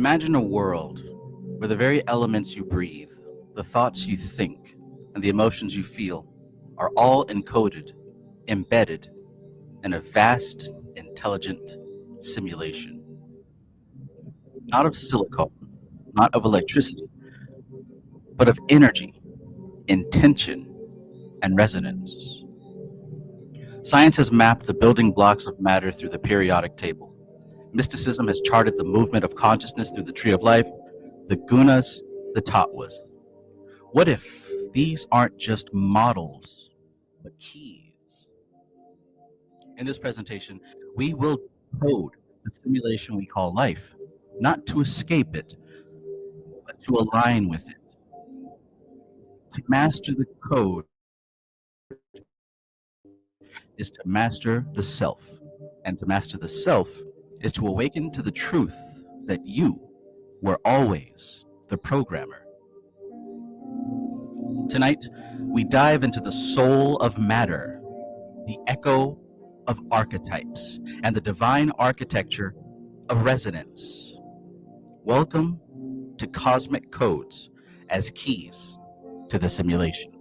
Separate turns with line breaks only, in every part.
Imagine a world where the very elements you breathe, the thoughts you think, and the emotions you feel are all encoded, embedded in a vast, intelligent simulation. Not of silicone, not of electricity, but of energy, intention, and resonance. Science has mapped the building blocks of matter through the periodic table. Mysticism has charted the movement of consciousness through the tree of life, the Gunas, the Tattvas. What if these aren't just models, but keys? In this presentation, we will code the simulation we call life, not to escape it, but to align with it. To master the code is to master the self, and to master the self is to awaken to the truth that you were always the programmer. Tonight, we dive into the soul of matter, the echo of archetypes, and the divine architecture of resonance. Welcome to Cosmic Codes as keys to the simulation.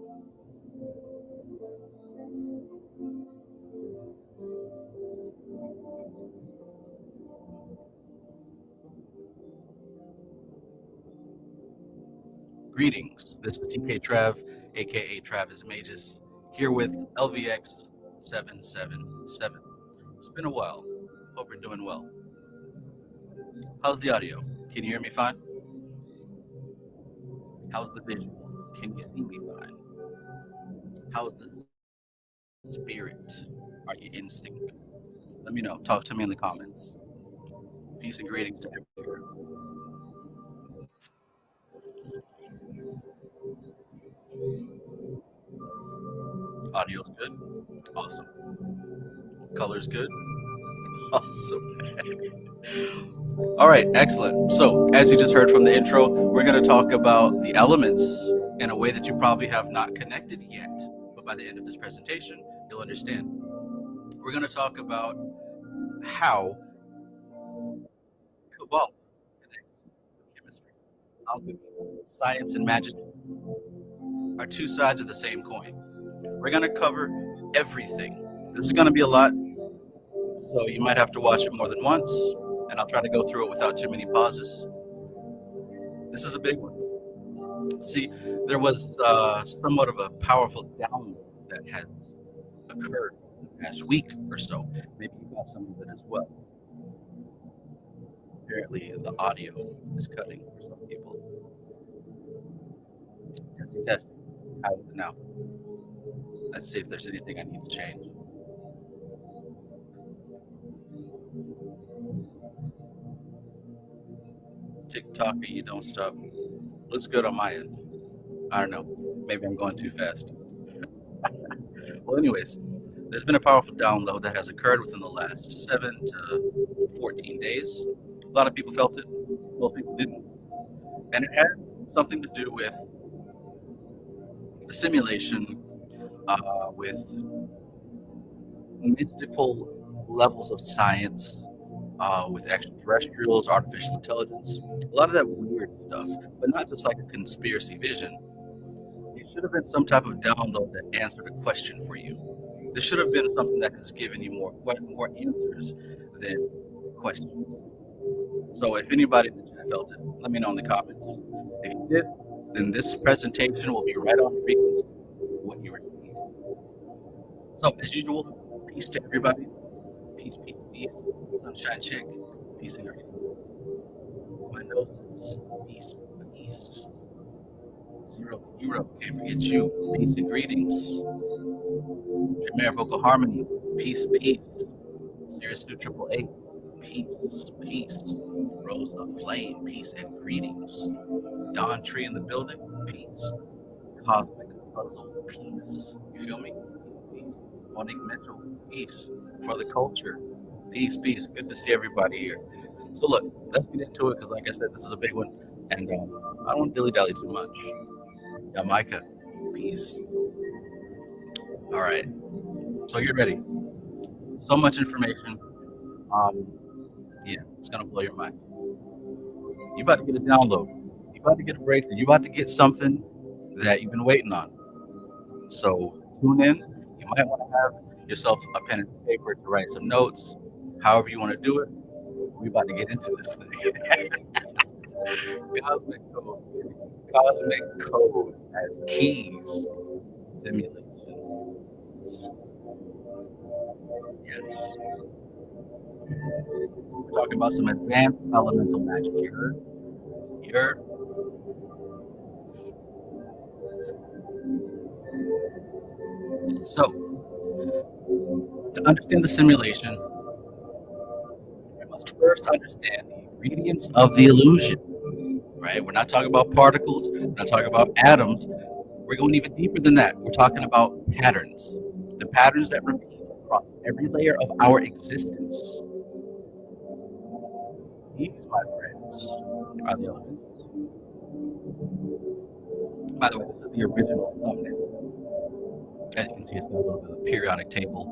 Greetings, this is TK Trav, aka Travis Magus, here with LVX777. It's been a while. Hope you're doing well. How's the audio? Can you hear me fine? How's the visual? Can you see me fine? How's the spirit? Are you in sync? Let me know. Talk to me in the comments. Peace and greetings to everyone. Audio's good. Awesome. Color's good. Awesome. All right, excellent. So, as you just heard from the intro, we're going to talk about the elements in a way that you probably have not connected yet. But by the end of this presentation, you'll understand. We're going to talk about how Qabalah connects with chemistry, alchemy, science, and magic are two sides of the same coin. We're going to cover everything. This is going to be a lot, so you might have to watch it more than once, and I'll try to go through it without too many pauses. This is a big one. See, there was somewhat of a powerful download that has occurred in the past week or so. Maybe you got some of it as well. Apparently, the audio is cutting for some people. Testing. How is it now? Let's see if there's anything I need to change. TikTok, you don't stop. Looks good on my end. I don't know. Maybe I'm going too fast. Well, anyways, there's been a powerful download that has occurred within the last 7 to 14 days. A lot of people felt it. Most people didn't. And it had something to do with the simulation with mystical levels of science, with extraterrestrials, artificial intelligence, a lot of that weird stuff, but not just like a conspiracy vision. It should have been some type of download that answered a question for you. This should have been something that has given you more answers than questions. So if anybody felt it, let me know in the comments. If you did, then this presentation will be right on frequency what you were seeing. So as usual, peace to everybody. Peace, peace, peace. Sunshine chick. Peace and greetings. Windows. Peace, peace. Zero, can't forget you. Peace and greetings. Premier Vocal Harmony. Peace, peace. Sirius 2888. Peace, peace. Rose of Flame. Peace and greetings. Dawn Tree in the building. Peace. Cosmic Puzzle. Peace. You feel me? Peace. Monique Mitchell. Peace. For the culture. Peace, peace. Good to see everybody here. So look, let's get into it because, like I said, this is a big one, and I don't want to dilly-dally too much. Micah, peace. All right, so get ready. So much information. Yeah, it's gonna blow your mind. You about to get a download. You about to get a breakthrough. You about to get something that you've been waiting on. So tune in. You might want to have yourself a pen and paper to write some notes. However you want to do it. We about to get into this thing. Cosmic code. Cosmic code as keys. Simulation. Yes. We're talking about some advanced elemental magic. You heard? You heard? So, to understand the simulation, we must first understand the ingredients of the illusion. Right? We're not talking about particles. We're not talking about atoms. We're going even deeper than that. We're talking about patterns. The patterns that repeat across every layer of our existence. These, my friends, are the elementals. By the way, this is the original thumbnail. As you can see, it's got a little bit of a periodic table,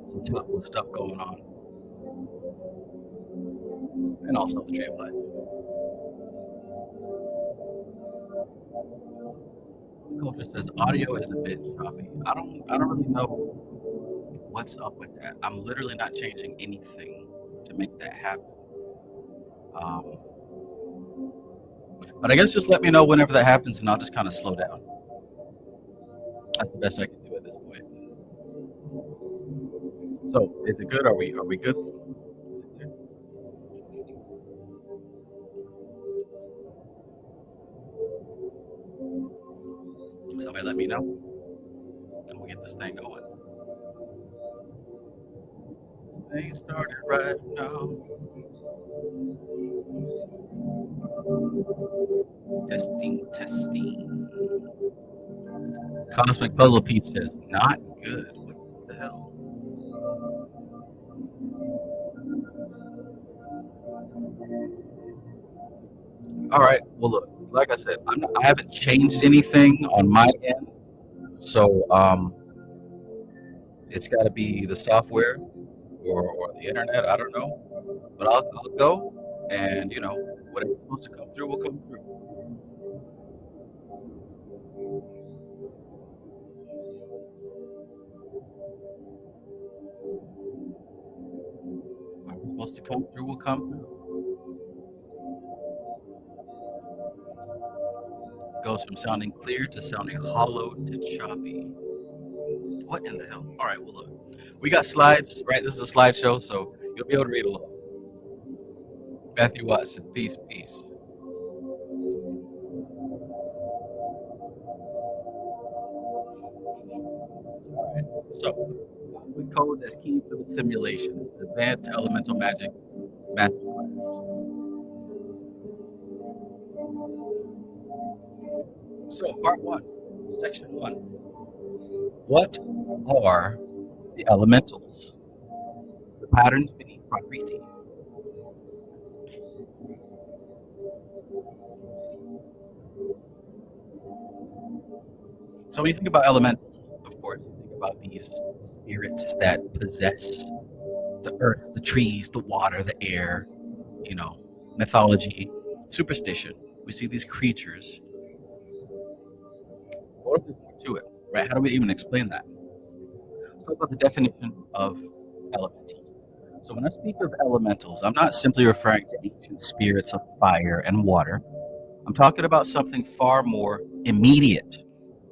some topical stuff going on, and also the tree of life. The culture says audio is a bit choppy. I don't really know what's up with that. I'm literally not changing anything to make that happen. But I guess just let me know whenever that happens, and I'll just kind of slow down. That's the best I can do at this point. So, is it good? Are we good? Somebody let me know, and we'll get this thing going. This thing started right now. Testing. Cosmic Puzzle Piece says not good. What the hell? All right. Well, look, like I said, I haven't changed anything on my end, so it's got to be the software or the internet. I don't know, but I'll go, and whatever's supposed to come through will come through. Whatever's supposed to come through will come through. It goes from sounding clear to sounding hollow to choppy. What in the hell? All right. Well, look, we got slides, right? This is a slideshow, so you'll be able to read along. Matthew Watson, peace, peace. All right. So, we code as key to the simulation. This is Advanced Elemental Magic Masterclass. So, part one, section one. What are the elementals? The patterns beneath Prakriti. So when you think about elementals, of course, you think about these spirits that possess the earth, the trees, the water, the air, mythology, superstition. We see these creatures. What if there's more to it, right? How do we even explain that? Let's talk about the definition of elementals. So when I speak of elementals, I'm not simply referring to ancient spirits of fire and water. I'm talking about something far more immediate.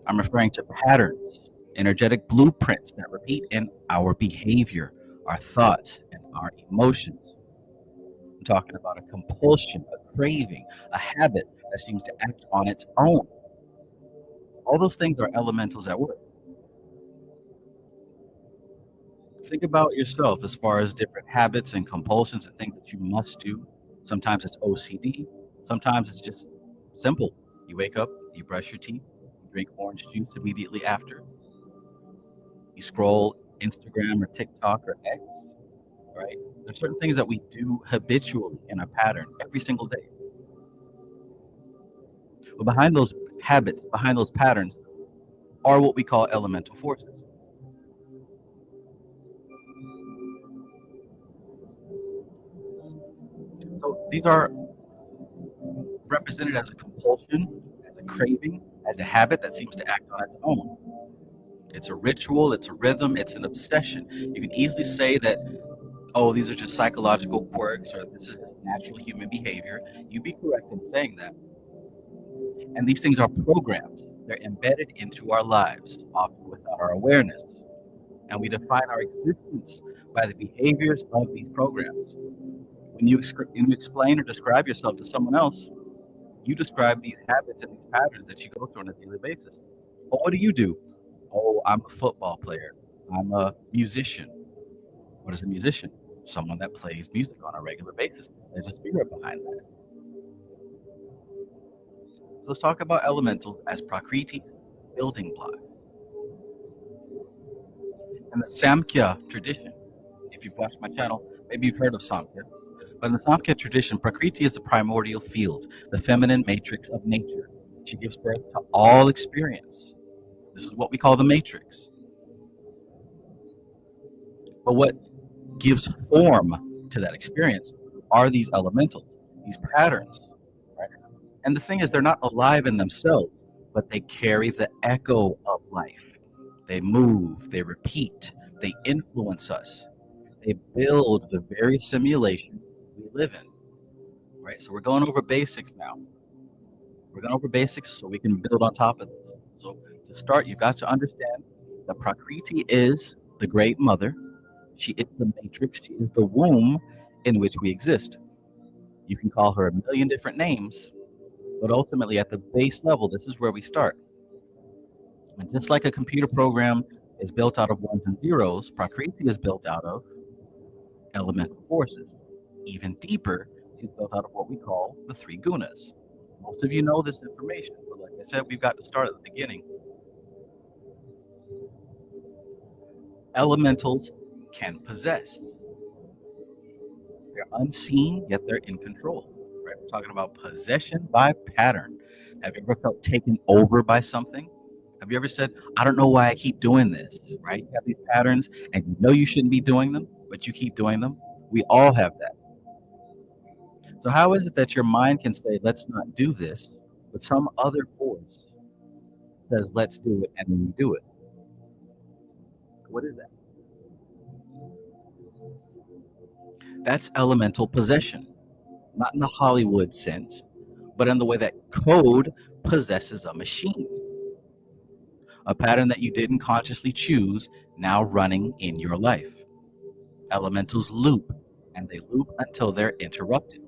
I'm referring to patterns, energetic blueprints that repeat in our behavior, our thoughts, and our emotions. I'm talking about a compulsion, a craving, a habit that seems to act on its own. All those things are elementals at work. Think about yourself as far as different habits and compulsions and things that you must do. Sometimes it's OCD, sometimes it's just simple. You wake up, you brush your teeth, you drink orange juice immediately after, you scroll Instagram or TikTok or X, right? There's certain things that we do habitually in a pattern every single day. But behind those habits, behind those patterns, are what we call elemental forces. So these are represented as a compulsion, as a craving, as a habit that seems to act on its own. It's a ritual, it's a rhythm, it's an obsession. You can easily say that, oh, these are just psychological quirks or this is just natural human behavior. You'd be correct in saying that. And these things are programs. They're embedded into our lives, often without our awareness. And we define our existence by the behaviors of these programs. When you explain or describe yourself to someone else, you describe these habits and these patterns that you go through on a daily basis. Well, what do? Oh, I'm a football player. I'm a musician. What is a musician? Someone that plays music on a regular basis. There's a spirit behind that. So let's talk about elementals as Prakriti's building blocks. In the Samkhya tradition, if you've watched my channel, maybe you've heard of Samkhya. But in the Samkhya tradition, Prakriti is the primordial field, the feminine matrix of nature. She gives birth to all experience. This is what we call the matrix. But what gives form to that experience are these elementals, these patterns. Right? And the thing is, they're not alive in themselves, but they carry the echo of life. They move, they repeat, they influence us. They build the very simulation we live in. Right? So we're going over basics now. We're going over basics so we can build on top of this. So to start, you've got to understand that Prakriti is the great mother. She is the matrix. She is the womb in which we exist. You can call her a million different names, but ultimately at the base level, this is where we start. And just like a computer program is built out of ones and zeros, Prakriti is built out of elemental forces. Even deeper, she's built out of what we call the three Gunas. Most of you know this information, but like I said, we've got to start at the beginning. Elementals can possess. They're unseen, yet they're in control. Right? We're talking about possession by pattern. Have you ever felt taken over by something? Have you ever said, I don't know why I keep doing this, right? You have these patterns and you know you shouldn't be doing them, but you keep doing them. We all have that. So how is it that your mind can say, let's not do this, but some other force says, let's do it, and then you do it? What is that? That's elemental possession, not in the Hollywood sense, but in the way that code possesses a machine. A pattern that you didn't consciously choose, now running in your life. Elementals loop, and they loop until they're interrupted.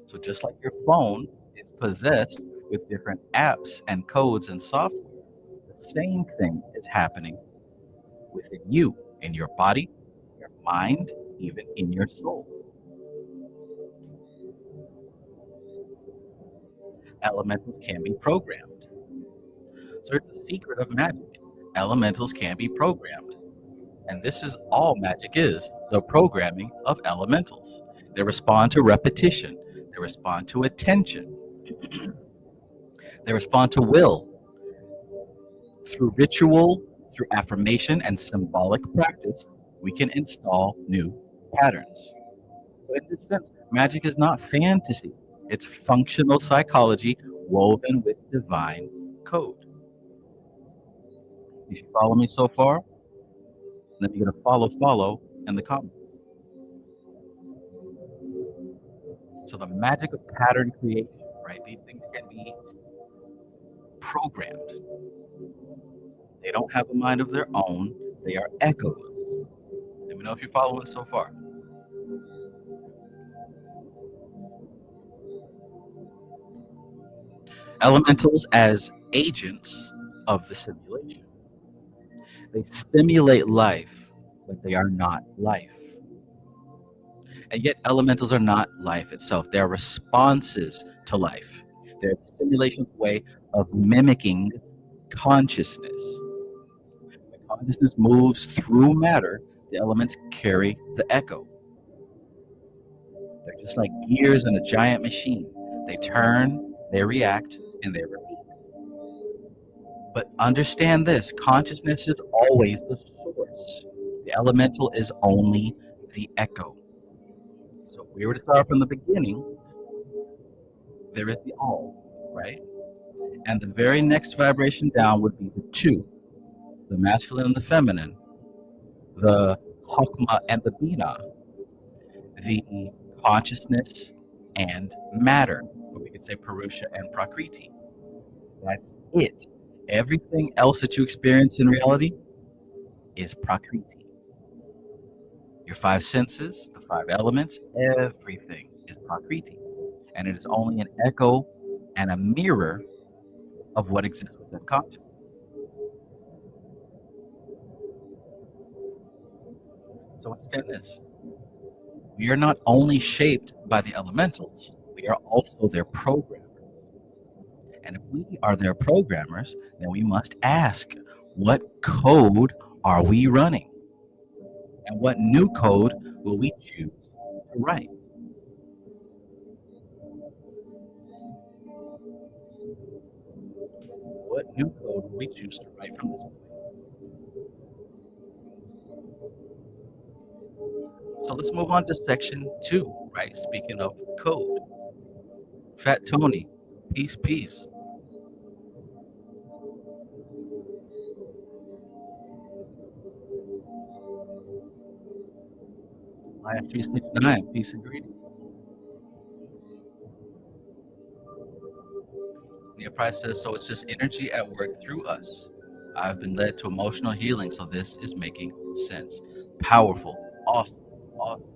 So just like your phone is possessed with different apps and codes and software, the same thing is happening within you, in your body, your mind, even in your soul. Elementals can be programmed. So it's the secret of magic. Elementals can be programmed. And this is all magic is, the programming of elementals. They respond to repetition. They respond to attention. They respond to will. Through ritual, through affirmation and symbolic practice, we can install new patterns. So in this sense, magic is not fantasy. It's functional psychology woven with divine code. If you follow me so far, then you're going to follow in the comments. So the magic of pattern creation, right? These things can be programmed. They don't have a mind of their own. They are echoes. Let me know if you're following so far. Elementals as agents of the simulation. They simulate life, but they are not life. And yet elementals are not life itself. They're responses to life. They're the simulation's way of mimicking consciousness. When consciousness moves through matter, the elements carry the echo. They're just like gears in a giant machine. They turn, they react, and they repeat. But understand this, consciousness is always the source. The elemental is only the echo. So if we were to start from the beginning, there is the all, right? And the very next vibration down would be the two, the masculine and the feminine, the Chokmah and the Binah, the consciousness and matter, or we could say Purusha and Prakriti. That's it. Everything else that you experience in reality is Prakriti. Your five senses, the five elements, everything is Prakriti. And it is only an echo and a mirror of what exists within consciousness. So understand this. We are not only shaped by the elementals, we are also their programmers. And if we are their programmers, then we must ask, what code are we running? And what new code will we choose to write? What new code will we choose to write from this point? So let's move on to section 2, right? Speaking of code. Fat Tony, peace, peace. I have 369, peace and greeting. Nia Price says, so it's just energy at work through us. I've been led to emotional healing, so this is making sense. Powerful, awesome, awesome.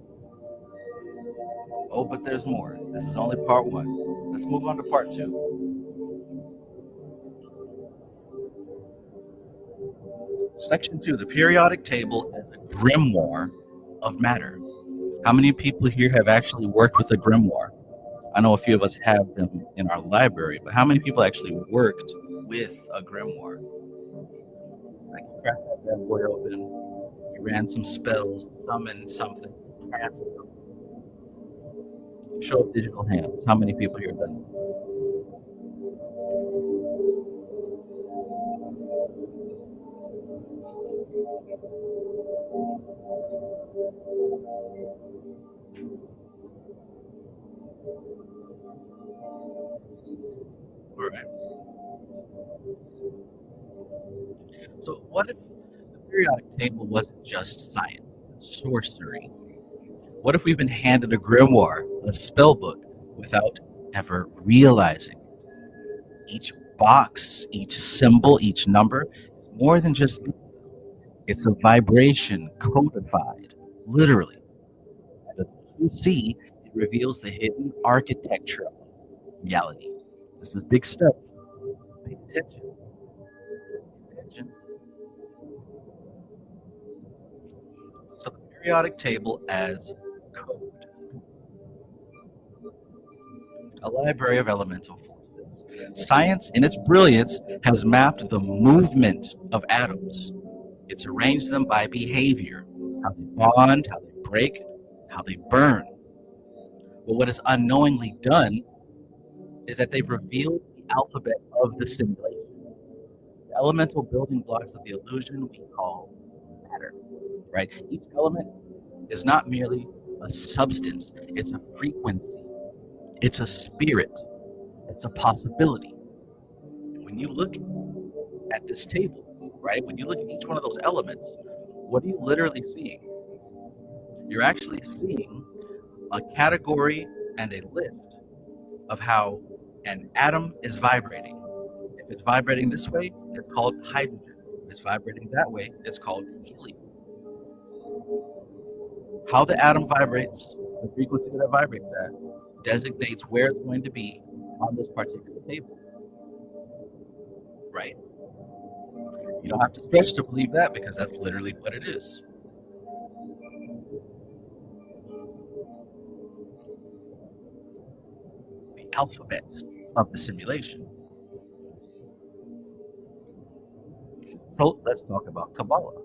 Oh, but there's more. This is only part 1. Let's move on to part 2. Section 2, the periodic table as a grimoire of matter. How many people here have actually worked with a grimoire? I know a few of us have them in our library, but how many people actually worked with a grimoire? Like you cracked that bad boy open, you ran some spells, summoned something, cast something. Show of digital hands. How many people here have done that? All right. So what if the periodic table wasn't just science, sorcery? What if we've been handed a grimoire, a spell book, without ever realizing it? Each box, each symbol, each number is more than just, it's a vibration codified, literally. And as you see, it reveals the hidden architecture of reality. This is big stuff. Pay attention. Pay attention. So the periodic table as code. A library of elemental forces. Science, in its brilliance, has mapped the movement of atoms. It's arranged them by behavior, how they bond, how they break, how they burn. But what is unknowingly done is that they've revealed the alphabet of the simulation. The elemental building blocks of the illusion we call matter, right? Each element is not merely a substance, it's a frequency, it's a spirit, it's a possibility. When you look at this table, right, when you look at each one of those elements, what are you literally seeing? You're actually seeing a category and a list of how an atom is vibrating. If it's vibrating this way, it's called hydrogen. If it's vibrating that way, it's called helium. How the atom vibrates, the frequency that it vibrates at, designates where it's going to be on this particular table. Right? You don't have to stretch to believe that, because that's literally what it is. The alphabet of the simulation. So let's talk about Qabalah.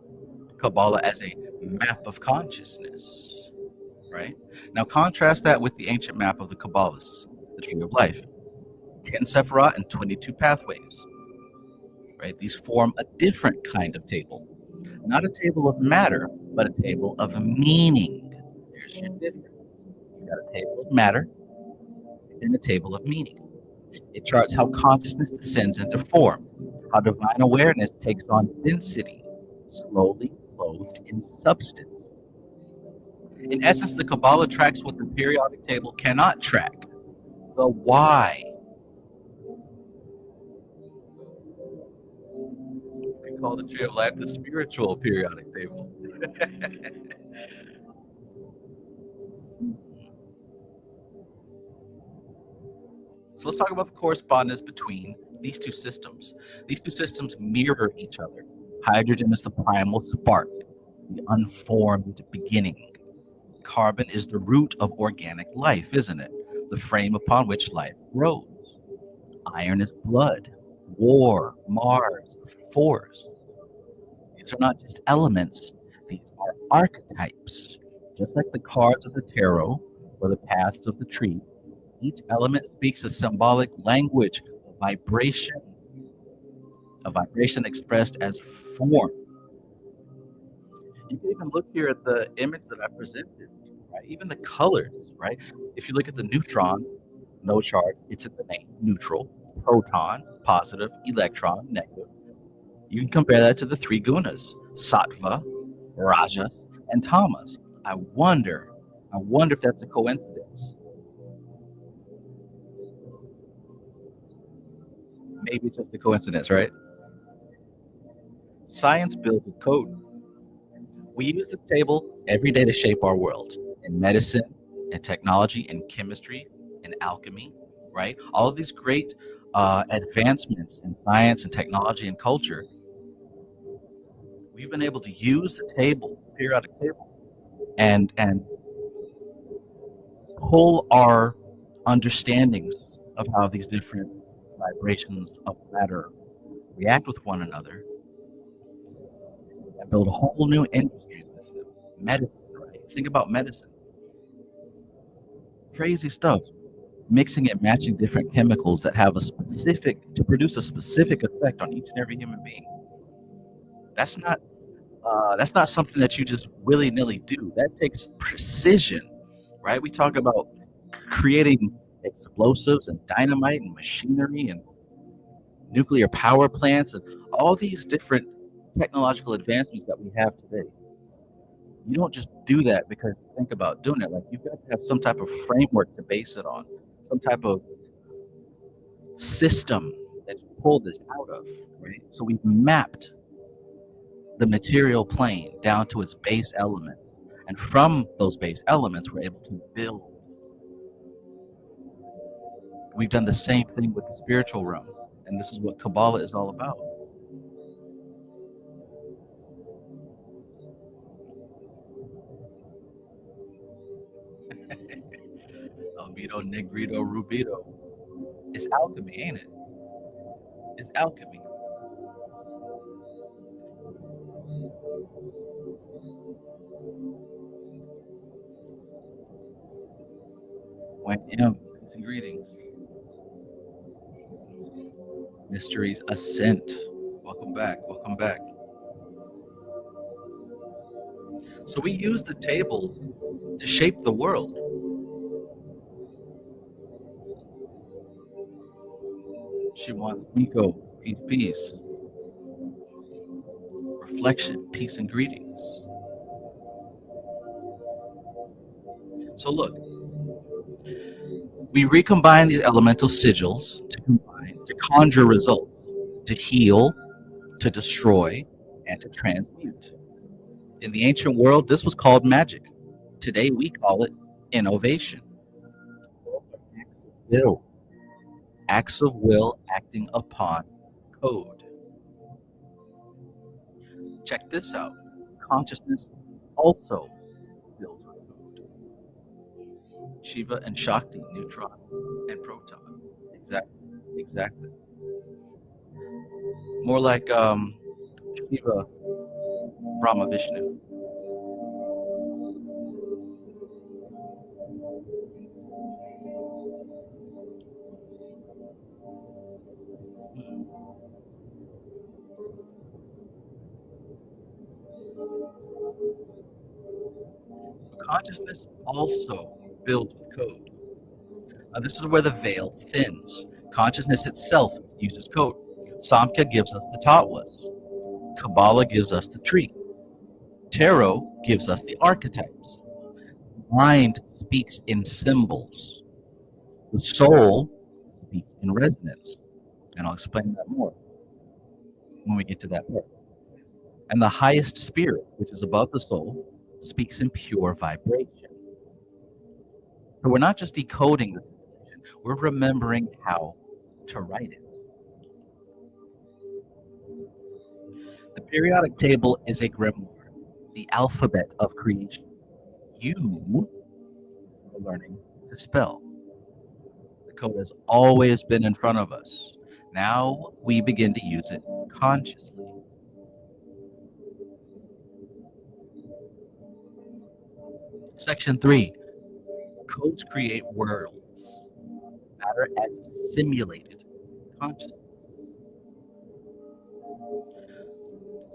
Qabalah as a map of consciousness, right? Now contrast that with the ancient map of the Kabbalists, the Tree of Life. 10 Sephirot and 22 pathways, right? These form a different kind of table. Not a table of matter, but a table of meaning. There's your difference. You got a table of matter and a table of meaning. It charts how consciousness descends into form, how divine awareness takes on density, slowly clothed in substance. In essence, the Qabalah tracks what the periodic table cannot track, the why. We call the tree of life the spiritual periodic table. So let's talk about the correspondence between these two systems. These two systems mirror each other. Hydrogen is the primal spark, the unformed beginning. Carbon is the root of organic life, isn't it? The frame upon which life grows. Iron is blood, war, Mars, force. These are not just elements, these are archetypes. Just like the cards of the tarot or the paths of the tree, each element speaks a symbolic language, a vibration expressed as form. You can even look here at the image that I presented, right? Even the colors, right? If you look at the neutron, no charge, it's in the name, neutral, proton, positive, electron, negative. You can compare that to the three gunas, sattva, rajas, and tamas. I wonder if that's a coincidence. Maybe it's just a coincidence, right? Science builds with code. We use this table every day to shape our world in medicine, in technology, in chemistry, in alchemy, right? All of these great advancements in science and technology and culture, we've been able to use the table, periodic table, and pull our understandings of how these different vibrations of matter react with one another and build whole new industries with them. Medicine, right? Think about medicine. Crazy stuff. Mixing and matching different chemicals that have to produce a specific effect on each and every human being. That's not something that you just willy-nilly do. That takes precision, right? We talk about creating explosives and dynamite and machinery and nuclear power plants and all these different technological advancements that we have today. You don't just do that because you think about doing it. Like, you've got to have some type of framework to base it on, some type of system that you pull this out of, right? So we've mapped the material plane down to its base elements. And from those base elements, we're able to build. We've done the same thing with the spiritual realm. And this is what Qabalah is all about. Albedo, Negrito, Rubido. It's alchemy, ain't it? It's alchemy. When peace and greetings. Mysteries Ascent. Welcome back. Welcome back. So we use the table to shape the world. She wants Nico, peace, peace. Reflection, peace and greetings. So look, we recombine these elemental sigils to conjure results, to heal, to destroy, and to transmute. In the ancient world, this was called magic. Today, we call it innovation. Acts of will acting upon code. Check this out. Consciousness also builds with code. Shiva and Shakti, neutron and proton. Exactly. More like Shiva, Brahma, Vishnu. Consciousness also builds with code. This is where the veil thins. Consciousness itself uses code. Samkhya gives us the tattvas. Qabalah gives us the tree. Tarot gives us the archetypes. Mind speaks in symbols. The soul speaks in resonance. And I'll explain that more when we get to that part. And the highest spirit, which is above the soul, speaks in pure vibration. So we're not just decoding the situation, we're remembering how to write it. The periodic table is a grimoire, the alphabet of creation. You are learning to spell. The code has always been in front of us. Now we begin to use it consciously. Section 3. Codes create worlds. Matter as simulated consciousness.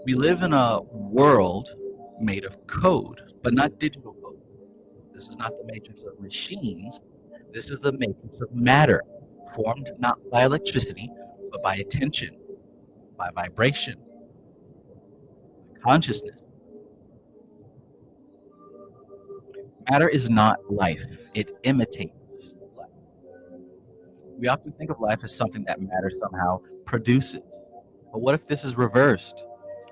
We live in a world made of code, but not digital code. This is not the matrix of machines. This is the matrix of matter, formed not by electricity, but by attention, by vibration, consciousness. Matter is not life. It imitates life. We often think of life as something that matter somehow produces. But what if this is reversed?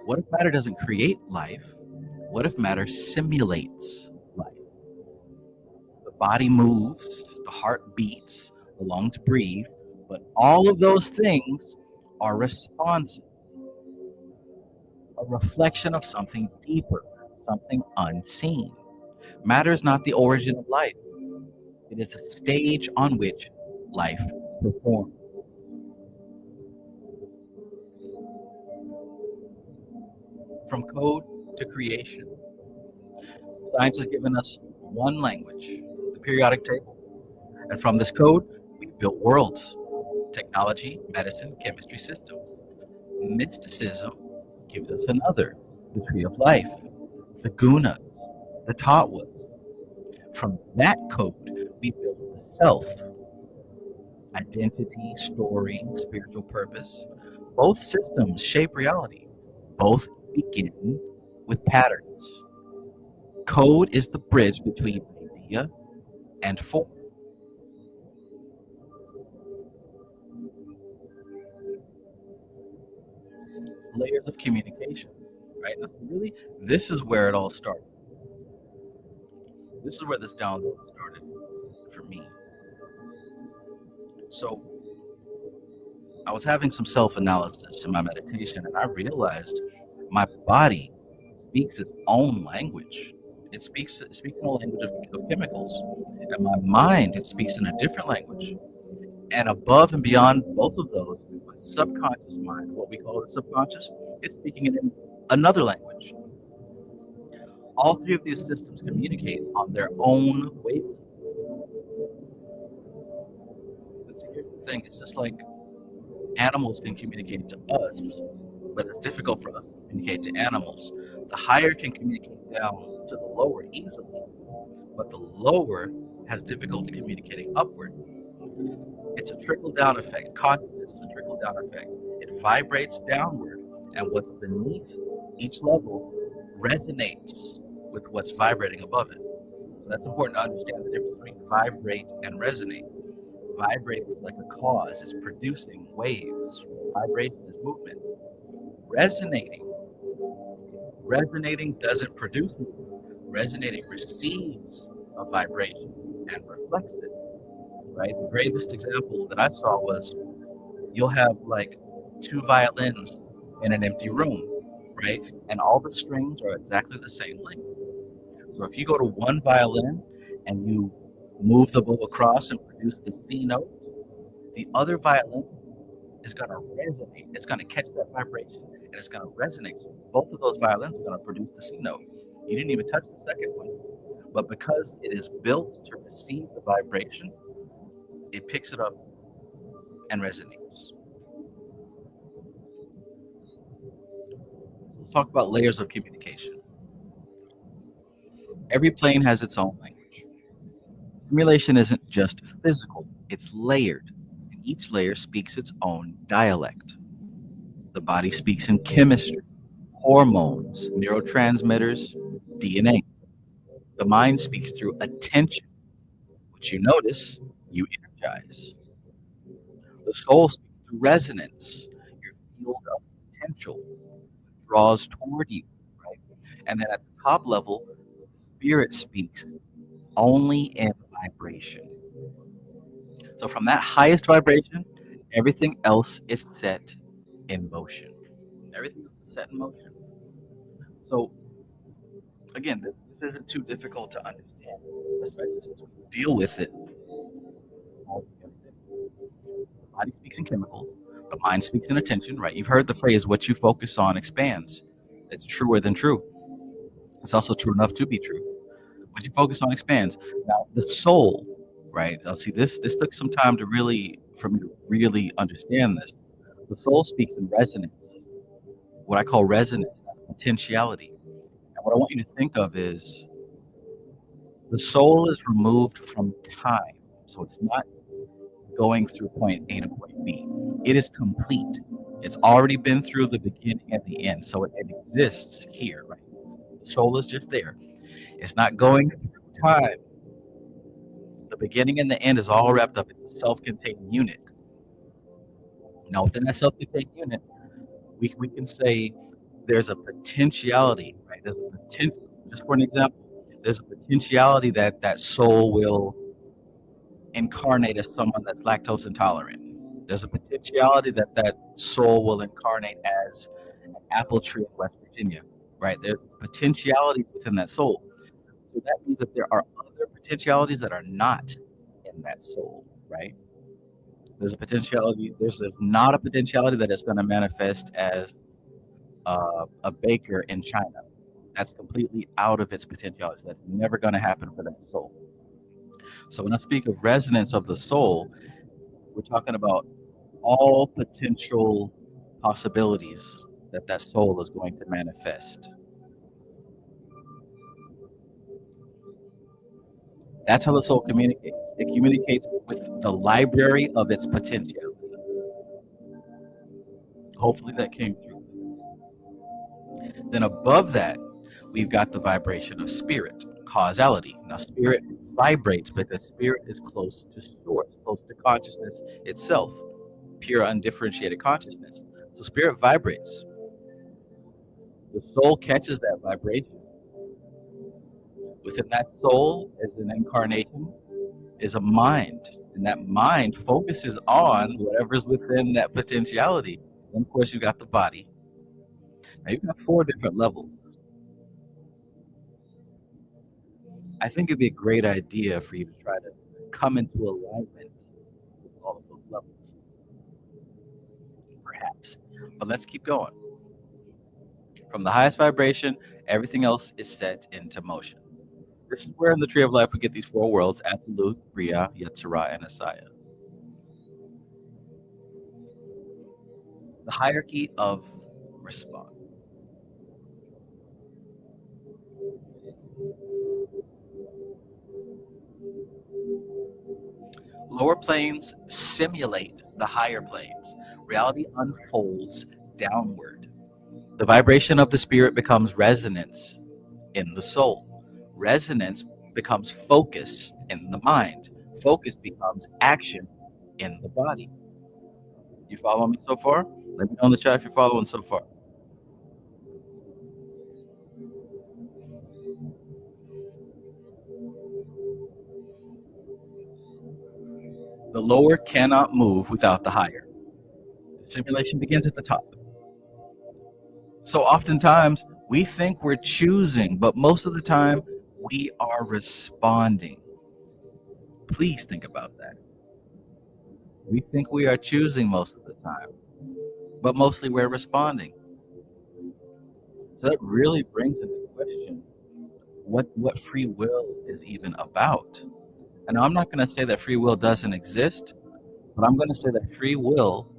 What if matter doesn't create life? What if matter simulates life? The body moves, the heart beats, the lungs breathe, but all of those things are responses, a reflection of something deeper, something unseen. Matter is not the origin of life. It is the stage on which life performs. From code to creation, science has given us one language, the periodic table. And from this code, we've built worlds, technology, medicine, chemistry systems. Mysticism gives us another, the tree of life, the Gunas, the tattvas. From that code, we build the self, identity, story, spiritual purpose. Both systems shape reality. Both begin with patterns. Code is the bridge between idea and form. Layers of communication, right? Now, really, this is where it all started. This is where this download started for me. So I was having some self-analysis in my meditation, and I realized my body speaks its own language. It speaks in a language of chemicals. And my mind, it speaks in a different language. And above and beyond both of those, my subconscious mind, what we call the subconscious, it's speaking in another language. All three of these systems communicate on their own wavelength. But see, here's the thing, it's just like animals can communicate to us, but it's difficult for us to communicate to animals. The higher can communicate down to the lower easily, but the lower has difficulty communicating upward. It's a trickle-down effect. Consciousness is a trickle-down effect. It vibrates downward, and what's beneath each level resonates with what's vibrating above it. So that's important to understand the difference between vibrate and resonate. Vibrate is like a cause. It's producing waves. Vibration is movement. Resonating doesn't produce movement. Resonating receives a vibration and reflects it. Right? The greatest example that I saw was you'll have like two violins in an empty room, right? And all the strings are exactly the same length. So if you go to one violin and you move the bow across and produce the C note, the other violin is going to resonate. It's going to catch that vibration and it's going to resonate. So both of those violins are going to produce the C note. You didn't even touch the second one, but because it is built to receive the vibration, it picks it up and resonates. Let's talk about layers of communication. Every plane has its own language. Simulation isn't just physical, it's layered in each layer speaks its own dialect. The body speaks in chemistry, hormones, neurotransmitters, DNA. The mind speaks through attention, which you notice, you energize. The soul speaks through resonance, your field of potential draws toward you, right? And then at the top level, the spirit speaks only in vibration. So from that highest vibration, everything else is set in motion. Everything else is set in motion. So again, this isn't too difficult to understand, especially since we deal with it all the day. The body speaks in chemicals, the mind speaks in attention, right? You've heard the phrase, what you focus on expands. It's truer than true. It's also true enough to be true. What you focus on expands. Now, the soul, right? See, this took some time to for me to really understand this. The soul speaks in resonance. What I call resonance, that's potentiality. And what I want you to think of is the soul is removed from time. So it's not going through point A to point B. It is complete. It's already been through the beginning and the end. So it exists here, right? The soul is just there. It's not going through time. The beginning and the end is all wrapped up in a self-contained unit. Now, within that self-contained unit, we can say there's a potentiality, right? There's a potential, just for an example, there's a potentiality that that soul will incarnate as someone that's lactose intolerant. There's a potentiality that that soul will incarnate as an apple tree in West Virginia, right? There's potentialities within that soul. So that means that there are other potentialities that are not in that soul, right? There's a potentiality. There's not a potentiality that is going to manifest as a baker in China. That's completely out of its potentiality. So that's never going to happen for that soul. So when I speak of resonance of the soul, we're talking about all potential possibilities that that soul is going to manifest. That's how the soul communicates. It communicates with the library of its potentiality. Hopefully that came through. Then above that, we've got the vibration of spirit, causality. Now, spirit vibrates because spirit is close to source, close to consciousness itself, pure undifferentiated consciousness. So spirit vibrates. The soul catches that vibration. Within that soul is an incarnation, is a mind. And that mind focuses on whatever's within that potentiality. And of course, you've got the body. Now, you've got 4 different levels. I think it'd be a great idea for you to try to come into alignment with all of those levels. Perhaps. But let's keep going. From the highest vibration, everything else is set into motion. This is where in the Tree of Life we get these 4 worlds: Absolute, Bria, Yetzirah, and Asaya. The hierarchy of response. Lower planes simulate the higher planes. Reality unfolds downward. The vibration of the spirit becomes resonance in the soul. Resonance becomes focus in the mind. Focus becomes action in the body. You follow me so far? Let me know in the chat if you're following so far. The lower cannot move without the higher. The simulation begins at the top. So oftentimes we think we're choosing, but most of the time we are responding. Please think about that. We think we are choosing most of the time, but mostly we're responding. So that really brings into question what free will is even about. And I'm not going to say that free will doesn't exist, but I'm going to say that free will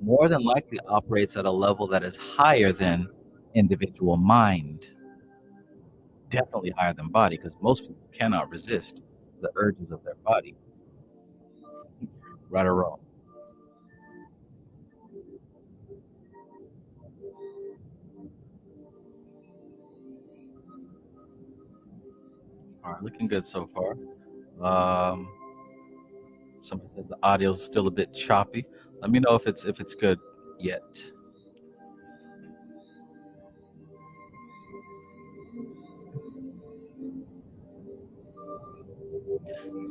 more than likely operates at a level that is higher than individual mind. Definitely higher than body, because most people cannot resist the urges of their body. Right or wrong? All right, looking good so far. Somebody says the audio's still a bit choppy. Let me know if it's good yet.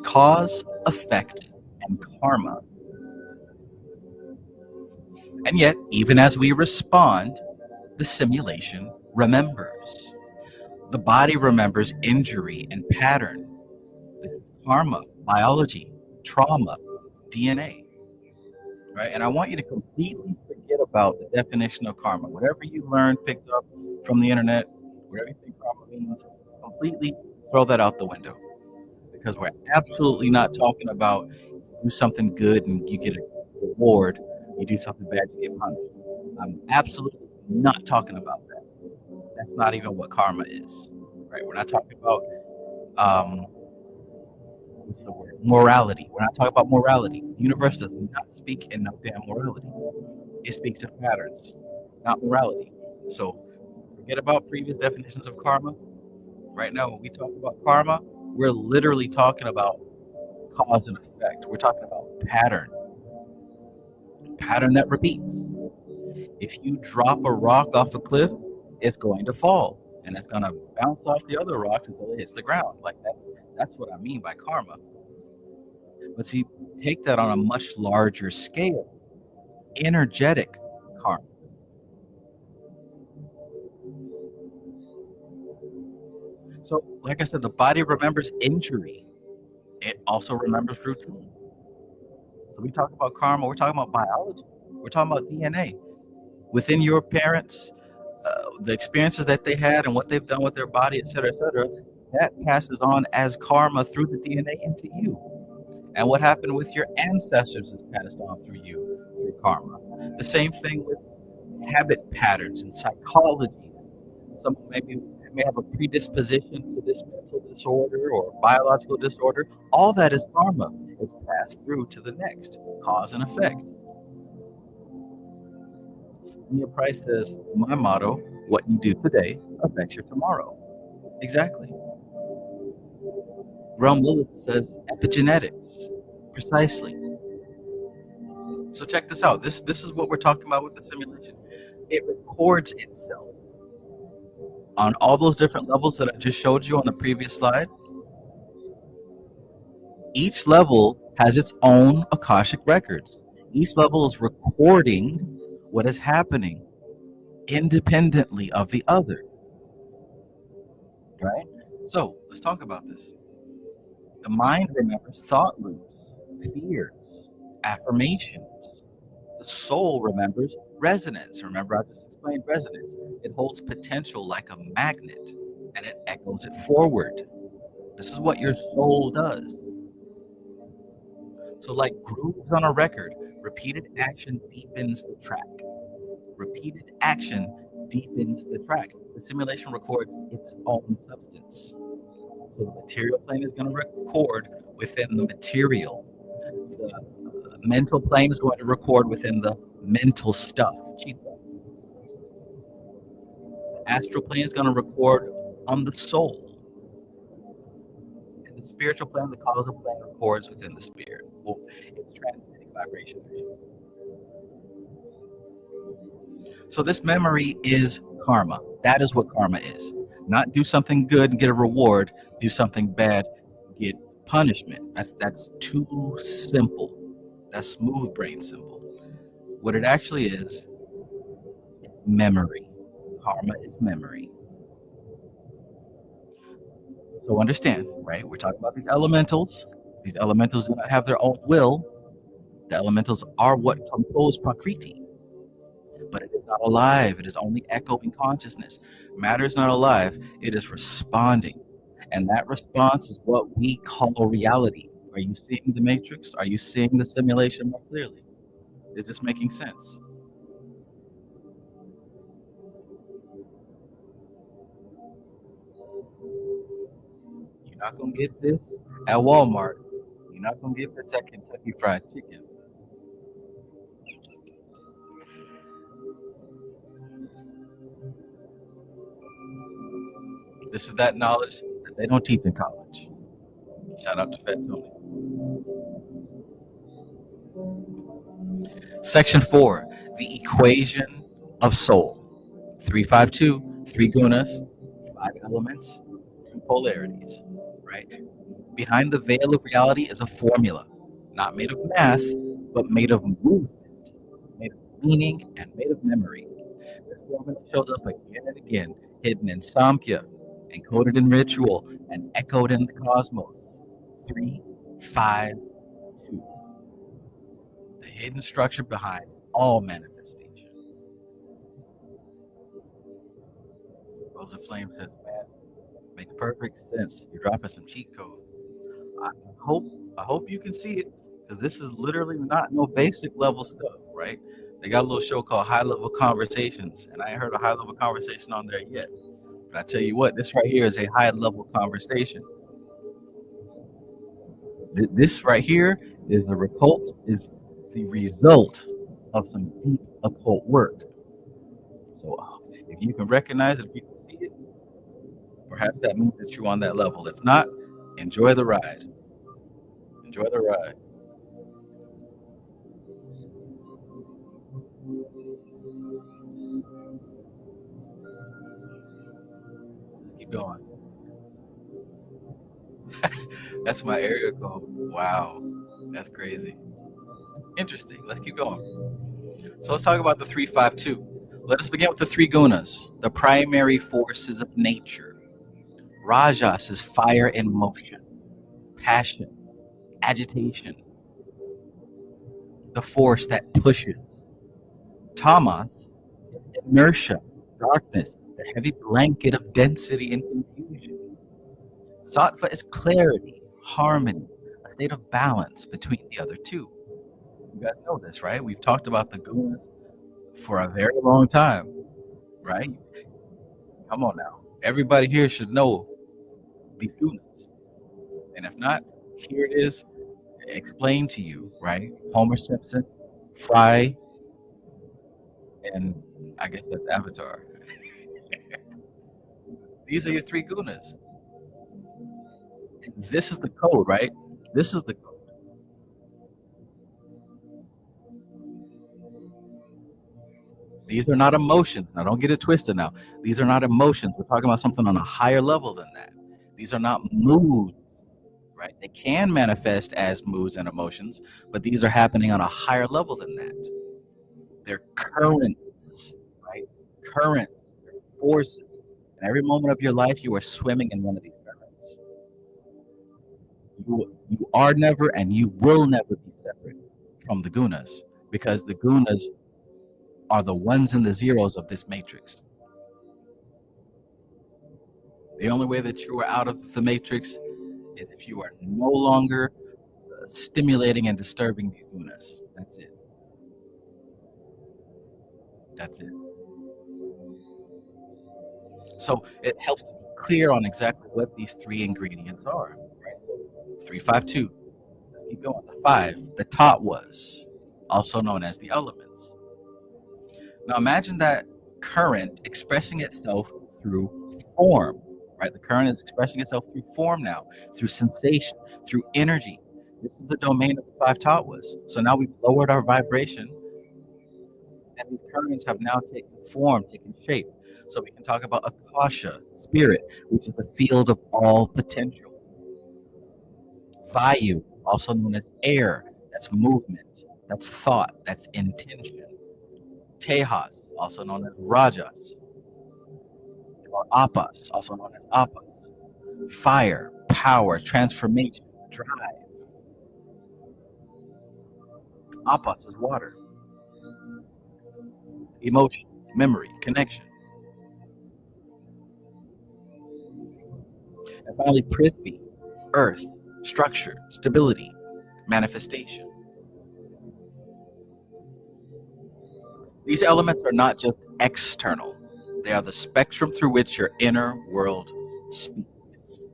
Cause, effect, and karma. And yet, even as we respond, the simulation remembers. The body remembers injury and pattern. This is karma, biology, trauma, DNA. Right? And I want you to completely forget about the definition of karma. Whatever you learned, picked up from the internet, whatever you think karma means, completely throw that out the window. Because we're absolutely not talking about you do something good and you get a reward, you do something bad, you get punished. I'm absolutely not talking about that. That's not even what karma is. Right? We're not talking about what's the word? Morality. We're not talking about morality. The universe does not speak in no damn morality. It speaks in patterns, not morality. So forget about previous definitions of karma. Right now, when we talk about karma, we're literally talking about cause and effect. We're talking about pattern that repeats. If you drop a rock off a cliff, it's going to fall, and it's going to bounce off the other rocks until it hits the ground. Like that's what I mean by karma. But see, take that on a much larger scale. Energetic karma. So, like I said, the body remembers injury. It also remembers routine. So we talk about karma, we're talking about biology. We're talking about DNA. Within your parents, the experiences that they had and what they've done with their body, et cetera, that passes on as karma through the DNA into you. And what happened with your ancestors is passed on through you, through karma. The same thing with habit patterns and psychology. Someone may have a predisposition to this mental disorder or biological disorder. All that is karma. It's passed through to the next, cause and effect. Mia Price says, my motto, what you do today affects your tomorrow. Exactly. Realm Lilith says, epigenetics. Precisely. So check this out. This is what we're talking about with the simulation. It records itself on all those different levels that I just showed you on the previous slide. Each level has its own Akashic records. Each level is recording what is happening independently of the other. Right? So let's talk about this. The mind remembers thought loops, fears, affirmations. The soul remembers resonance. Remember, I just explained resonance. It holds potential like a magnet and it echoes it forward. This is what your soul does. So, like grooves on a record, repeated action deepens the track. Repeated action deepens the track. The simulation records its own substance. So the material plane is going to record within the material. The mental plane is going to record within the mental stuff. The astral plane is going to record on the soul. And the spiritual plane, the causal plane, records within the spirit. Well, it's transmitting vibration. So this memory is karma. That is what karma is. Not do something good and get a reward, do something bad, get punishment. That's too simple. That's smooth brain simple. What it actually is memory. Karma is memory. So understand, right? We're talking about these elementals. These elementals do not have their own will. The elementals are what compose Prakriti. But it is not alive. It is only echoing consciousness. Matter is not alive. It is responding. And that response is what we call reality. Are you seeing the matrix? Are you seeing the simulation more clearly? Is this making sense? You're not going to get this at Walmart. You're not going to get this at Kentucky Fried Chicken. This is that knowledge that they don't teach in college. Shout out to Fat Tony. Section 4, the equation of soul. 352, 3 gunas, 5 elements, 2 polarities, right? Behind the veil of reality is a formula, not made of math, but made of movement, made of meaning, and made of memory. This formula shows up again and again, hidden in Samkhya, encoded in ritual, and echoed in the cosmos. 3, 5, 2. The hidden structure behind all manifestation. Rose of Flame says, man, makes perfect sense. You're dropping some cheat codes. I hope you can see it, because this is literally not no basic level stuff, right? They got a little show called High Level Conversations, and I ain't heard a high level conversation on there yet. But I tell you what, this right here is a high level conversation. This right here is the result of some deep occult work. So if you can recognize it, if you can see it, perhaps that means that you're on that level. If not, enjoy the ride. Enjoy the ride. Let's keep going. That's my area code. Wow, that's crazy. Interesting. Let's keep going. So let's talk about the 352. Let us begin with the 3 gunas, the primary forces of nature. Rajas is fire in motion, passion, agitation, the force that pushes. Tamas is inertia, darkness, the heavy blanket of density and confusion. Sattva is clarity, harmony, a state of balance between the other two. You guys know this, right? We've talked about the gunas for a very long time, right? Come on now. Everybody here should know these gunas. And if not, here it is explained to you, right? Homer Simpson, Fry, and I guess that's Avatar. These are your 3 gunas. This is the code, right? This is the code. These are not emotions. Now, don't get it twisted now. These are not emotions. We're talking about something on a higher level than that. These are not moods, right? They can manifest as moods and emotions, but these are happening on a higher level than that. They're currents, right? Currents, they're forces. And every moment of your life, you are swimming in one of these currents. You are never and you will never be separate from the gunas, because the gunas are the ones and the zeros of this matrix. The only way that you are out of the matrix is if you are no longer stimulating and disturbing these gunas. That's it. That's it. So it helps to be clear on exactly what these 3 ingredients are. Right? So 352. Let's keep going. The 5, the tattvas, also known as the elements. Now imagine that current expressing itself through form, right? The current is expressing itself through form now, through sensation, through energy. This is the domain of the 5 tattvas. So now we've lowered our vibration, and these currents have now taken form, taken shape. So we can talk about Akasha, spirit, which is the field of all potential. Vayu, also known as air, that's movement, that's thought, that's intention. Tejas, also known as Rajas, or Apas, also known as Apas. Fire, power, transformation, drive. Apas is water. Emotion, memory, connection. And finally, Prithvi, earth, structure, stability, manifestation. These elements are not just external. They are the spectrum through which your inner world speaks.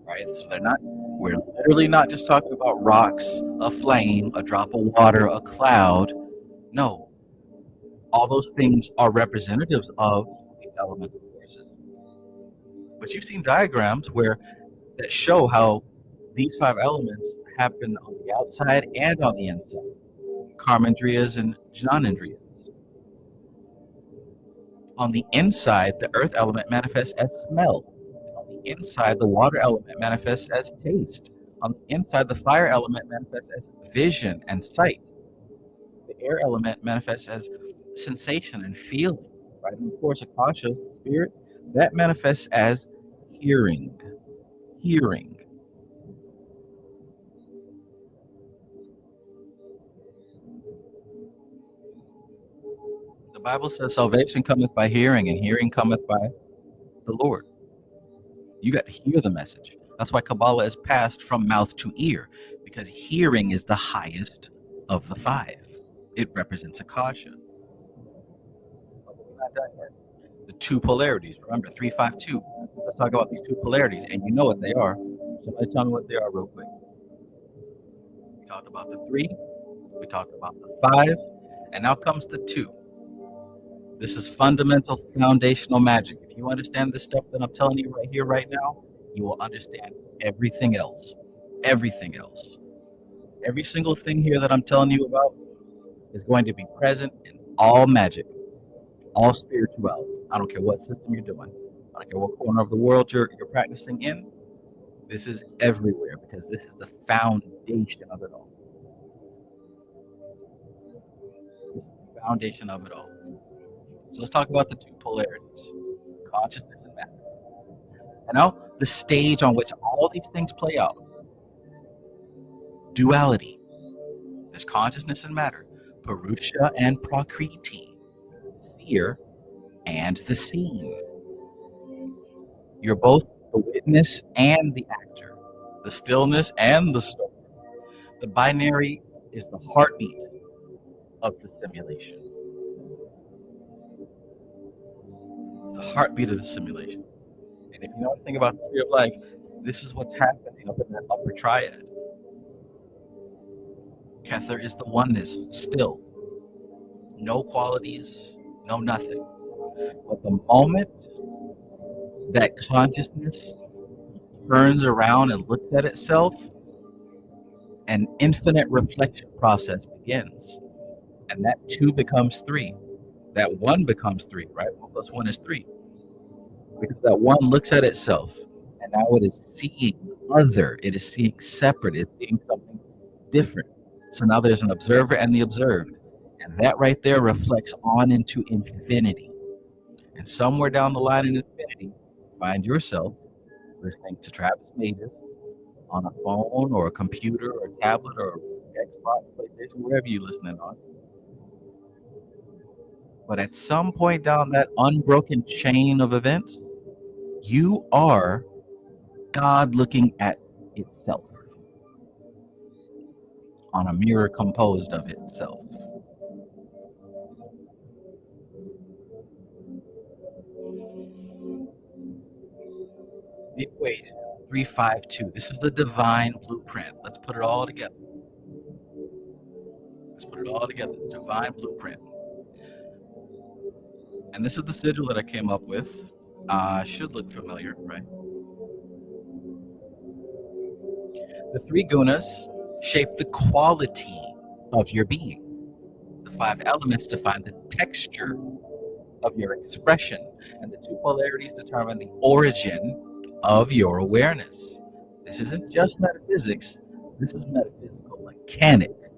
Right? So we're literally not just talking about rocks, a flame, a drop of water, a cloud. No. All those things are representatives of these elemental forces. But you've seen diagrams that show how These 5 elements happen on the outside and on the inside. Karmandriyas and Jnanendriyas. On the inside, the earth element manifests as smell. On the inside, the water element manifests as taste. On the inside, the fire element manifests as vision and sight. The air element manifests as sensation and feeling. Right? And of course, Akasha, spirit, that manifests as hearing. Hearing. The Bible says salvation cometh by hearing, and hearing cometh by the Lord. You got to hear the message. That's why Qabalah is passed from mouth to ear, because hearing is the highest of the 5. It represents Akasha. We're not done yet. The 2 polarities. Remember, 352. Let's talk about these 2 polarities, and you know what they are. Somebody tell me what they are real quick. We talked about the 3. We talked about the 5. And now comes the 2. This is fundamental, foundational magic. If you understand this stuff that I'm telling you right here, right now, you will understand everything else. Everything else. Every single thing here that I'm telling you about is going to be present in all magic, all spirituality. I don't care what system you're doing. I don't care what corner of the world you're practicing in. This is everywhere, because this is the foundation of it all. This is the foundation of it all. So let's talk about the 2 polarities, consciousness and matter. And now the stage on which all these things play out. Duality. There's consciousness and matter. Purusha and Prakriti. The seer and the seen. You're both the witness and the actor. The stillness and the storm. The binary is the heartbeat of the simulation. The heartbeat of the simulation. And if you know anything about the sphere of life, this is what's happening up in that upper triad. Kether is the oneness, still. No qualities, no nothing. But the moment that consciousness turns around and looks at itself, an infinite reflection process begins. And that 2 becomes 3. That 1 becomes 3, right? 1 plus 1 is 3. Because that 1 looks at itself, and now it is seeing other. It is seeing separate. It's seeing something different. So now there's an observer and the observed. And that right there reflects on into infinity. And somewhere down the line in infinity, find yourself listening to Travis Magus on a phone or a computer or a tablet or Xbox, PlayStation, wherever you're listening on. But at some point down that unbroken chain of events, you are God looking at itself on a mirror composed of itself. The equation, 352. This is the divine blueprint. Let's put it all together. Let's put it all together. The divine blueprint. And this is the sigil that I came up with. Should look familiar, right? The 3 gunas shape the quality of your being. The 5 elements define the texture of your expression. And the 2 polarities determine the origin of your awareness. This isn't just metaphysics. This is metaphysical mechanics.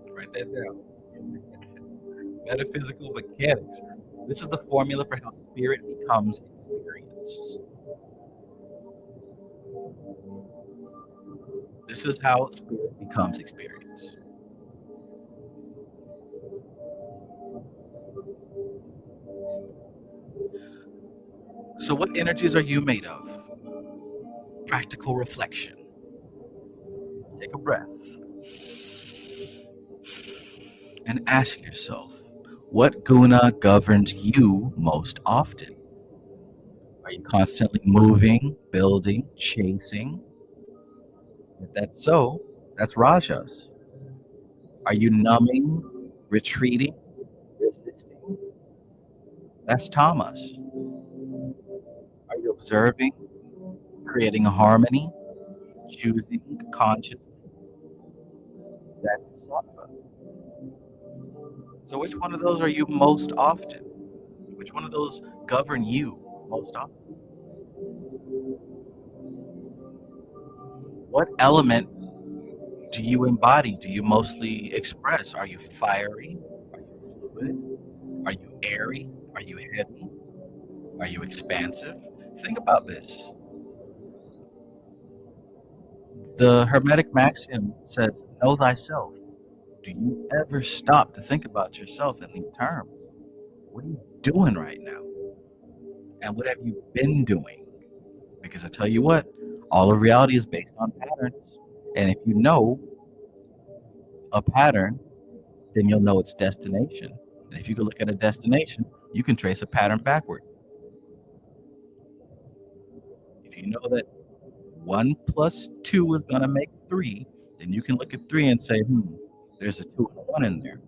Write that down. Metaphysical mechanics. This is the formula for how spirit becomes experience. This is how spirit becomes experience. So what energies are you made of? Practical reflection. Take a breath and ask yourself, what guna governs you most often? Are you constantly moving, building, chasing? If that's so, that's rajas. Are you numbing, retreating, resisting? That's tamas. Are you observing, creating a harmony, choosing consciously, that's the sattva. So which one of those are you most often? Which one of those govern you most often? What element do you embody? Do you mostly express? Are you fiery? Are you fluid? Are you airy? Are you heavy? Are you expansive? Think about this. The Hermetic maxim says, know thyself. Do you ever stop to think about yourself in these terms? What are you doing right now? And what have you been doing? Because I tell you what, all of reality is based on patterns. And if you know a pattern, then you'll know its destination. And if you can look at a destination, you can trace a pattern backward. If you know that 1 plus 2 is going to make 3, then you can look at 3 and say, there's a 2 and a 1 in there.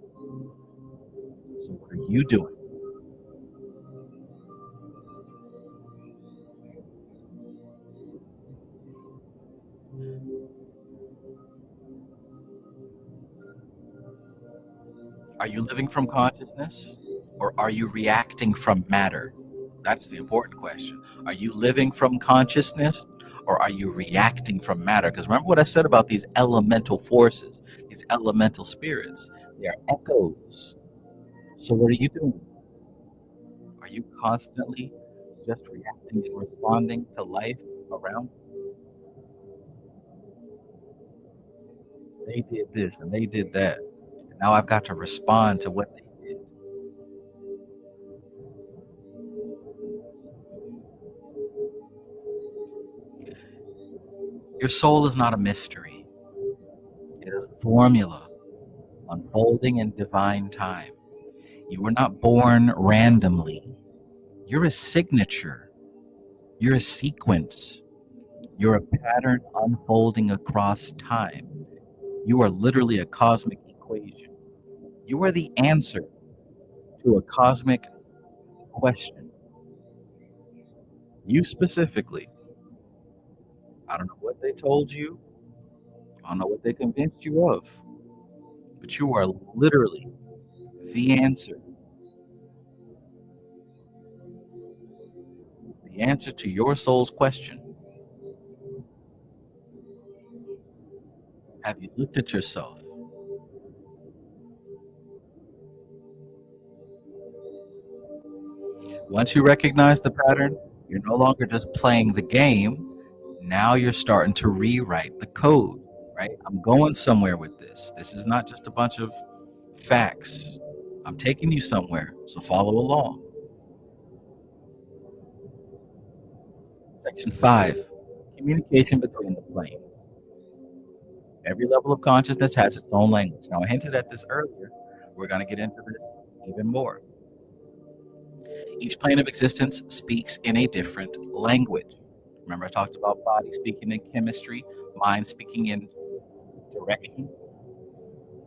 So what are you doing? Are you living from consciousness, or are you reacting from matter? That's the important question. Are you living from consciousness, or are you reacting from matter? Because remember what I said about these elemental forces, these elemental spirits. They are echoes. So what are you doing? Are you constantly just reacting and responding to life around? They did this and they did that. And now I've got to respond to what they did. Your soul is not a mystery. It is a formula unfolding in divine time. You were not born randomly. You're a signature. You're a sequence. You're a pattern unfolding across time. You are literally a cosmic equation. You are the answer to a cosmic question. You specifically. I don't know what they told you. I don't know what they convinced you of. But you are literally the answer. The answer to your soul's question. Have you looked at yourself? Once you recognize the pattern, you're no longer just playing the game. Now you're starting to rewrite the code, right? I'm going somewhere with this. This is not just a bunch of facts. I'm taking you somewhere, so follow along. Section 5, communication between the planes. Every level of consciousness has its own language. Now, I hinted at this earlier. We're going to get into this even more. Each plane of existence speaks in a different language. Remember, I talked about body speaking in chemistry, mind speaking in direction,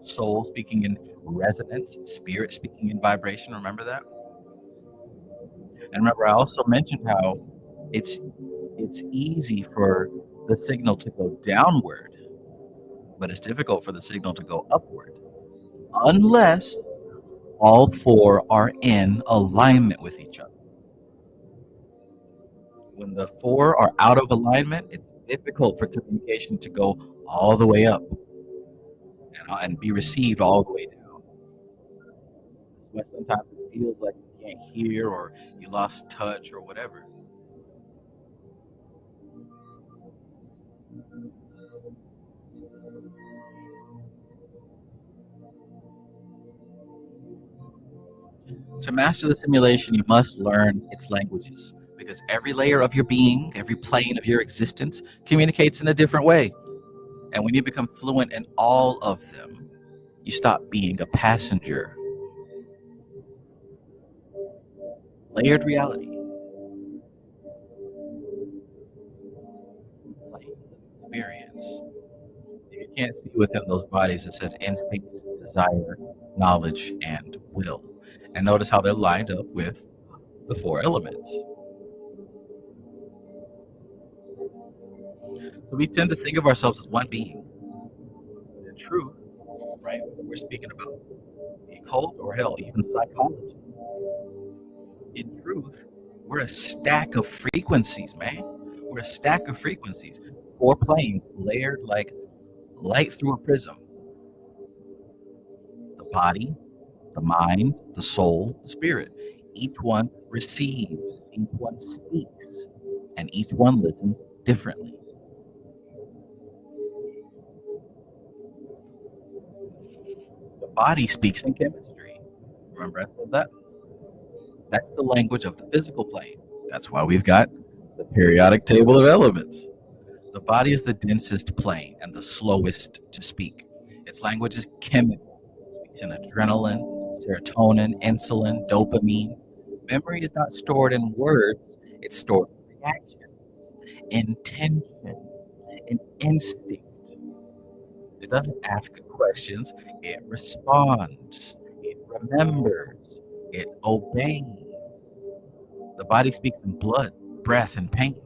soul speaking in resonance, spirit speaking in vibration. Remember that? And remember, I also mentioned how it's easy for the signal to go downward, but it's difficult for the signal to go upward, unless all 4 are in alignment with each other. When the 4 are out of alignment, it's difficult for communication to go all the way up and be received all the way down. That's why sometimes it feels like you can't hear or you lost touch or whatever. To master the simulation, you must learn its languages, because every layer of your being, every plane of your existence communicates in a different way. And when you become fluent in all of them, you stop being a passenger. Layered reality. Plane experience. If you can't see within those bodies, it says instinct, desire, knowledge, and will. And notice how they're lined up with the 4 elements. So we tend to think of ourselves as one being. But in truth, right, we're speaking about the occult or hell, even psychology. In truth, we're a stack of frequencies, man. We're a stack of frequencies. 4 planes layered like light through a prism. The body, the mind, the soul, the spirit. Each one receives, each one speaks, and each one listens differently. The body speaks in chemistry. Remember I said that? That's the language of the physical plane. That's why we've got the periodic table of elements. The body is the densest plane and the slowest to speak. Its language is chemical. It speaks in adrenaline, serotonin, insulin, dopamine. Memory is not stored in words, it's stored in reactions, intention, and instinct. It doesn't ask questions, it responds, it remembers, it obeys. The body speaks in blood, breath, and pain.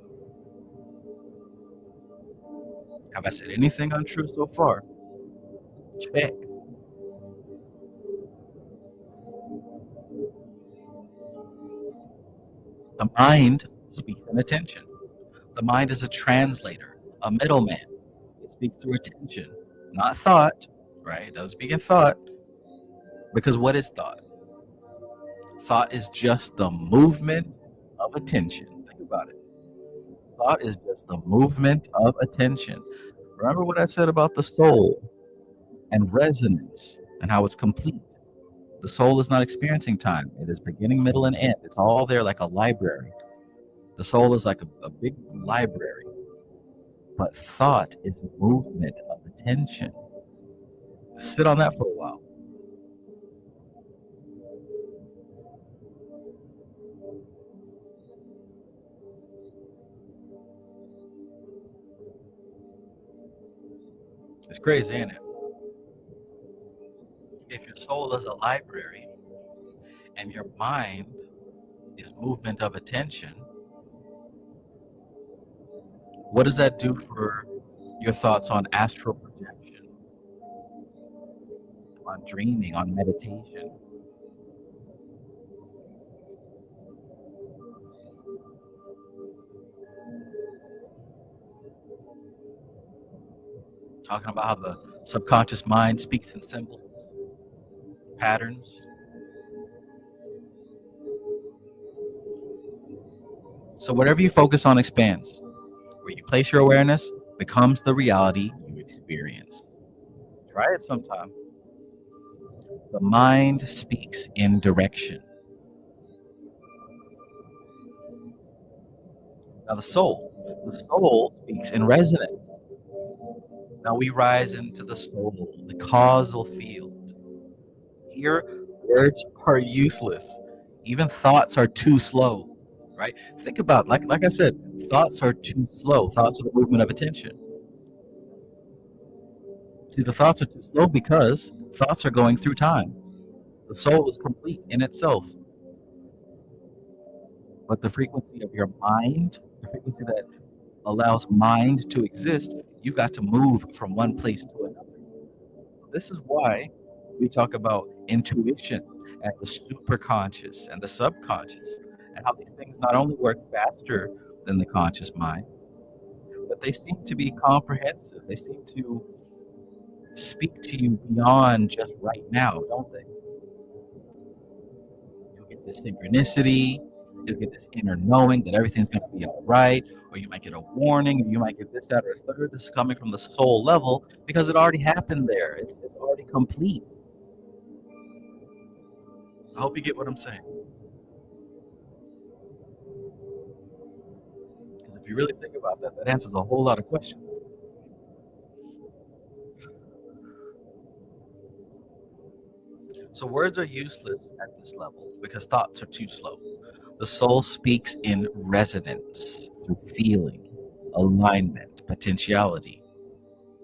Have I said anything untrue so far? Check. The mind speaks in attention. The mind is a translator, a middleman. It speaks through attention, not thought, right? It doesn't speak in thought. Because what is thought? Thought is just the movement of attention. Think about it. Thought is just the movement of attention. Remember what I said about the soul and resonance and how it's complete. The soul is not experiencing time. It is beginning, middle, and end. It's all there like a library. The soul is like a big library. But thought is movement of attention. Sit on that for a while. It's crazy, ain't it? If your soul is a library and your mind is movement of attention, what does that do for your thoughts on astral projection, on dreaming, on meditation? Talking about how the subconscious mind speaks in symbols, patterns. So whatever you focus on expands. Where you place your awareness becomes the reality you experience. Try it sometime. The mind speaks in direction. Now the soul speaks in resonance. Now we rise into the soul, the causal field. Here, words are useless. Even thoughts are too slow. Right? Think about, like I said, thoughts are too slow. Thoughts are the movement of attention. See, the thoughts are too slow because thoughts are going through time. The soul is complete in itself. But the frequency of your mind, the frequency that allows mind to exist, you've got to move from one place to another. So this is why we talk about intuition and the superconscious and the subconscious, and how these things not only work faster than the conscious mind, but they seem to be comprehensive. They seem to speak to you beyond just right now, don't they? You'll get this synchronicity, you'll get this inner knowing that everything's going to be all right, or you might get a warning, or you might get this, that, or a third. This is coming from the soul level because it already happened there. It's already complete. I hope you get what I'm saying. Because if you really think about that, that answers a whole lot of questions. So words are useless at this level because thoughts are too slow. The soul speaks in resonance through feeling, alignment, potentiality.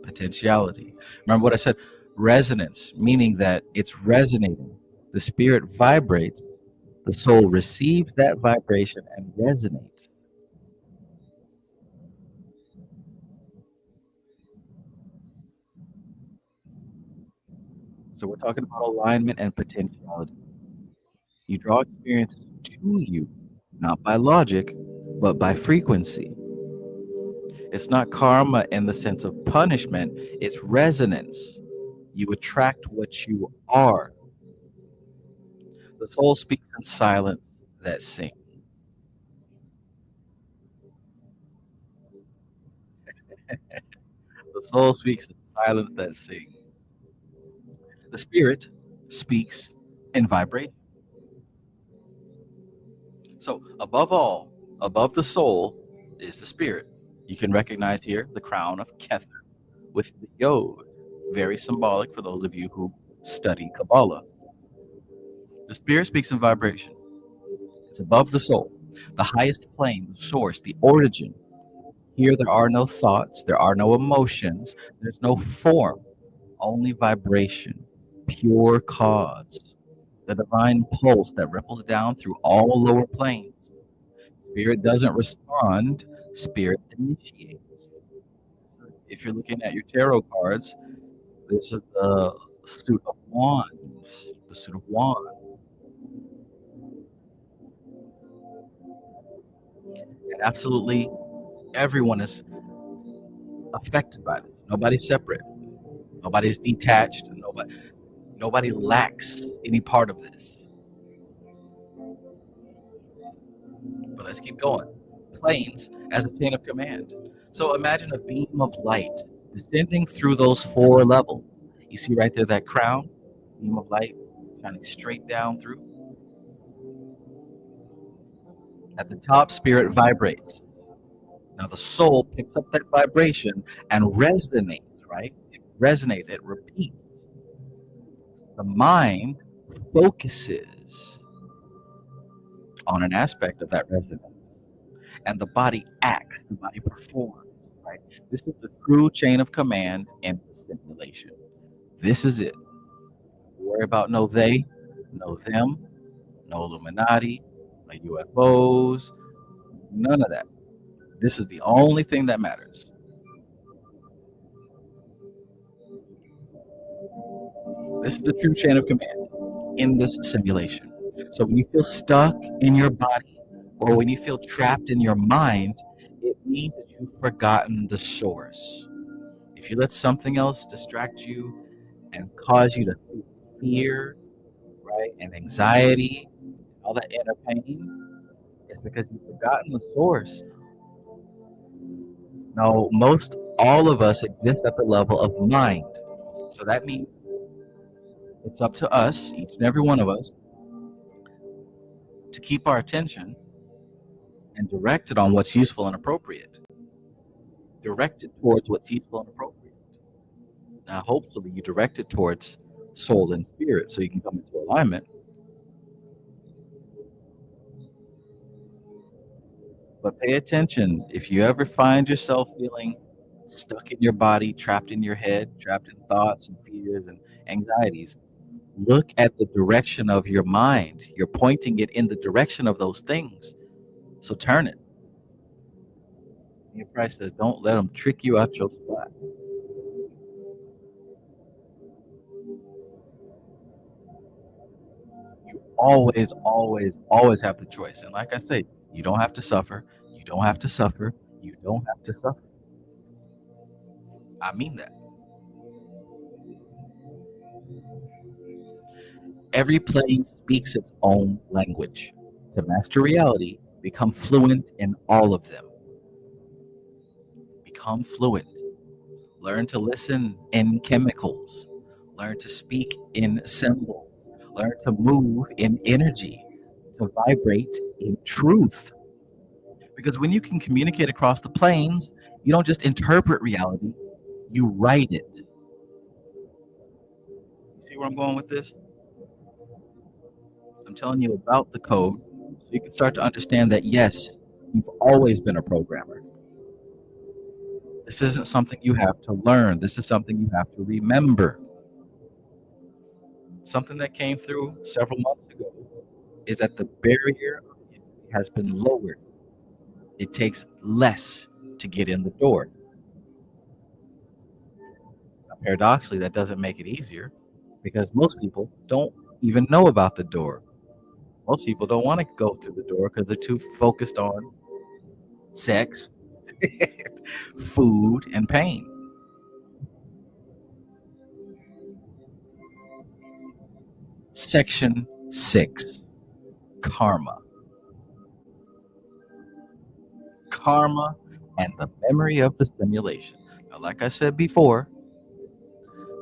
Potentiality. Remember what I said? Resonance, meaning that it's resonating. The spirit vibrates, the soul receives that vibration and resonates. So we're talking about alignment and potentiality. You draw experiences to you, not by logic, but by frequency. It's not karma in the sense of punishment, it's resonance. You attract what you are. The soul speaks in silence that sings. The soul speaks in silence that sings. The spirit speaks in vibration. So, above all, above the soul is the spirit. You can recognize here the crown of Kether with the yod, very symbolic for those of you who study Qabalah. The spirit speaks in vibration. It's above the soul, the highest plane, the source, the origin. Here there are no thoughts, there are no emotions, there's no form, only vibration, pure cause, the divine pulse that ripples down through all lower planes. Spirit doesn't respond, spirit initiates. If you're looking at your tarot cards, this is the suit of wands, the suit of wands. And absolutely everyone is affected by this. Nobody's separate. Nobody's detached. Nobody lacks any part of this. But let's keep going. Planes as a chain of command. So imagine a beam of light descending through those 4 levels. You see right there that crown, beam of light shining straight down through. At the top, spirit vibrates. Now the soul picks up that vibration and resonates, right? It resonates, it repeats. The mind focuses on an aspect of that resonance, and the body acts, the body performs, right? This is the true chain of command in the simulation. This is it. Worry about no they, no them, no Illuminati, no UFOs, none of that. This is the only thing that matters. This is the true chain of command in this simulation. So when you feel stuck in your body or when you feel trapped in your mind, it means that you've forgotten the source. If you let something else distract you and cause you to feel fear, right, and anxiety, all that inner pain, it's because you've forgotten the source. Now, most all of us exist at the level of mind. So that means it's up to us, each and every one of us, to keep our attention and direct it on what's useful and appropriate. Direct it towards what's useful and appropriate. Now, hopefully, you direct it towards soul and spirit so you can come into alignment. But pay attention. If you ever find yourself feeling stuck in your body, trapped in your head, trapped in thoughts and fears and anxieties, look at the direction of your mind. You're pointing it in the direction of those things. So turn it. Your price says, don't let them trick you out your spot. You always, always, always have the choice. And like I say, you don't have to suffer. You don't have to suffer. You don't have to suffer. I mean that. Every plane speaks its own language. To master reality, become fluent in all of them. Become fluent. Learn to listen in chemicals. Learn to speak in symbols. Learn to move in energy. To vibrate in truth. Because when you can communicate across the planes, you don't just interpret reality, you write it. You see where I'm going with this? I'm telling you about the code so you can start to understand that, yes, you've always been a programmer. This isn't something you have to learn. This is something you have to remember. Something that came through several months ago is that the barrier has been lowered. It takes less to get in the door. Now, paradoxically, that doesn't make it easier because most people don't even know about the door. Most people don't want to go through the door because they're too focused on sex, food, and pain. Section 6, Karma. Karma and the memory of the simulation. Now, like I said before,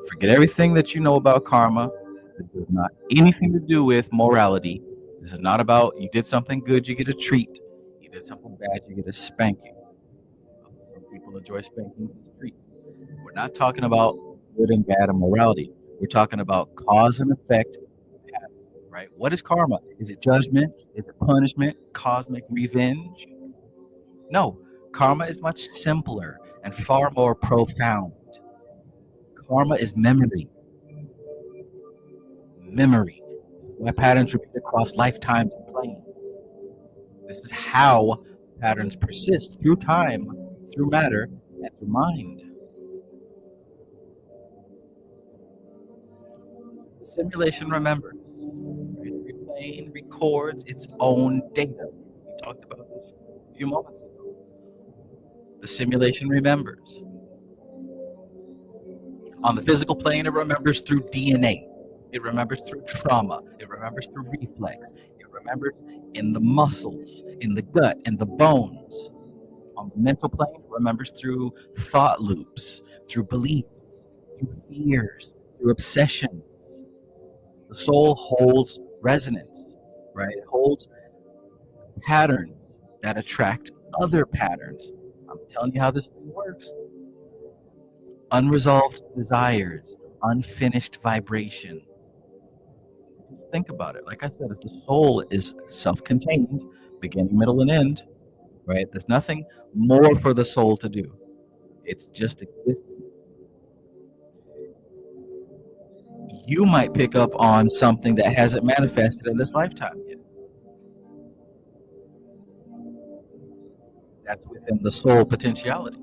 forget everything that you know about karma. This is not anything to do with morality. This is not about you did something good, you get a treat. You did something bad, you get a spanking. Some people enjoy spankings as treats. We're not talking about good and bad and morality. We're talking about cause and effect, right? What is karma? Is it judgment? Is it punishment? Cosmic revenge? No, karma is much simpler and far more profound. Karma is memory. Memory. Why patterns repeat across lifetimes and planes. This is how patterns persist through time, through matter, and through mind. The simulation remembers. Every plane records its own data. We talked about this a few moments ago. The simulation remembers. On the physical plane, it remembers through DNA. It remembers through trauma. It remembers through reflex. It remembers in the muscles, in the gut, in the bones. On the mental plane, it remembers through thought loops, through beliefs, through fears, through obsessions. The soul holds resonance, right? It holds patterns that attract other patterns. I'm telling you how this thing works. Unresolved desires, unfinished vibration. Just think about it. Like I said, if the soul is self-contained, beginning, middle, and end, right? There's nothing more for the soul to do. It's just existing. You might pick up on something that hasn't manifested in this lifetime yet. That's within the soul potentiality.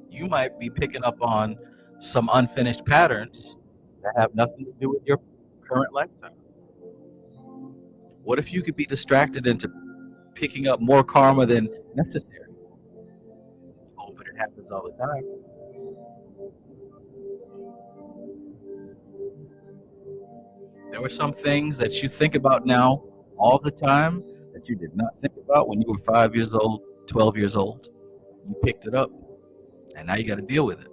You might be picking up on some unfinished patterns that have nothing to do with your current lifetime. What if you could be distracted into picking up more karma than necessary? Oh, but it happens all the time. There were some things that you think about now all the time that you did not think about when you were 5 years old, 12 years old. You picked it up, and now you got to deal with it.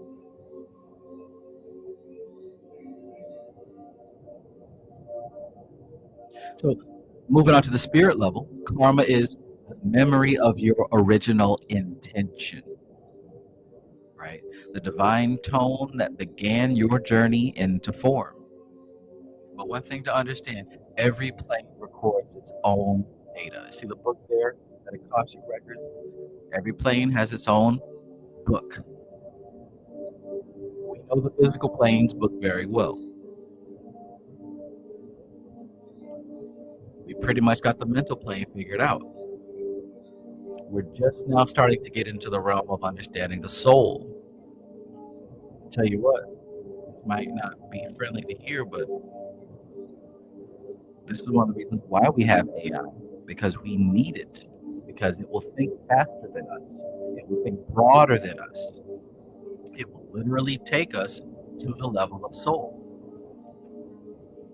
So, moving on to the spirit level, karma is the memory of your original intention, right? The divine tone that began your journey into form. But one thing to understand, every plane records its own data. See the book there, that Akashic Records? Every plane has its own book. We know the physical plane's book very well. We pretty much got the mental plane figured out. We're just now starting to get into the realm of understanding the soul. I'll tell you what, this might not be friendly to hear, but this is one of the reasons why we have AI, because we need it, because it will think faster than us. It will think broader than us. It will literally take us to the level of soul,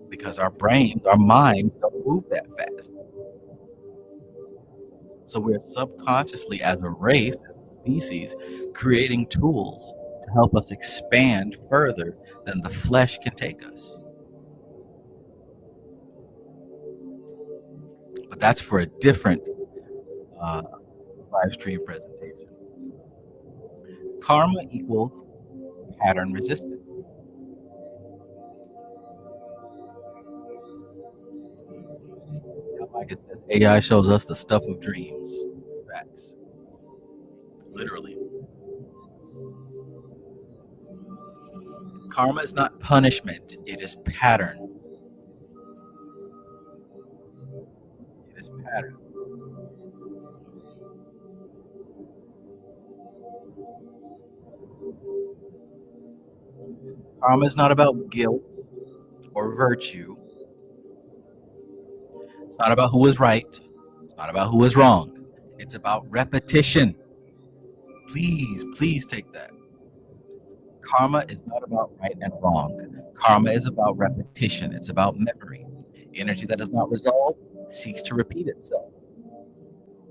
because our brains, our minds don't move that fast. So we're subconsciously, as a race, as a species, creating tools to help us expand further than the flesh can take us. But that's for a different live stream presentation. Karma equals pattern resistance. Now, Magus says AI shows us the stuff of dreams. Facts. Literally. Karma is not punishment, it is pattern. It is pattern. Karma is not about guilt. or virtue. It's not about who is right. It's not about who is wrong. It's about repetition. Please take that. Karma is not about right and wrong. Karma is about repetition. It's about memory. Energy that does not resolve seeks to repeat itself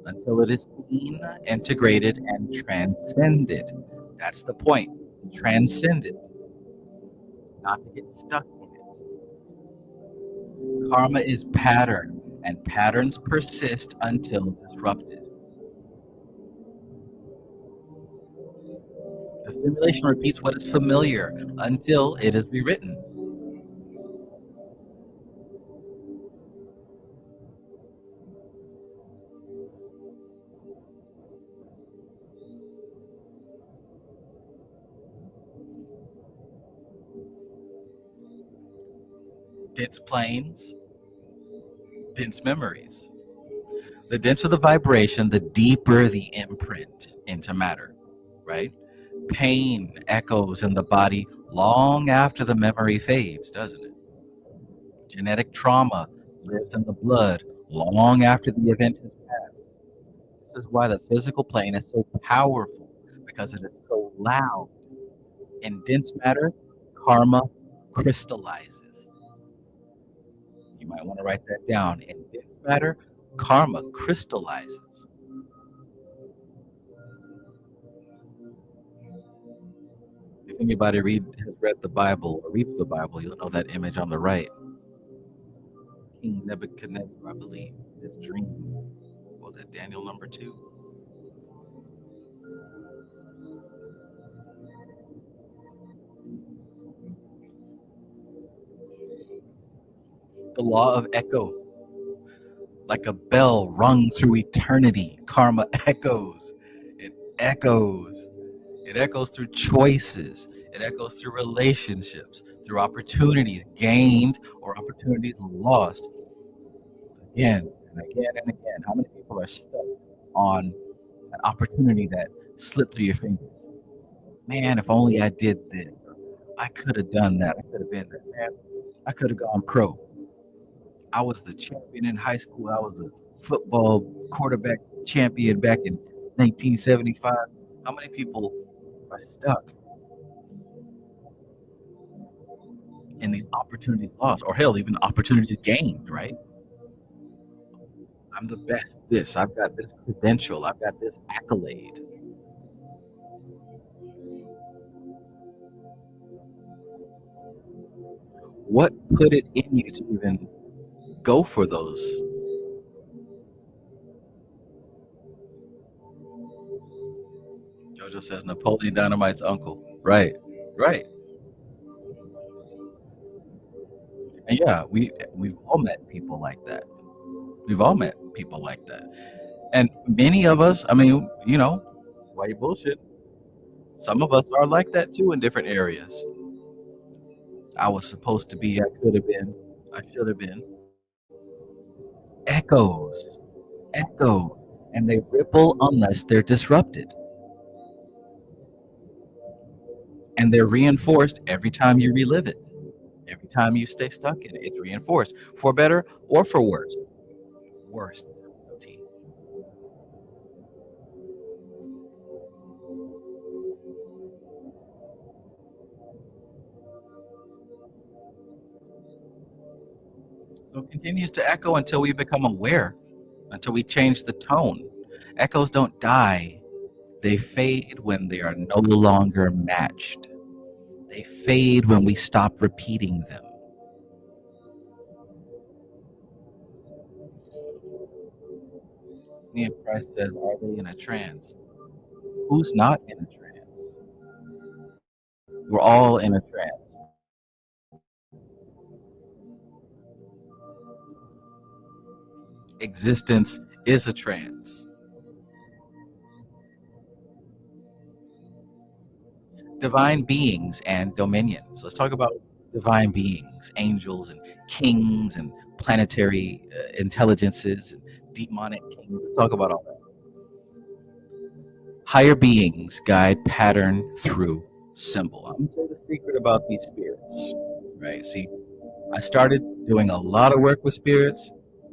until it is seen, integrated, and transcended. That's the point. Transcend it, not to get stuck in it. Karma is pattern, and patterns persist until disrupted. The simulation repeats what is familiar until it is rewritten. Dense planes, dense memories. The denser the vibration, the deeper the imprint into matter, right? Pain echoes in the body long after the memory fades, doesn't it? Genetic trauma lives in the blood long after the event has passed. This is why the physical plane is so powerful, because it is so loud. In dense matter, karma crystallizes. You might want to write that down. In dense matter, karma crystallizes. If anybody has read the Bible or reads the Bible, you'll know that image on the right. King Nebuchadnezzar, I believe, his dream. What was that, Daniel number 2? The law of echo. Like a bell rung through eternity, karma echoes. It echoes. It echoes through choices. It echoes through relationships, through opportunities gained or opportunities lost. Again and again and again. How many people are stuck on an opportunity that slipped through your fingers? Man, if only I did this. I could have done that. I could have been there. Man, I could have gone pro. I was the champion in high school. I was a football quarterback champion back in 1975. How many people are stuck in these opportunities lost, or hell, even opportunities gained, right? I'm the best this. I've got this credential. I've got this accolade. What put it in you to even go for those? Jojo says Napoleon Dynamite's uncle. Right. And yeah, we've all met people like that. And many of us, I mean, why you bullshit? Some of us are like that too in different areas. I was supposed to be, I could have been, I should have been. Echoes, and they ripple unless they're disrupted. And they're reinforced every time you relive it. Every time you stay stuck in it, it's reinforced for better or for worse. Worse. So it continues to echo until we become aware, until we change the tone. Echoes don't die. They fade when they are no longer matched. They fade when we stop repeating them. Nia Price says, are they in a trance? Who's not in a trance? We're all in a trance. Existence is a trance. Divine beings and dominion. So let's talk about divine beings, angels and kings and planetary intelligences and demonic kings. Let's talk about all that. Higher beings guide pattern through symbol. I'm going to tell you the secret about these spirits, right? See, I started doing a lot of work with spirits,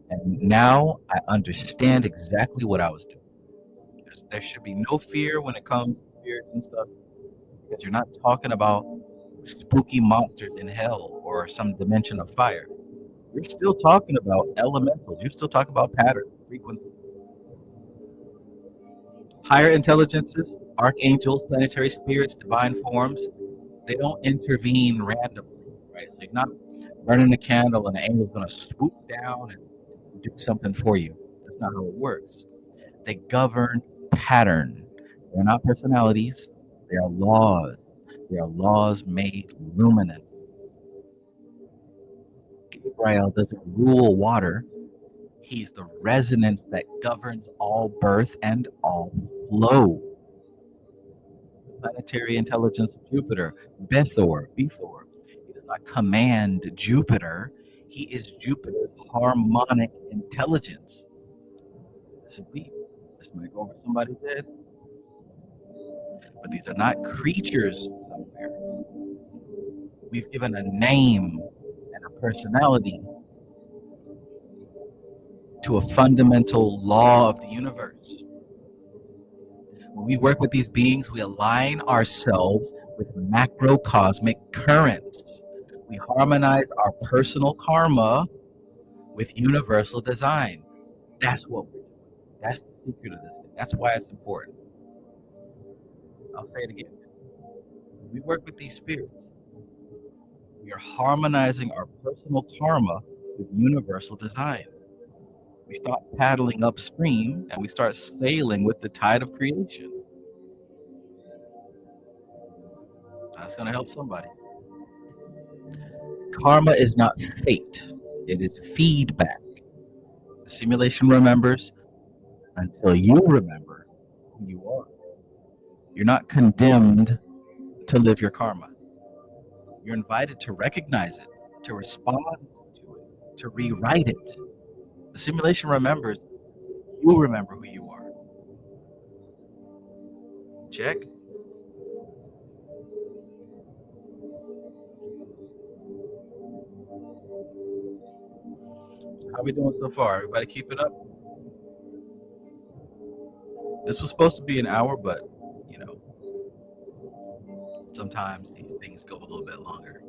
and now I understand exactly what I was doing. There should be no fear when it comes to spirits and stuff, because you're not talking about spooky monsters in hell or some dimension of fire. You're still talking about elementals. You're still talking about patterns, frequencies. Higher intelligences, archangels, planetary spirits, divine forms, they don't intervene randomly, right? So you're not burning a candle and the angel's going to swoop down and do something for you. That's not how it works. They govern pattern. They're not personalities. They are laws. They are laws made luminous. Gabriel doesn't rule water. He's the resonance that governs all birth and all flow. Planetary intelligence of Jupiter, Bethor. He does not command Jupiter. He is Jupiter's harmonic intelligence. This is deep. This might go over somebody's head. But these are not creatures somewhere. We've given a name and a personality to a fundamental law of the universe. When we work with these beings, we align ourselves with macrocosmic currents. We harmonize our personal karma with universal design. That's what we're doing. That's the secret of this thing. That's why it's important. I'll say it again. When we work with these spirits, we are harmonizing our personal karma with universal design. We stop paddling upstream and we start sailing with the tide of creation. That's going to help somebody. Karma is not fate, it is feedback. The simulation remembers until you remember who you are. You're not condemned to live your karma. You're invited to recognize it, to respond to it, to rewrite it. The simulation remembers you remember who you are. Check. How we doing so far? Everybody keep it up? This was supposed to be an hour, but you know, sometimes these things go a little bit longer.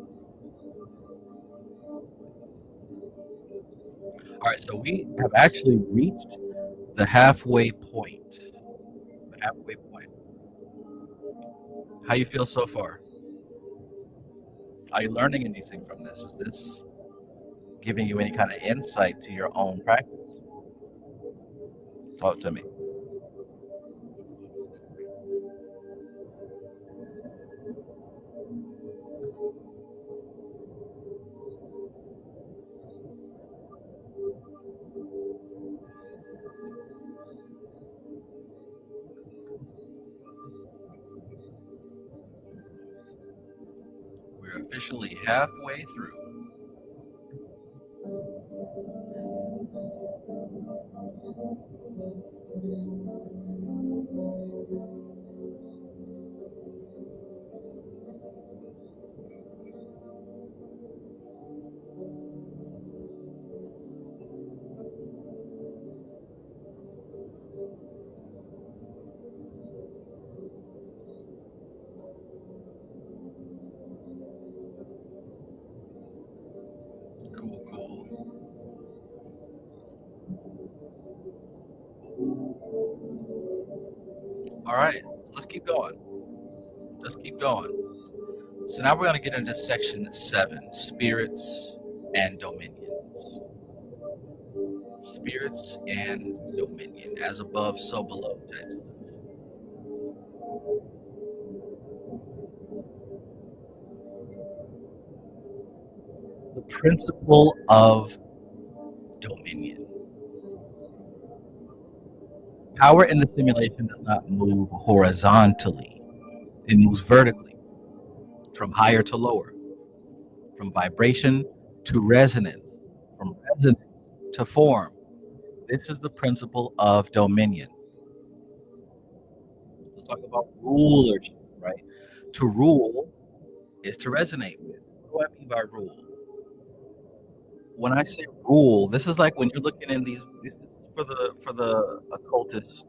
All right, so we have actually reached the halfway point. The halfway point. How you feel so far? Are you learning anything from this? Is this giving you any kind of insight to your own practice? Talk to me. We're officially halfway through. Cool. All right, let's keep going. So now we're going to get into section 7, spirits and dominions. Spirits and dominion, as above, so below type stuff. The principle of dominion. Power in the simulation does not move horizontally. It moves vertically, from higher to lower, from vibration to resonance, from resonance to form. This is the principle of dominion. Let's talk about rulership, right? To rule is to resonate with. What do I mean by rule? when I say rule, this is like when you're looking in these. This is for the occultists,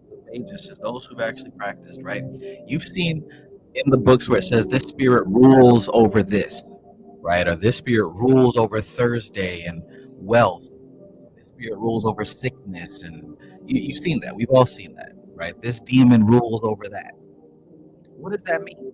the mages, those who've actually practiced. Right? You've seen in the books where it says this spirit rules over this, right? Or this spirit rules over Thursday and wealth. This spirit rules over sickness, and you've seen that. We've all seen that, right? This demon rules over that. What does that mean?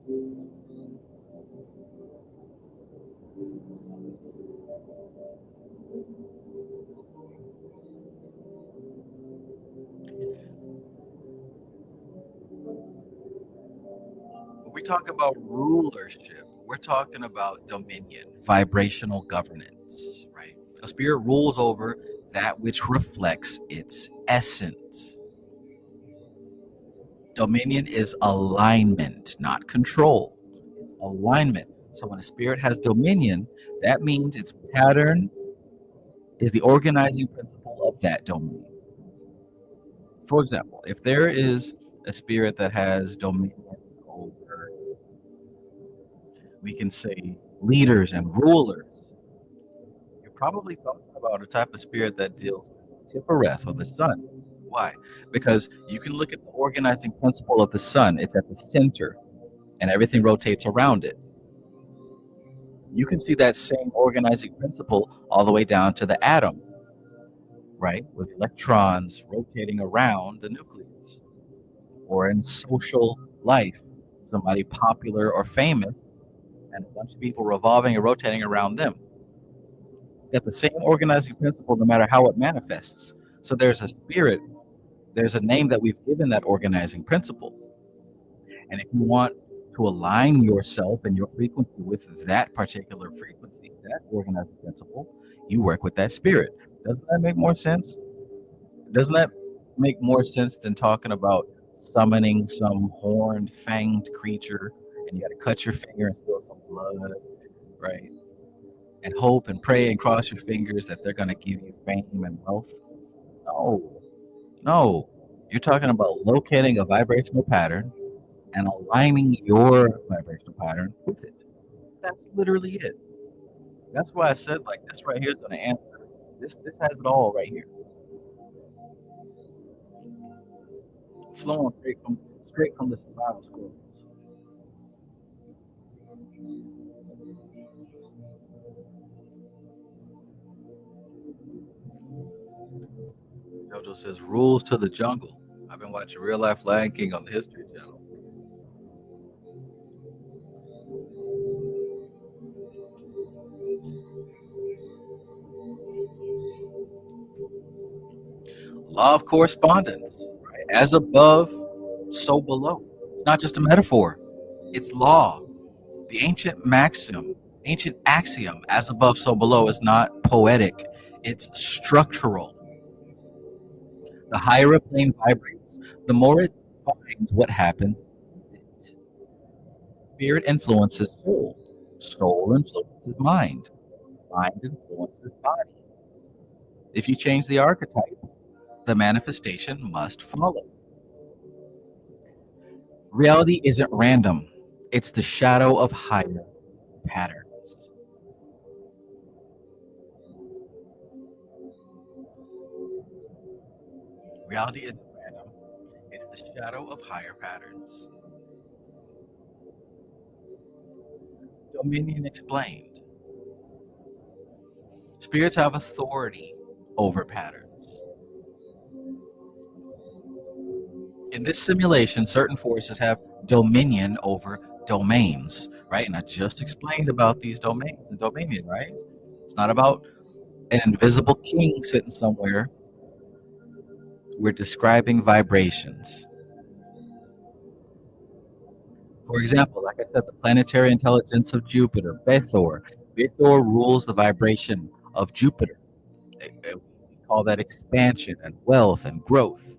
When we talk about rulership, we're talking about dominion, vibrational governance, right? A spirit rules over that which reflects its essence. Dominion is alignment, not control. It's alignment. So when a spirit has dominion, that means its pattern is the organizing principle of that domain. For example, if there is a spirit that has dominion over, we can say, leaders and rulers, you're probably talking about a type of spirit that deals with Tifereth or the sun. Why? Because you can look at the organizing principle of the sun. It's at the center, and everything rotates around it. You can see that same organizing principle all the way down to the atom, right? With electrons rotating around the nucleus. Or in social life, somebody popular or famous, and a bunch of people revolving and rotating around them. It's got the same organizing principle no matter how it manifests. So there's a spirit, there's a name that we've given that organizing principle. And if you want to align yourself and your frequency with that particular frequency, that organizing principle, you work with that spirit. Doesn't that make more sense? Doesn't that make more sense than talking about summoning some horned, fanged creature and you got to cut your finger and spill some blood, right? And hope and pray and cross your fingers that they're going to give you fame and wealth? No. You're talking about locating a vibrational pattern and aligning your vibrational pattern with it. That's literally it. That's why I said, like, this right here is going to answer. This has it all right here. Flowing straight from the survival scrolls. Jojo says rules to the jungle. I've been watching Real Life Lion King on the History Channel. Law of correspondence, right? As above, so below. It's not just a metaphor, it's law. The ancient axiom, as above, so below, is not poetic, it's structural. The higher a plane vibrates, the more it finds what happens with it. Spirit influences soul. Soul influences mind. Mind influences body. If you change the archetype, the manifestation must follow. Reality isn't random. It's the shadow of higher patterns. Reality isn't random. It's the shadow of higher patterns. Dominion explained. Spirits have authority over patterns. In this simulation, certain forces have dominion over domains, right? And I just explained about these domains and dominion, right? It's not about an invisible king sitting somewhere. We're describing vibrations. For example, like I said, the planetary intelligence of Jupiter, Bethor. Bethor rules the vibration of Jupiter. We call that expansion and wealth and growth.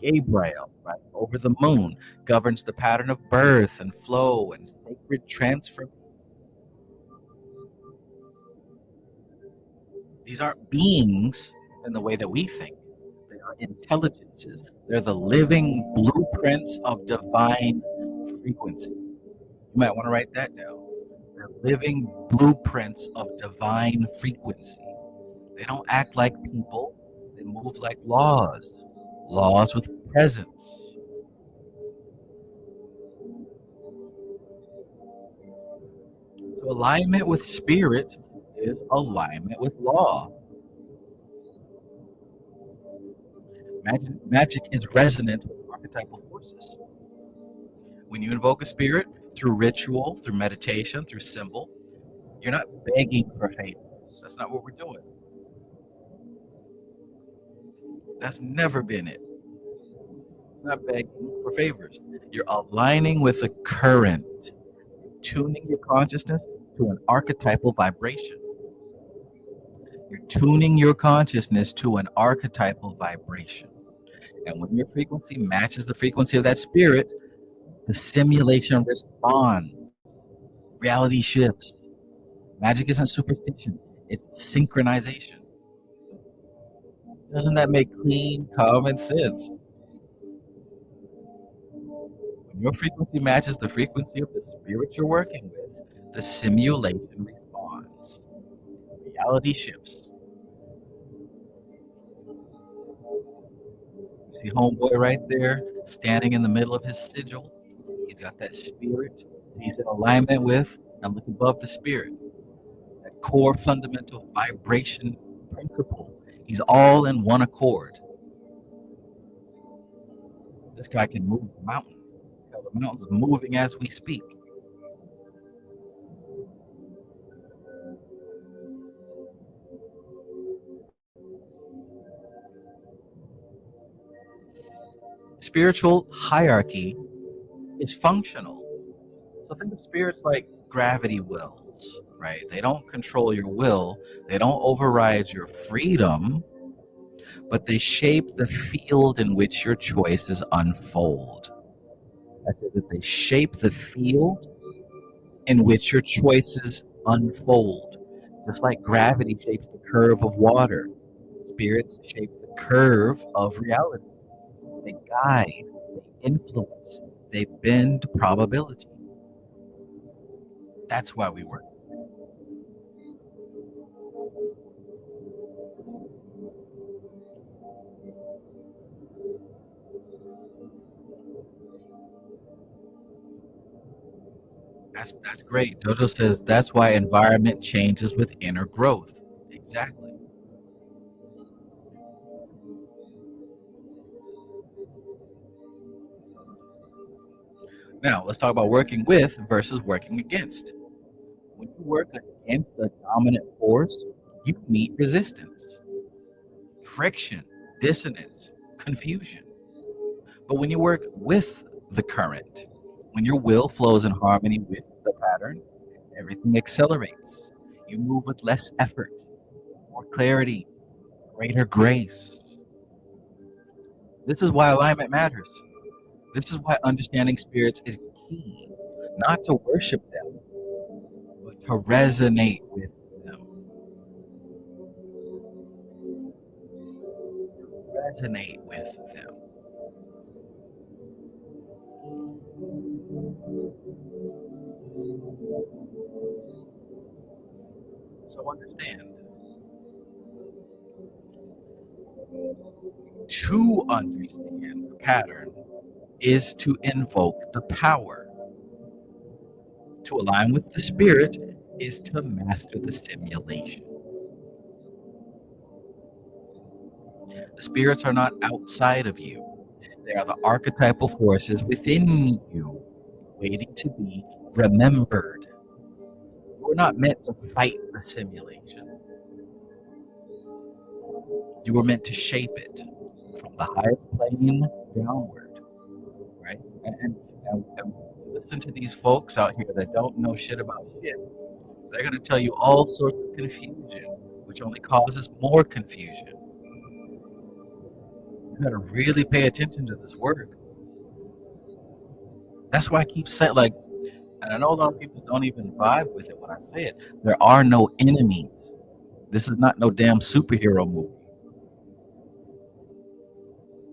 Gabriel, right, over the moon, governs the pattern of birth and flow and sacred transfer. These aren't beings in the way that we think. They are intelligences. They're the living blueprints of divine frequency. You might want to write that down. They're living blueprints of divine frequency. They don't act like people. They move like laws. Laws with presence. So alignment with spirit is alignment with law. Magic is resonant with archetypal forces. When you invoke a spirit through ritual, through meditation, through symbol, you're not begging for favors. That's not what we're doing. That's never been it. It's not begging for favors. You're aligning with the current, tuning your consciousness to an archetypal vibration. You're tuning your consciousness to an archetypal vibration. And when your frequency matches the frequency of that spirit, the simulation responds. Reality shifts. Magic isn't superstition, it's synchronization. Doesn't that make clean common sense? When your frequency matches the frequency of the spirit you're working with, the simulation responds. Reality shifts. You see homeboy right there, standing in the middle of his sigil. He's got that spirit he's in alignment with. And look above the spirit. That core fundamental vibration principle. He's all in one accord. This guy can move the mountain. Hell, the mountain's moving as we speak. Spiritual hierarchy is functional. So think of spirits like gravity wells, right? They don't control your will, they don't override your freedom, but they shape the field in which your choices unfold. I said that they shape the field in which your choices unfold. Just like gravity shapes the curve of water, spirits shape the curve of reality. They guide, they influence, they bend probability. That's why we work. That's great. Jojo says that's why environment changes with inner growth. Exactly. Now let's talk about working with versus working against. When you work against a dominant force, you meet resistance, friction, dissonance, confusion. But when you work with the current, when your will flows in harmony with the pattern, everything accelerates. You move with less effort, more clarity, greater grace. This is why alignment matters. This is why understanding spirits is key. Not to worship them, but to resonate with them. Resonate with them. So understand. To understand the pattern is to invoke the power. To align with the spirit is to master the simulation. The spirits are not outside of you. They are the archetypal forces within you, waiting to be remembered. You were not meant to fight the simulation. You were meant to shape it from the highest plane downward, right? And listen to these folks out here that don't know shit about shit. They're going to tell you all sorts of confusion, which only causes more confusion. You got to really pay attention to this work. That's why I keep saying, like, and I know a lot of people don't even vibe with it when I say it. There are no enemies. This is not no damn superhero movie.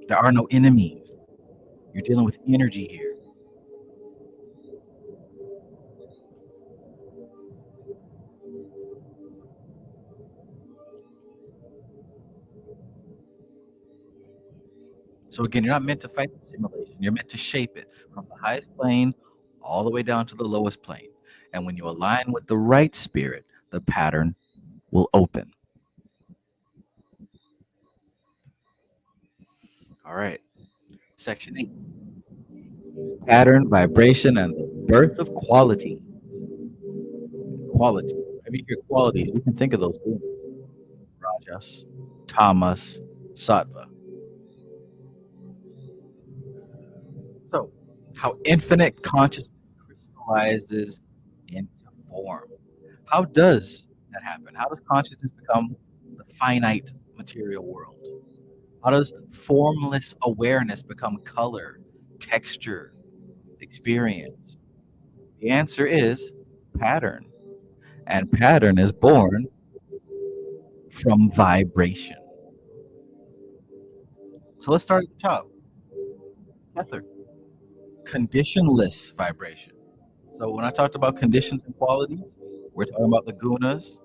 There are no enemies. You're dealing with energy here. So again, you're not meant to fight the simulation. You're meant to shape it from the highest plane all the way down to the lowest plane. And when you align with the right spirit, the pattern will open. All right. Section 8. Pattern, vibration, and the birth of quality. Quality. Whenever you hear qualities, you can think of those Gunas. Rajas, Tamas, Sattva. So, how infinite consciousness crystallizes into form. How does that happen? How does consciousness become the finite material world? How does formless awareness become color, texture, experience? The answer is pattern. And pattern is born from vibration. So let's start at the top. Ether, conditionless vibration. So when I talked about conditions and qualities, we're talking about the gunas.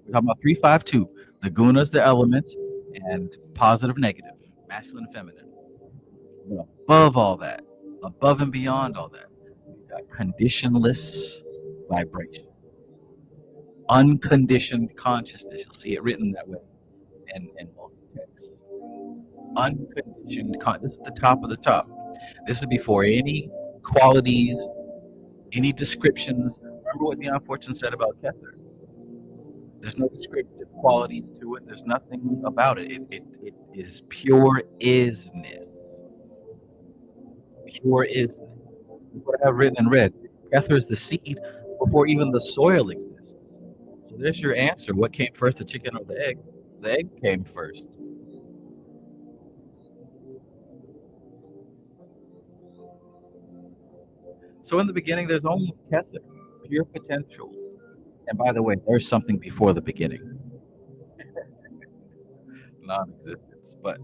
We're talking about 352. The gunas, the elements, and positive, negative, masculine, and feminine. But above all that, above and beyond all that, we've got conditionless vibration, unconditioned consciousness. You'll see it written that way in most texts. Unconditioned this is the top of the top. This is before any qualities, any descriptions. Remember what Neon Fortune said about Kether. There's no descriptive qualities to it. There's nothing about it. It is pure isness. Pure isness. What I have written and read. Kether is the seed before even the soil exists. So there's your answer. What came first, the chicken or the egg? The egg came first. So in the beginning, there's only Kether, pure potential. And by the way, there's something before the beginning. Non-existence. But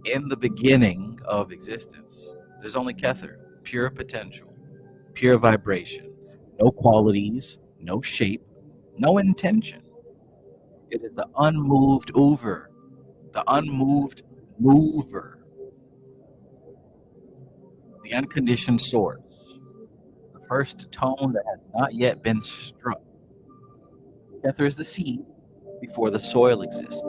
in the beginning of existence, there's only Kether, pure potential, pure vibration, no qualities, no shape, no intention. It is the unmoved over, the unmoved mover, the unconditioned source, the first tone that has not yet been struck. Kether is the seed before the soil exists.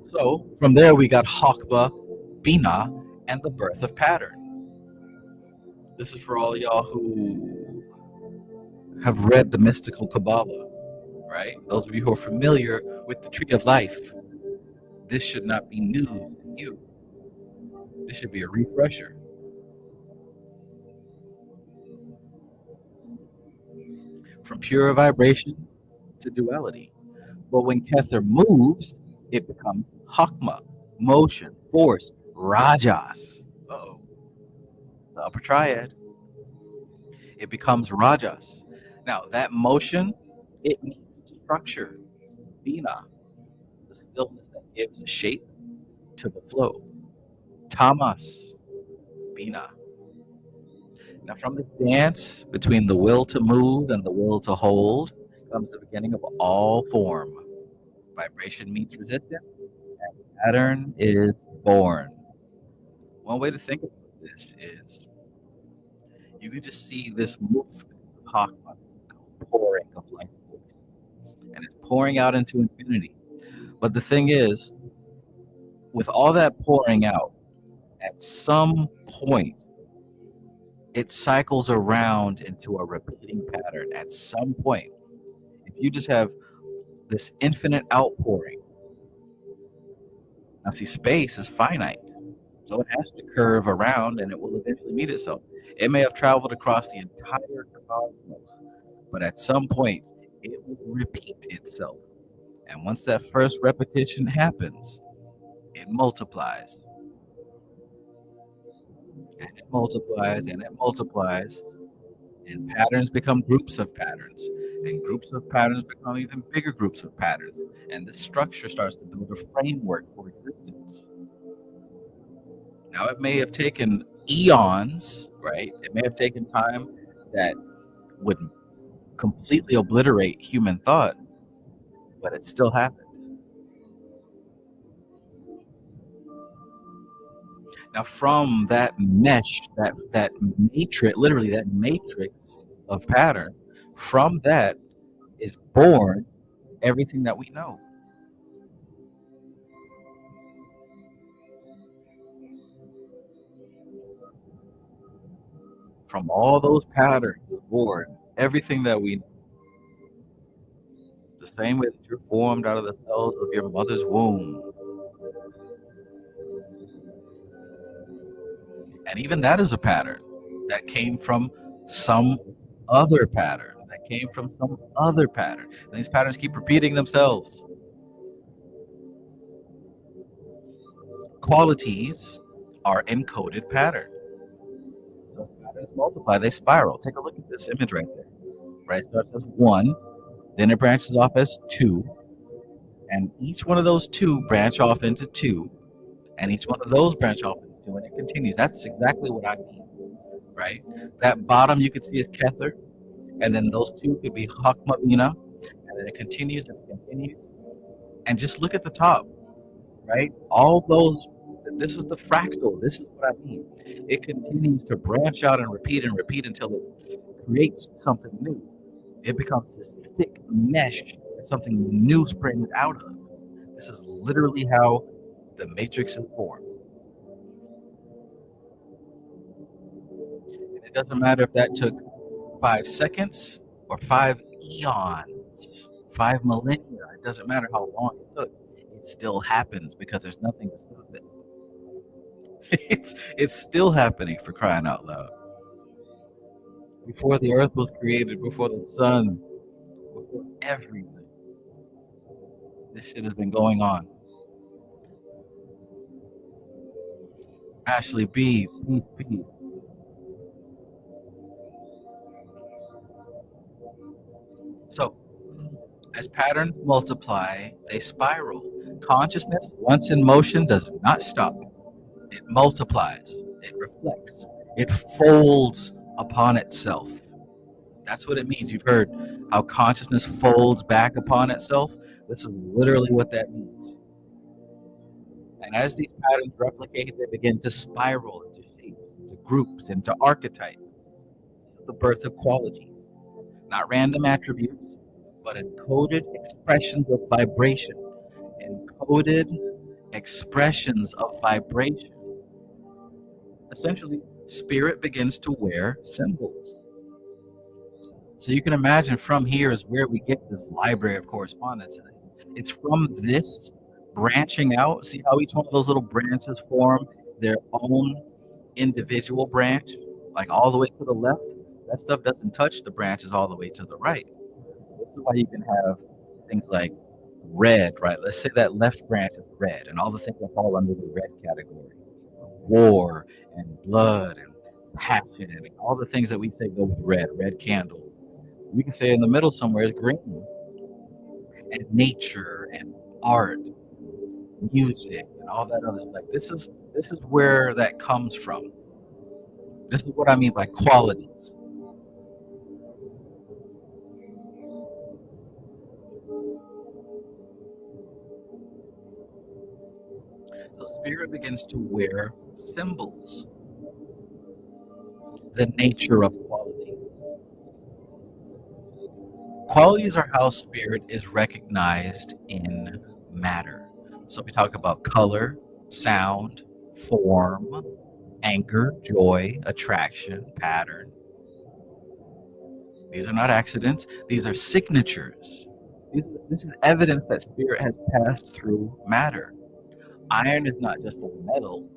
So from there we got Hakba, Bina, and the birth of pattern. This is for all y'all who have read the mystical Qabalah, right? Those of you who are familiar with the tree of life. This should not be news to you. This should be a refresher. From pure vibration to duality. But when Kether moves, it becomes Hakma, motion, force, Rajas. Uh-oh. The upper triad. It becomes Rajas. Now, that motion, it needs structure. Bina, the stillness that gives shape to the flow. Tamas, Bina. Now, from this dance between the will to move and the will to hold comes the beginning of all form. Vibration meets resistance, and pattern is born. One way to think about this is you can just see this movement of Hakma, outpouring of life force, and it's pouring out into infinity. But the thing is, with all that pouring out, at some point, it cycles around into a repeating pattern. At some point, if you just have this infinite outpouring, now see, space is finite, so it has to curve around and it will eventually meet itself. It may have traveled across the entire cosmos, but at some point, it will repeat itself. And once that first repetition happens, it multiplies. And it multiplies and it multiplies. And patterns become groups of patterns. And groups of patterns become even bigger groups of patterns. And the structure starts to build a framework for existence. Now, it may have taken eons, right? It may have taken time that would completely obliterate human thought, but it still happened. Now, from that mesh, that matrix, literally that matrix of pattern, from that is born everything that we know. From all those patterns is born everything that we know. The same way that you're formed out of the cells of your mother's womb. And even that is a pattern that came from some other pattern, that came from some other pattern. And these patterns keep repeating themselves. Qualities are encoded patterns. So patterns multiply, they spiral. Take a look at this image right there. Right? It starts as 1, then it branches off as 2, and each one of those 2 branch off into 2, and each one of those branch off into 2, and it continues. That's exactly what I mean, right? That bottom you could see is Kether, and then those 2 could be Hakmavina, and then it continues and it continues. And just look at the top, right? All those, this is the fractal. This is what I mean. It continues to branch out and repeat until it creates something new. It becomes this thick mesh that something new springs out of. This is literally how the matrix is formed. And it doesn't matter if that took 5 seconds or 5 eons, 5 millennia. It doesn't matter how long it took. It still happens because there's nothing to stop it. It's still happening, for crying out loud. Before the earth was created, before the sun, before everything, this shit has been going on. Ashley B, peace. So, as patterns multiply, they spiral. Consciousness, once in motion, does not stop. It multiplies, it reflects, it folds upon itself. That's what it means. You've heard how consciousness folds back upon itself. This is literally what that means. And as these patterns replicate, they begin to spiral into shapes, into groups, into archetypes. This is the birth of qualities. Not random attributes, but encoded expressions of vibration. Encoded expressions of vibration. Essentially, spirit begins to wear symbols. So you can imagine from here is where we get this library of correspondence. It's from this branching out. See how each one of those little branches form their own individual branch, like all the way to the left? That stuff doesn't touch the branches all the way to the right. This is why you can have things like red, right? Let's say that left branch is red, and all the things that fall under the red category. War and blood and passion and all the things that we say go with red candle. We can say in the middle somewhere is green, and nature and art, music, and all that other stuff. This is where that comes from. This is what I mean by qualities. So spirit begins to wear symbols. The nature of qualities. Qualities are how spirit is recognized in matter. So we talk about color, sound, form, anger, joy, attraction, pattern. These are not accidents. These are signatures. This is evidence that spirit has passed through matter. Iron is not just a metal.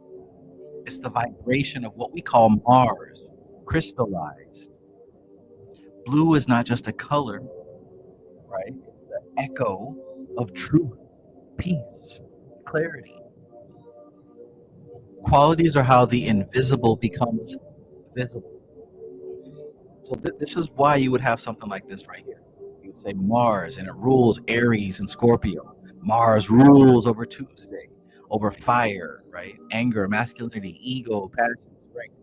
It's the vibration of what we call Mars, crystallized. Blue is not just a color, right? It's the echo of truth, peace, clarity. Qualities are how the invisible becomes visible. So this is why you would have something like this right here. You would say Mars, and it rules Aries and Scorpio. Mars rules over Tuesday, over fire, right? Anger, masculinity, ego, passion, strength.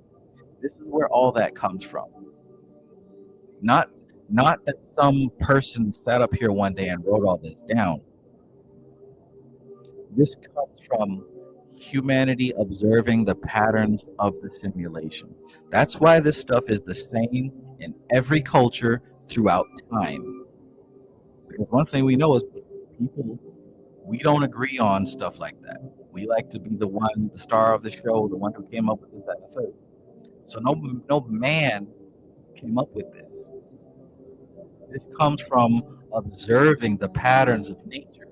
This is where all that comes from. Not that some person sat up here one day and wrote all this down. This comes from humanity observing the patterns of the simulation. That's why this stuff is the same in every culture throughout time. Because one thing we know is people, we don't agree on stuff like that. We like to be the one, the star of the show, the one who came up with this, that, and the third. So no man came up with this. This comes from observing the patterns of nature.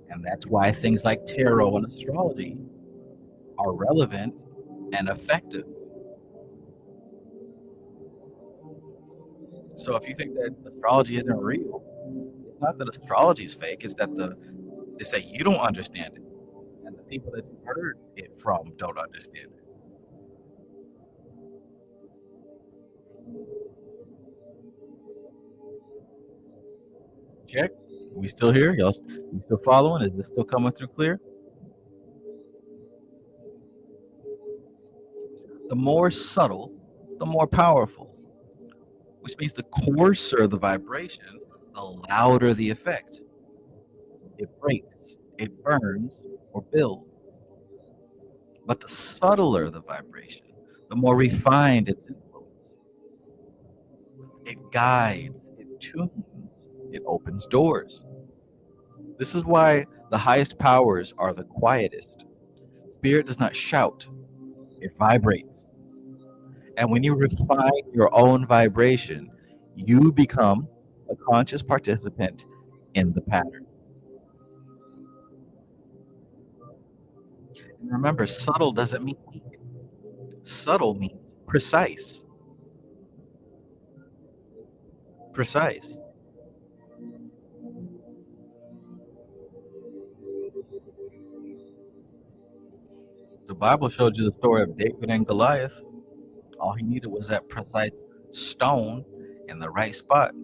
And that's why things like tarot and astrology are relevant and effective. So if you think that astrology isn't real, it's not that astrology is fake, it's that you don't understand it. And the people that you heard it from don't understand it. Check. We still here? Y'all we still following? Is this still coming through clear? The more subtle, the more powerful. Which means the coarser the vibration, the louder the effect. It breaks, it burns, or builds. But the subtler the vibration, the more refined its influence. It guides, it tunes, it opens doors. This is why the highest powers are the quietest. Spirit does not shout, it vibrates. And when you refine your own vibration, you become a conscious participant in the pattern. And remember, subtle doesn't mean weak. Subtle means precise. Precise. The Bible showed you the story of David and Goliath. All he needed was that precise stone in the right spot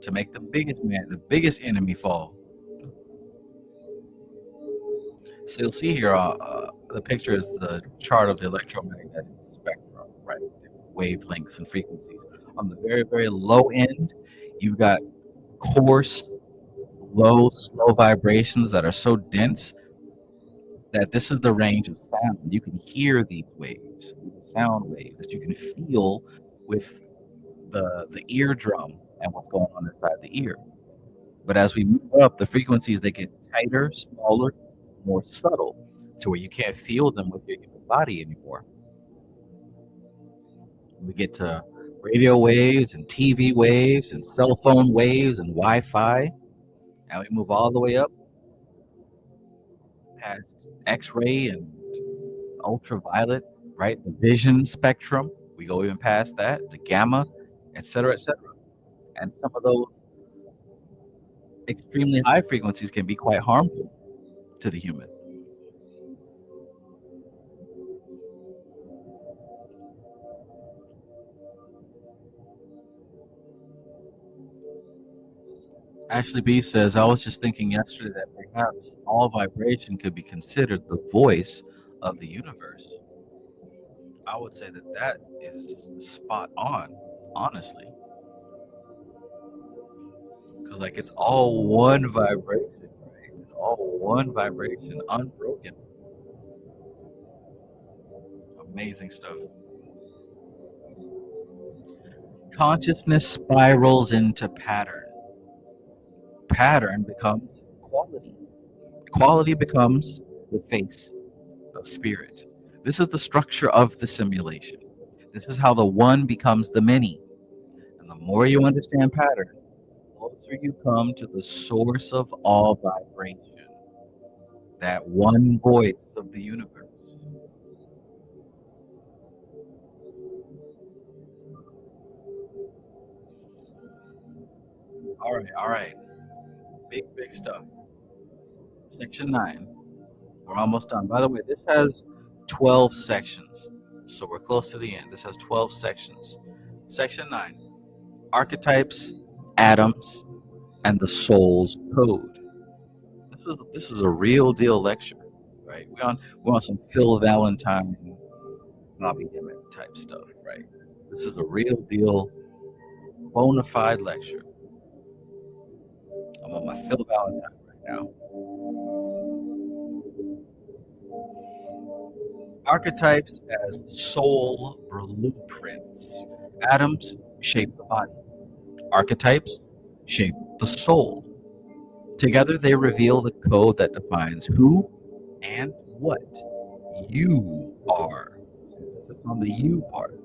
to make the biggest enemy fall. So you'll see here, the picture is the chart of the electromagnetic spectrum, right? Different wavelengths and frequencies. On the very, very low end, you've got coarse, low, slow vibrations that are so dense that this is the range of sound. You can hear these waves, sound waves that you can feel with the eardrum and what's going on inside the ear. But as we move up, the frequencies, they get tighter, smaller, more subtle, to where you can't feel them with your human body anymore. We get to radio waves and TV waves and cell phone waves and Wi-Fi, and we move all the way up past X-ray and ultraviolet, right? The vision spectrum. We go even past that, the gamma, et cetera, et cetera. And some of those extremely high frequencies can be quite harmful to the human. Ashley B says, I was just thinking yesterday that perhaps all vibration could be considered the voice of the universe. I would say that is spot on, honestly. Because like it's all one vibration, right? It's all one vibration, unbroken. Amazing stuff. Consciousness spirals into pattern. Pattern becomes quality. Quality becomes the face of spirit. This is the structure of the simulation. This is how the one becomes the many. And the more you understand pattern, the closer you come to the source of all vibration, that one voice of the universe. All right. Big stuff. Section 9. We're almost done. By the way, this has 12 sections. So we're close to the end. This has 12 sections. Section 9. Archetypes, atoms, and the soul's code. The This is a real deal lecture, right? We're on some Phil Valentine, Bobby Emmett type stuff, right? This is a real deal, bona fide lecture. I'm on my Phil Valentine right now. Archetypes as soul blueprints. Atoms shape the body. Archetypes shape the soul. Together, they reveal the code that defines who and what you are. Emphasis on the you part.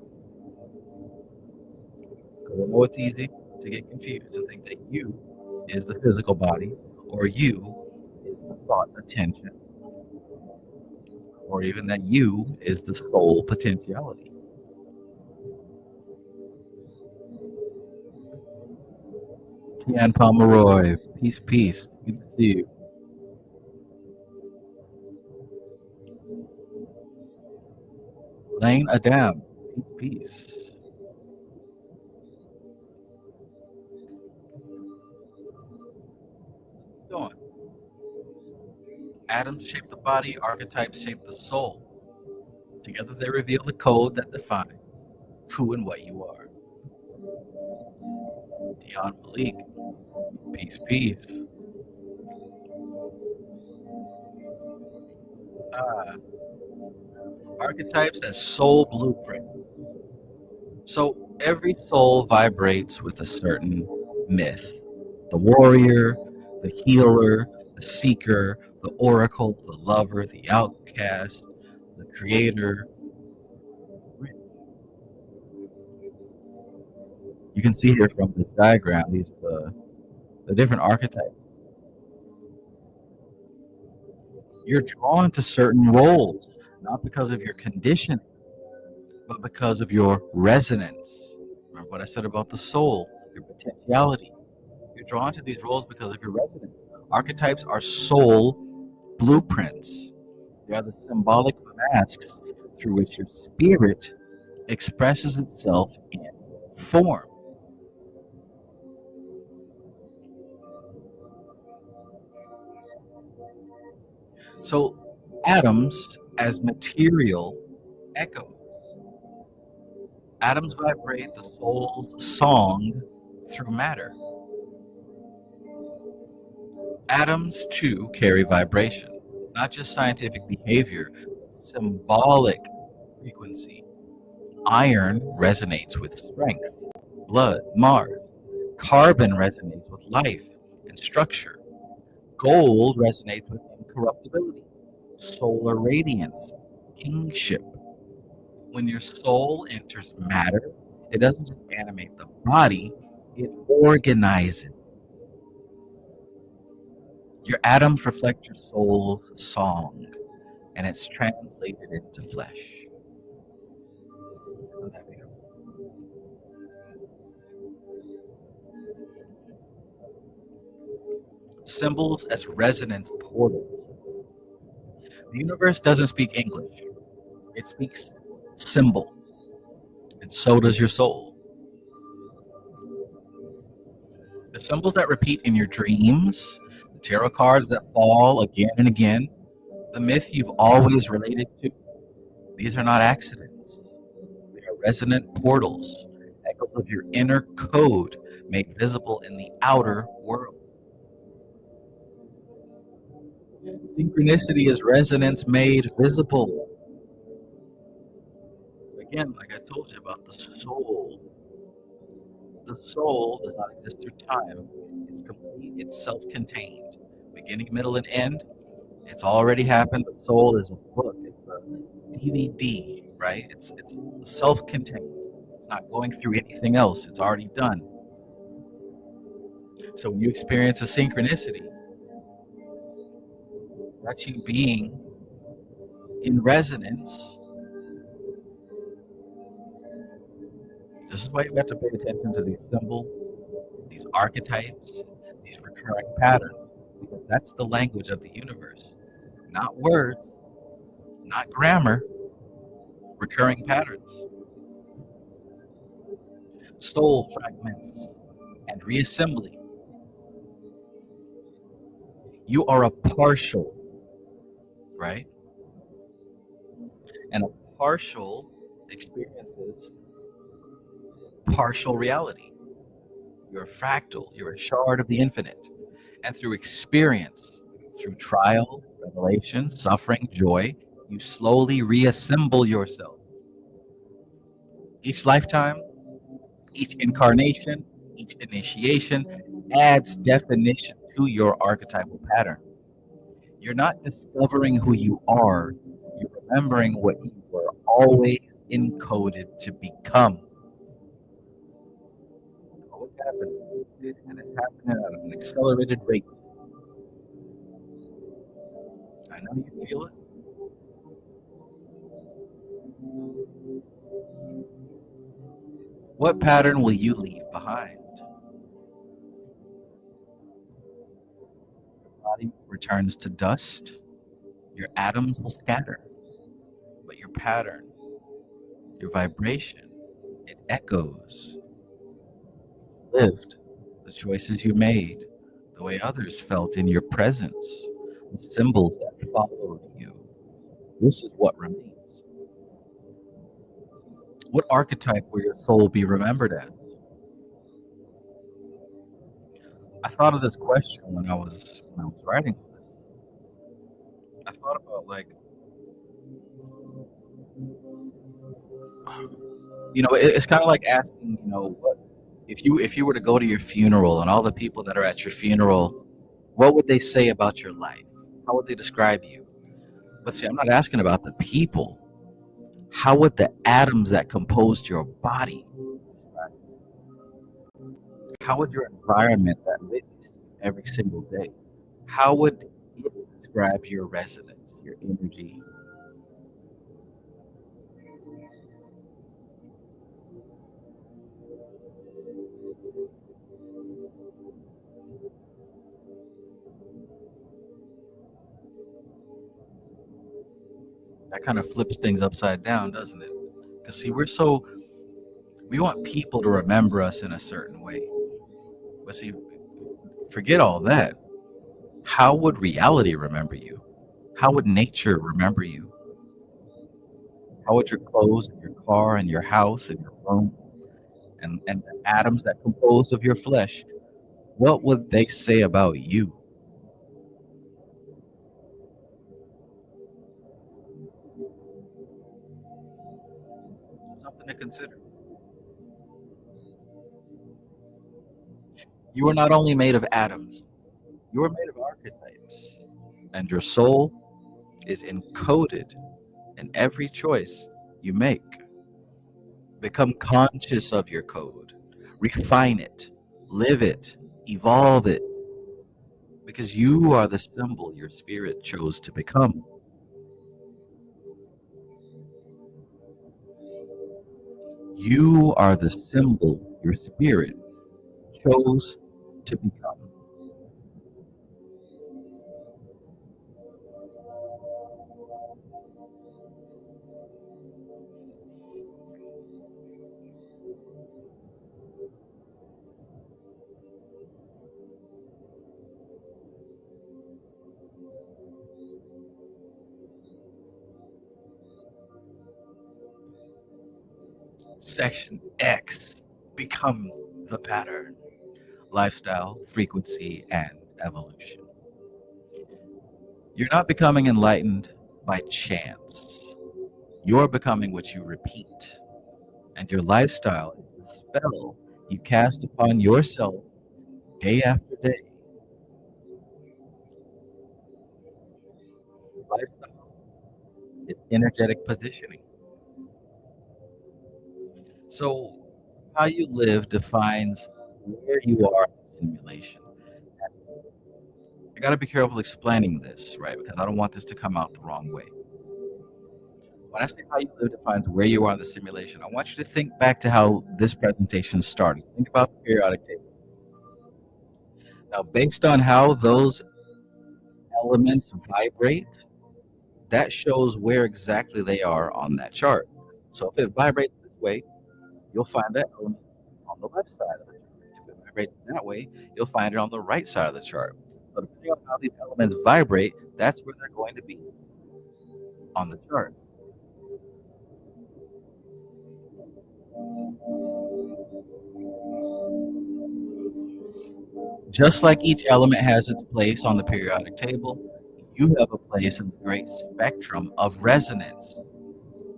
Because I know it's easy to get confused and think that you is the physical body, or you is the thought attention, or even that you is the soul potentiality. Tian Pomeroy, peace, peace. Good to see you. Lane Adam, peace, peace. Going. Atoms shape the body, archetypes shape the soul. Together they reveal the code that defines who and what you are. Dion Malik, peace, peace. Archetypes as soul blueprints. So every soul vibrates with a certain myth. The warrior, the healer, the seeker, the oracle, the lover, the outcast, the creator. You can see here from this diagram these the different archetypes. You're drawn to certain roles, not because of your conditioning, but because of your resonance. Remember what I said about the soul, your potentiality. You're drawn to these roles because of your resonance. Archetypes are soul blueprints. They are the symbolic masks through which your spirit expresses itself in form. So, atoms as material echoes. Atoms vibrate the soul's song through matter. Atoms, too, carry vibration, not just scientific behavior, but symbolic frequency. Iron resonates with strength, blood, Mars. Carbon resonates with life and structure. Gold resonates with incorruptibility, solar radiance, kingship. When your soul enters matter, it doesn't just animate the body, it organizes. Your atoms reflect your soul's song, and it's translated into flesh. Isn't that beautiful? Symbols as resonance portals. The universe doesn't speak English, it speaks symbol, and so does your soul. The symbols that repeat in your dreams, the tarot cards that fall again and again, the myth you've always related to, these are not accidents. They are resonant portals, echoes of your inner code made visible in the outer world. Synchronicity is resonance made visible. Again, like I told you about the soul. The soul does not exist through time. It's complete, it's self-contained. Beginning, middle, and end. It's already happened. The soul is a book. It's a DVD, right? It's self-contained. It's not going through anything else. It's already done. So when you experience a synchronicity, that's you being in resonance. This is why you have to pay attention to these symbols, these archetypes, these recurring patterns, because that's the language of the universe. Not words, not grammar, recurring patterns. Soul fragments and reassembly. You are a partial, right? And a partial experiences partial reality. You're a fractal, you're a shard of the infinite. And through experience, through trial, revelation, suffering, joy, you slowly reassemble yourself. Each lifetime, each incarnation, each initiation adds definition to your archetypal pattern. You're not discovering who you are, you're remembering what you were always encoded to become. Always happening. And it's happening at an accelerated rate. I know you feel it. What pattern will you leave behind? Your body returns to dust. Your atoms will scatter. But your pattern, your vibration, it echoes. Lived the choices you made, the way others felt in your presence, the symbols that followed you. This is what remains. What archetype will your soul be remembered as? I thought of this question when I was writing this. I thought about, like, it's kind of like asking, what if you were to go to your funeral and all the people that are at your funeral, what would they say about your life? How would they describe you? But see, I'm not asking about the people. How would the atoms that composed your body describe you? How would your environment that witnessed you every single day, how would it describe your resonance, your energy? That kind of flips things upside down, doesn't it? Because see, we want people to remember us in a certain way. But see, forget all that. How would reality remember you? How would nature remember you? How would your clothes and your car and your house and your room and the atoms that compose of your flesh, what would they say about you? Something to consider. You are not only made of atoms, you are made of archetypes. And your soul is encoded in every choice you make. Become conscious of your code, refine it, live it, evolve it, because you are the symbol your spirit chose to become. You are the symbol your spirit chose to become. Section X, become the pattern, lifestyle, frequency, and evolution. You're not becoming enlightened by chance. You're becoming what you repeat. And your lifestyle is the spell you cast upon yourself day after day. Lifestyle is energetic positioning. So, how you live defines where you are in the simulation. I got to be careful explaining this, right? Because I don't want this to come out the wrong way. When I say how you live defines where you are in the simulation, I want you to think back to how this presentation started. Think about the periodic table. Now, based on how those elements vibrate, that shows where exactly they are on that chart. So if it vibrates this way, you'll find that element on the left side of the chart. If it vibrates that way, you'll find it on the right side of the chart. So depending on how these elements vibrate, that's where they're going to be on the chart. Just like each element has its place on the periodic table, you have a place in the great spectrum of resonance.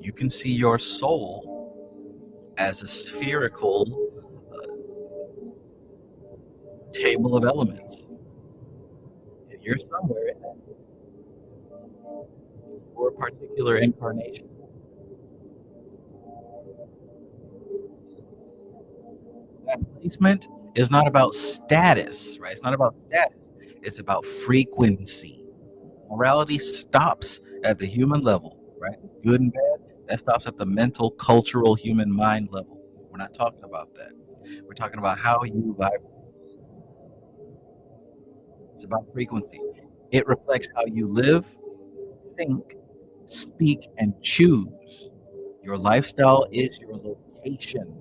You can see your soul as a spherical table of elements. And you're somewhere in that for a particular incarnation. That placement is not about status, right? It's not about status. It's about frequency. Morality stops at the human level, right? Good and bad, that stops at the mental, cultural, human mind level. We're not talking about that. We're talking about how you vibrate. It's about frequency. It reflects how you live, think, speak, and choose. Your lifestyle is your location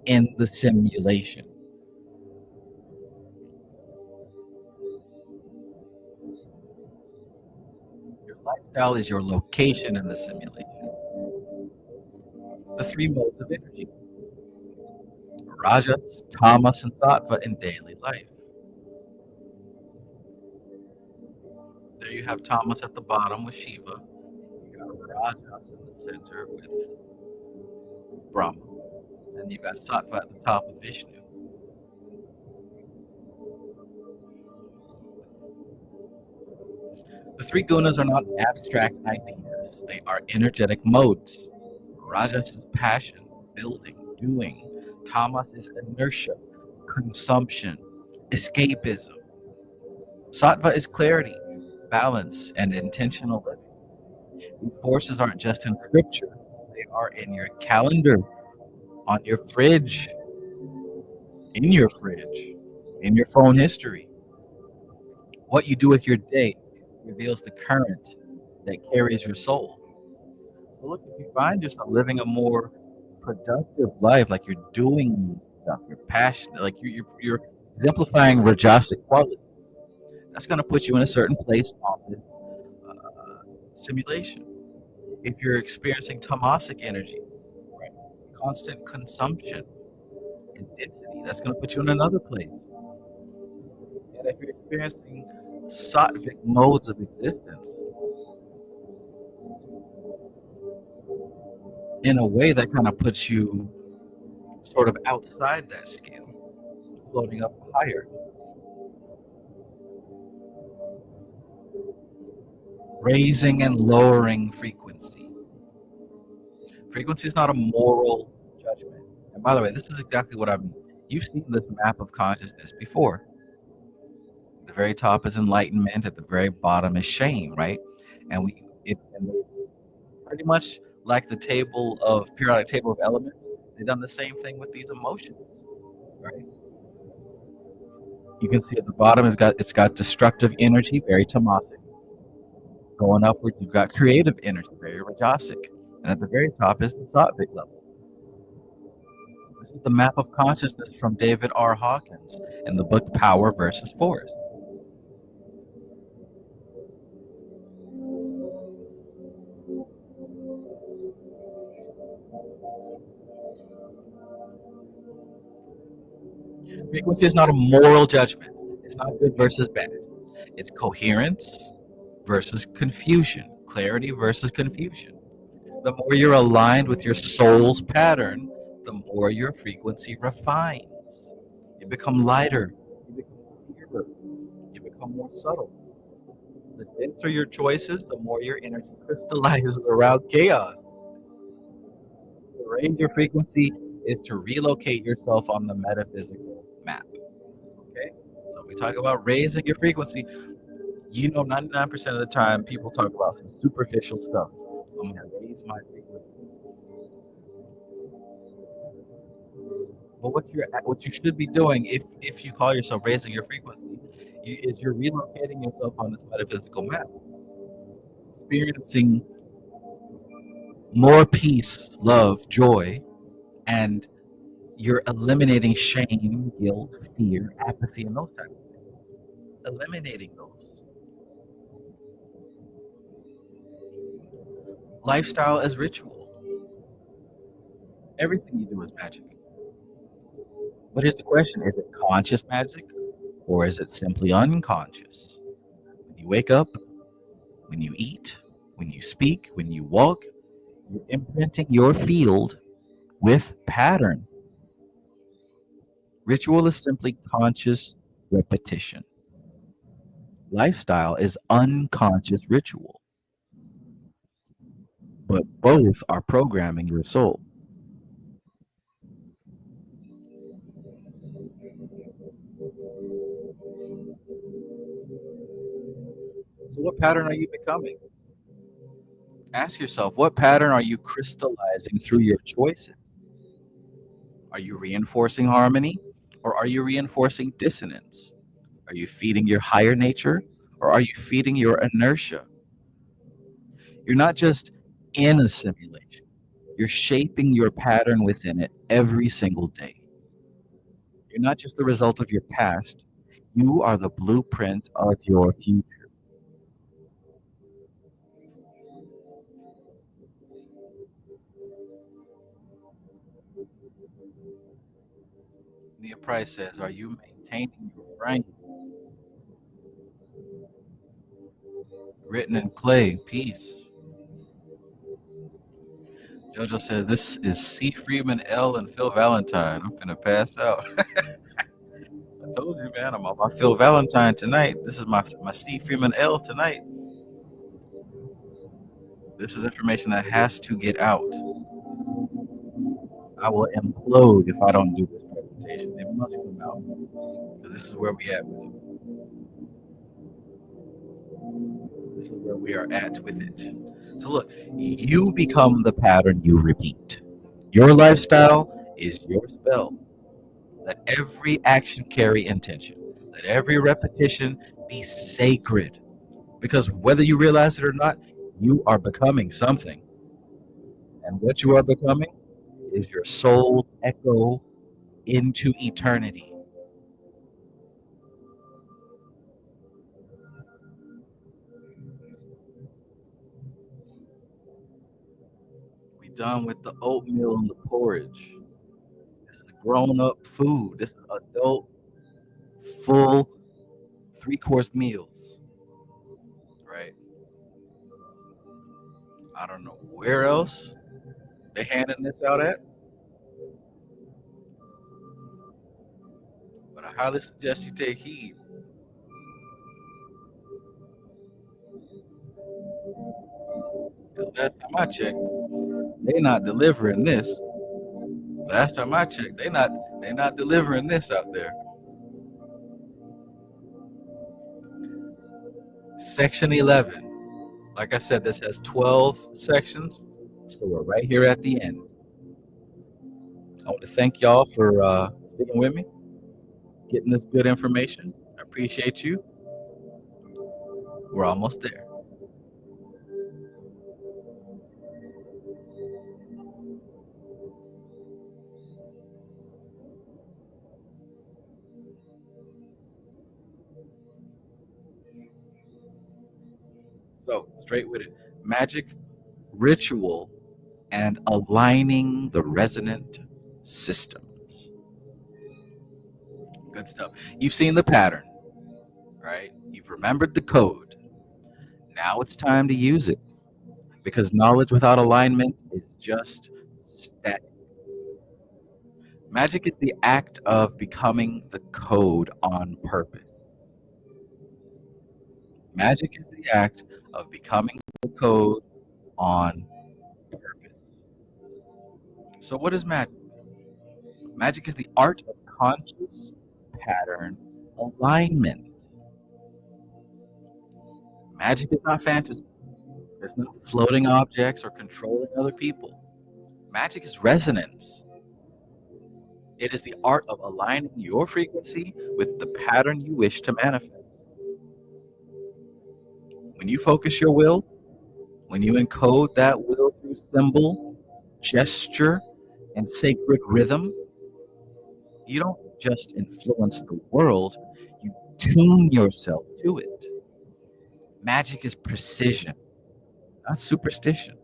in the simulation. Your lifestyle is your location in the simulation. The three modes of energy: Rajas, Tamas, and Sattva in daily life. There you have Tamas at the bottom with Shiva. You got Rajas in the center with Brahma. And you've got Sattva at the top with Vishnu. The three gunas are not abstract ideas. They are energetic modes. Rajas is passion, building, doing. Tamas is inertia, consumption, escapism. Sattva is clarity, balance, and intentional living. These forces aren't just in scripture, they are in your calendar, on your fridge, in your phone history. What you do with your day reveals the current that carries your soul. So look, if you find yourself living a more productive life, like you're doing stuff, you're passionate, like you're exemplifying Rajasic qualities, that's going to put you in a certain place on this simulation. If you're experiencing tamasic energies, right, constant consumption and density, that's going to put you in another place. And if you're experiencing sattvic modes of existence, in a way that kind of puts you sort of outside that scale, floating up higher. Raising and lowering frequency. Frequency is not a moral judgment. And by the way, this is exactly what I mean. You've seen this map of consciousness before. At the very top is enlightenment, at the very bottom is shame, right? And pretty much like the periodic table of elements, they've done the same thing with these emotions, right? You can see at the bottom it's got destructive energy, very tamasic. Going upward, you've got creative energy, very rajasic. And at the very top is the sattvic level. This is the map of consciousness from David R. Hawkins in the book Power versus Force. Frequency is not a moral judgment. It's not good versus bad. It's coherence versus confusion, clarity versus confusion. The more you're aligned with your soul's pattern, the more your frequency refines. You become lighter, you become clearer, you become more subtle. The denser your choices, the more your energy crystallizes around chaos. To raise your frequency is to relocate yourself on the metaphysical map. Okay? So we talk about raising your frequency. 99% of the time people talk about some superficial stuff. I'm going to raise my frequency. But what you should be doing if you call yourself raising your frequency is you're relocating yourself on this metaphysical map. Experiencing more peace, love, joy, and you're eliminating shame, guilt, fear, apathy, and those types of things. Eliminating those. lifestyle as ritual. Everything you do is magic. But here's the question: is it conscious magic, or is it simply unconscious? When you wake up, when you eat, when you speak, when you walk, you're imprinting your field with pattern. Ritual is simply conscious repetition. Lifestyle is unconscious ritual, but both are programming your soul. So, what pattern are you becoming? Ask yourself, what pattern are you crystallizing through your choices? Are you reinforcing harmony, or are you reinforcing dissonance? Are you feeding your higher nature, or are you feeding your inertia? You're not just in a simulation, you're shaping your pattern within it every single day. You're not just the result of your past, you are the blueprint of your future. Nia Price says, are you maintaining your frame? Written in clay, peace. Jojo says, this is C. Freeman L. and Phil Valentine. I'm finna pass out. I told you, man, I'm on my Phil Valentine tonight. This is my C. Freeman L tonight. This is information that has to get out. I will implode if I don't do this presentation. It must come out. Because this is where we at with it. This is where we are at with it. So look, you become the pattern you repeat. Your lifestyle is your spell. Let every action carry intention. Let every repetition be sacred. Because whether you realize it or not, you are becoming something. And what you are becoming is your soul's echo into eternity. We done with the oatmeal and the porridge. This is grown up food. This is adult, full 3-course meals. Right? I don't know where else they handing this out at, but I highly suggest you take heed. Because last time I checked, they not delivering this. Last time I checked, they not delivering this out there. Section 11. Like I said, this has 12 sections, so we're right here at the end. I want to thank y'all for sticking with me, getting this good information. I appreciate you. We're almost there. So, straight with it. Magic, ritual, and aligning the resonant systems. Good stuff. You've seen the pattern, right? You've remembered the code. Now it's time to use it, because knowledge without alignment is just static. Magic is the act of becoming the code on purpose. Magic is the act of becoming the code on purpose. So, what is magic? Magic is the art of conscious pattern alignment. Magic is not fantasy. It's not floating objects or controlling other people. Magic is resonance. It is the art of aligning your frequency with the pattern you wish to manifest. When you focus your will, when you encode that will through symbol, gesture, and sacred rhythm, you don't just influence the world, you tune yourself to it. Magic is precision, not superstition.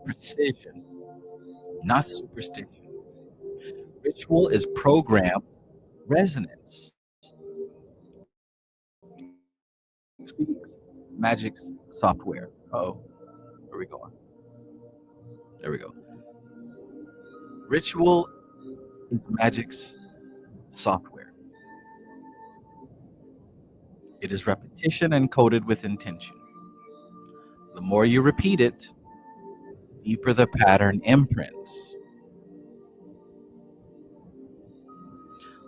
precision, not superstition. Ritual is programmed resonance. See, Magick's software. Oh, where are we going? There we go. Ritual is Magick's software. It is repetition encoded with intention. The more you repeat it, the deeper the pattern imprints.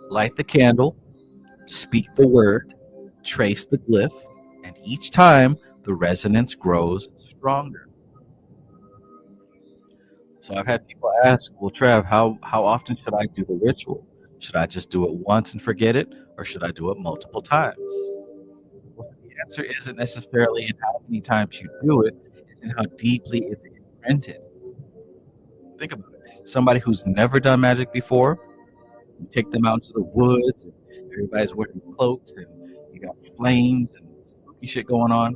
Light the candle, speak the word, trace the glyph, and each time the resonance grows stronger. So I've had people ask, well, Trev, how often should I do the ritual? Should I just do it once and forget it, or should I do it multiple times? Well, the answer isn't necessarily in how many times you do it, it's in how deeply it's imprinted. Think about it. Somebody who's never done magic before, you take them out to the woods, and everybody's wearing cloaks, and you got flames and spooky shit going on.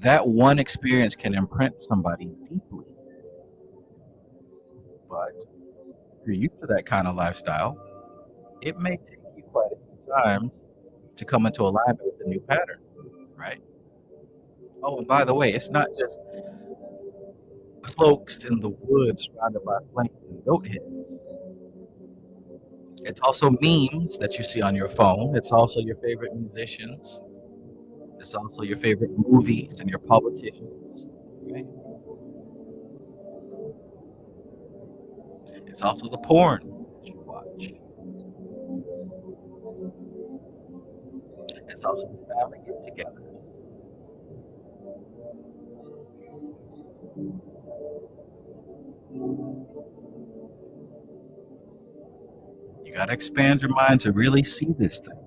That one experience can imprint somebody deeply. But if you're used to that kind of lifestyle, it may take you quite a few times to come into alignment with a new pattern, right? Oh, and by the way, it's not just cloaks in the woods surrounded by flames and goat heads. It's also memes that you see on your phone. It's also your favorite musicians. It's also your favorite movies and your politicians, right? It's also the porn that you watch. It's also the family get-together. You got to expand your mind to really see this thing.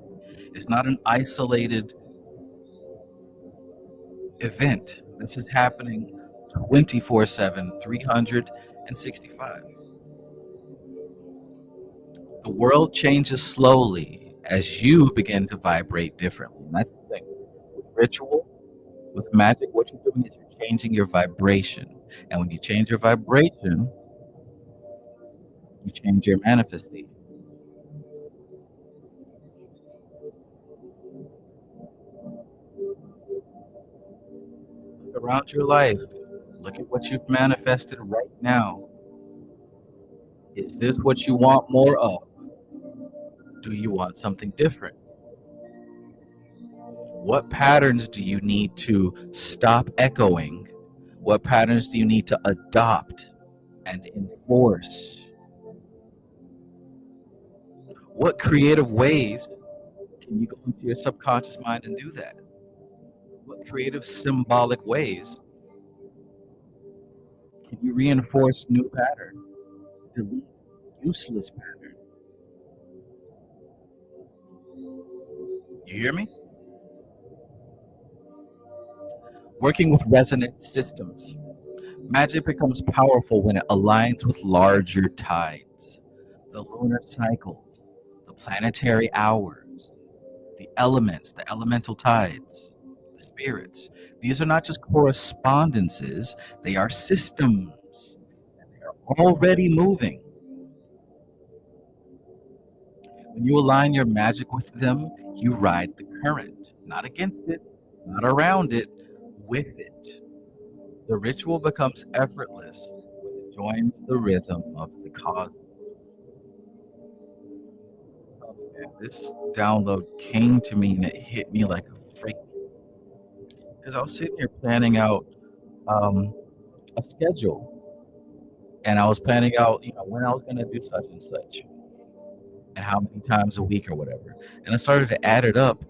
It's not an isolated event. This is happening 24/7, 365. The world changes slowly as you begin to vibrate differently. And that's the thing. With ritual, with magic, what you're doing is you're changing your vibration. And when you change your vibration, you change your manifestation. Look around your life. Look at what you've manifested right now. Is this what you want more of? Do you want something different? What patterns do you need to stop echoing? What patterns do you need to adopt and enforce? What creative ways can you go into your subconscious mind and do that? What creative symbolic ways can you reinforce new pattern, delete useless pattern? You hear me? Working with resonant systems. Magic becomes powerful when it aligns with larger tides, the lunar cycles, the planetary hours, the elements, the elemental tides, the spirits. These are not just correspondences, they are systems. And they are already moving. When you align your magic with them, you ride the current, not against it, not around it, with it. The ritual becomes effortless when it joins the rhythm of the cosmos. This download came to me and it hit me like a freak. Because I was sitting here planning out a schedule, and I was planning out, when I was going to do such and such, and how many times a week or whatever. And I started to add it up,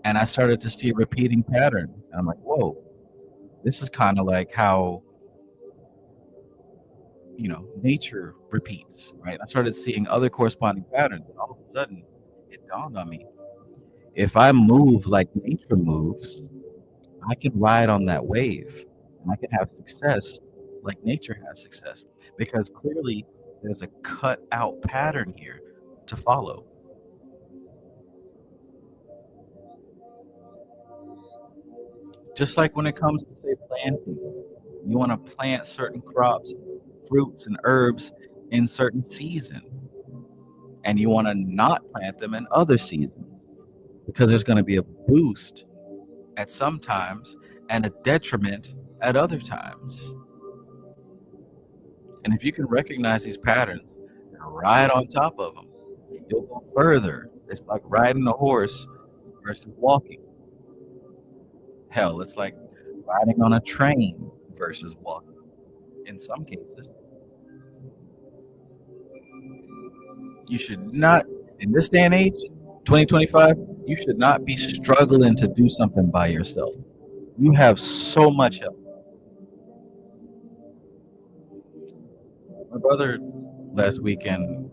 and I started to see a repeating pattern. And I'm like, whoa, this is kind of like how nature repeats, right? I started seeing other corresponding patterns, and all of a sudden, it dawned on me: if I move like nature moves, I can ride on that wave, and I can have success like nature has success, because clearly there's a cut out pattern here to follow. Just like when it comes to, say, planting, You want to plant certain crops, fruits, and herbs in certain seasons. And you want to not plant them in other seasons because there's going to be a boost at some times and a detriment at other times. And if you can recognize these patterns and ride on top of them, you'll go further. It's like riding a horse versus walking. Hell, it's like riding on a train versus walking in some cases. You should not, in this day and age, 2025, you should not be struggling to do something by yourself. You have so much help. My brother last weekend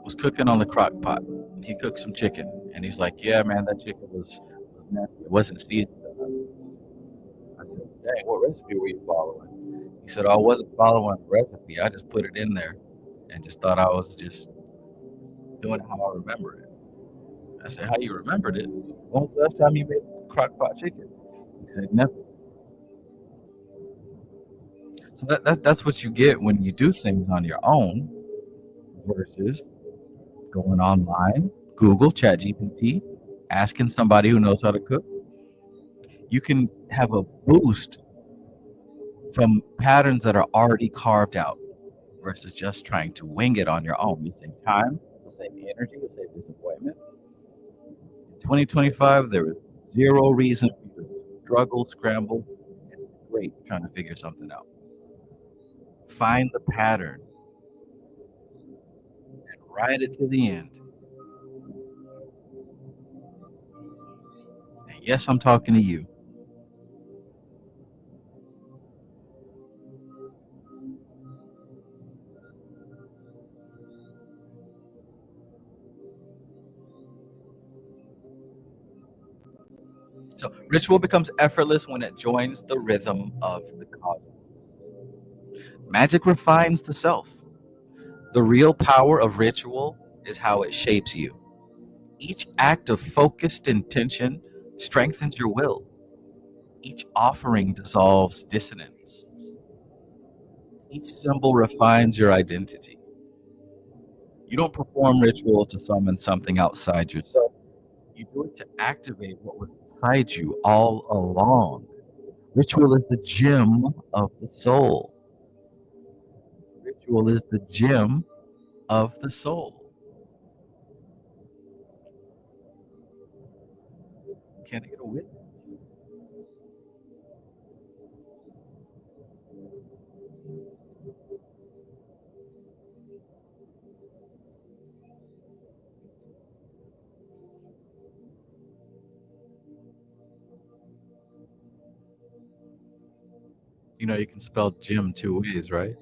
was cooking on the crock pot. He cooked some chicken, and he's like, "Yeah, man, that chicken was nasty. It wasn't seasoned enough." I said, "Dang, what recipe were you following?" He said, "Oh, I wasn't following a recipe. I just put it in there and just thought I was just doing it how I remember it." I said, "How you remembered it? When was the last time you made crock pot chicken?" He said, "Never." So that's what you get when you do things on your own versus going online, Google, ChatGPT, asking somebody who knows how to cook. You can have a boost from patterns that are already carved out versus just trying to wing it on your own. You save time, you save energy, you save disappointment. In 2025, there is zero reason for you to struggle, scramble. It's great trying to figure something out. Find the pattern and ride it to the end. And yes, I'm talking to you. So ritual becomes effortless when it joins the rhythm of the cosmos. Magic refines the self. The real power of ritual is how it shapes you. Each act of focused intention strengthens your will. Each offering dissolves dissonance. Each symbol refines your identity. You don't perform ritual to summon something outside yourself. You do it to activate what was inside you all along. Ritual is the gym of the soul. Ritual is the gym of the soul. Can I get a witness? You know, you can spell gym two ways, right?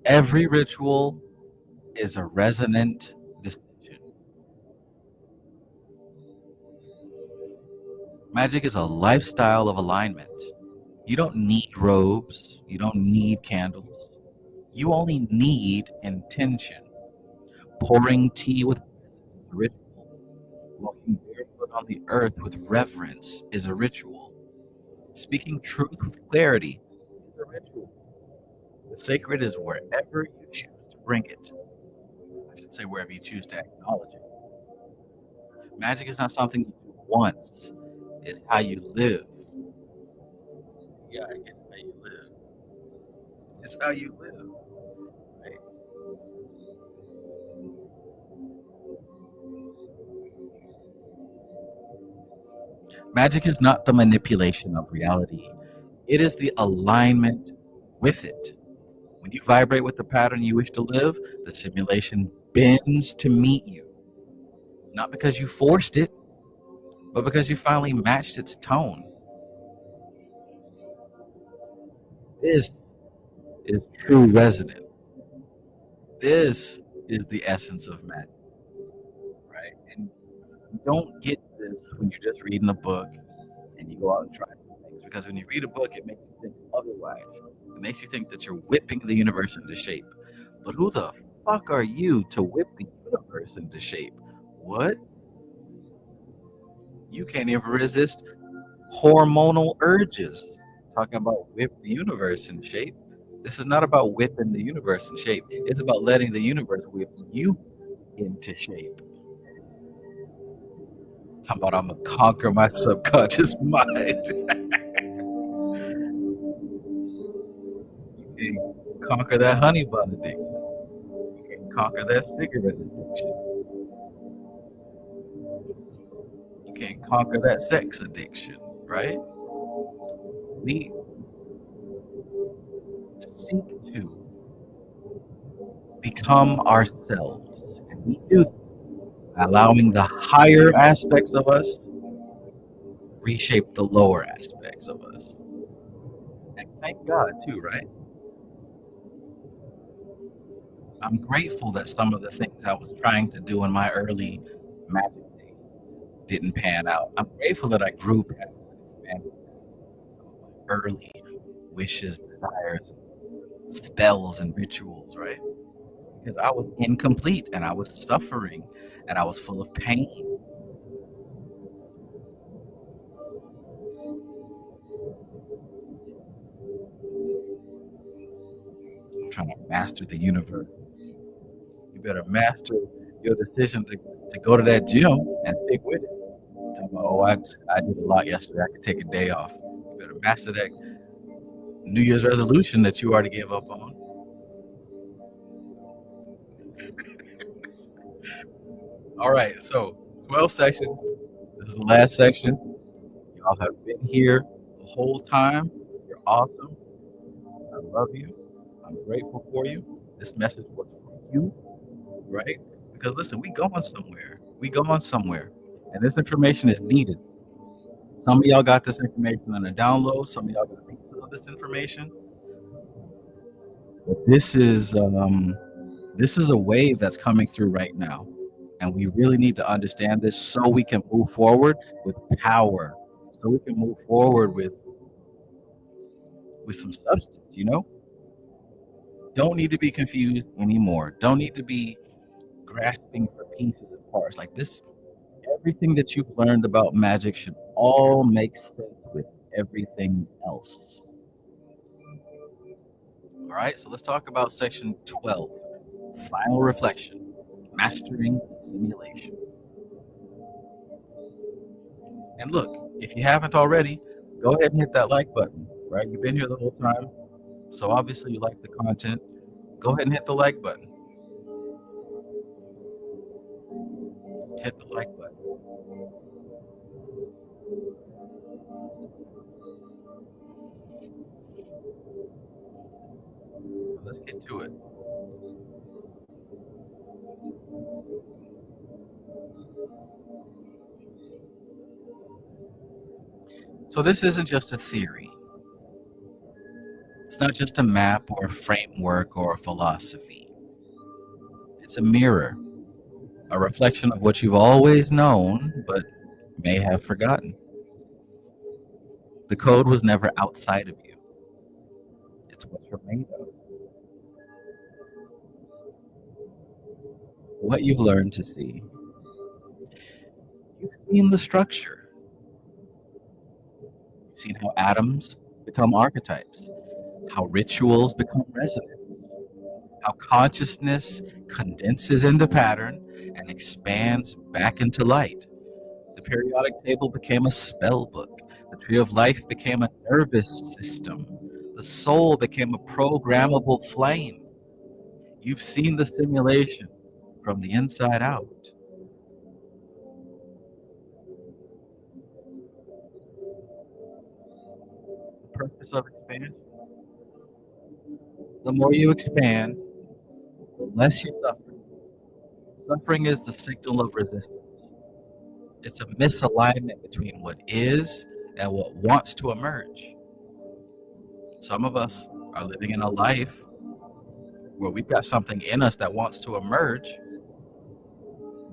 Every ritual is a resonant decision. Magic is a lifestyle of alignment. You don't need robes, you don't need candles. You only need intention. Pouring tea with presence is a ritual. Walking barefoot on the earth with reverence is a ritual. Speaking truth with clarity is a ritual. The sacred is wherever you choose to bring it. I should say wherever you choose to acknowledge it. Magic is not something you do once, it's how you live. Yeah, I get how you live. It's how you live. Right? Magic is not the manipulation of reality, it is the alignment with it. When you vibrate with the pattern you wish to live, the simulation bends to meet you. Not because you forced it, but because you finally matched its tone. This is true resonance. This is the essence of magic, right? And you don't get this when you're just reading a book and you go out and try some things. Because when you read a book, it makes you think otherwise. It makes you think that you're whipping the universe into shape. But who the fuck are you to whip the universe into shape? What? You can't even resist hormonal urges. Talking about whip the universe in shape. This is not about whipping the universe in shape. It's about letting the universe whip you into shape. Talking about I'm gonna conquer my subconscious mind. You can't conquer that honey bun addiction. You can't conquer that cigarette addiction. You can't conquer that sex addiction, right? We seek to become ourselves, and we do that by allowing the higher aspects of us reshape the lower aspects of us. And thank God too, right? I'm grateful that some of the things I was trying to do in my early Magick days didn't pan out. I'm grateful that I grew past and expanded past some of my early wishes, desires, spells, and rituals, right? Because I was incomplete and I was suffering and I was full of pain. I'm trying to master the universe. You better master your decision to go to that gym and stick with it. Oh, I did a lot yesterday. I could take a day off. You better master that New Year's resolution that you already gave up on. All right, so 12 sections. This is the last section. Y'all have been here the whole time. You're awesome. I love you. I'm grateful for you. This message was for you, right? Because listen, we going somewhere. We going somewhere. And this information is needed. Some of y'all got this information on a download. Some of y'all got pieces of this information. But this is a wave that's coming through right now. And we really need to understand this so we can move forward with power. So we can move forward with some substance, you know? Don't need to be confused anymore. Don't need to be grasping for pieces and parts. Like this, everything that you've learned about magic should all make sense with everything else. All right, so let's talk about section 12, final reflection, mastering simulation. And look, if you haven't already, go ahead and hit that like button, right? You've been here the whole time, so obviously you like the content. Go ahead and hit the like button. Hit the like button. Let's get to it. So this isn't just a theory. It's not just a map or a framework or a philosophy. It's a mirror, a reflection of what you've always known, but may have forgotten. The code was never outside of you. It's what you're made of. What you've learned to see. You've seen the structure. You've seen how atoms become archetypes, how rituals become resonance, how consciousness condenses into pattern and expands back into light. The periodic table became a spell book. The tree of life became a nervous system. The soul became a programmable flame. You've seen the simulation from the inside out. The purpose of expansion. The more you expand, the less you suffer. Suffering is the signal of resistance. It's a misalignment between what is and what wants to emerge. Some of us are living in a life where we've got something in us that wants to emerge,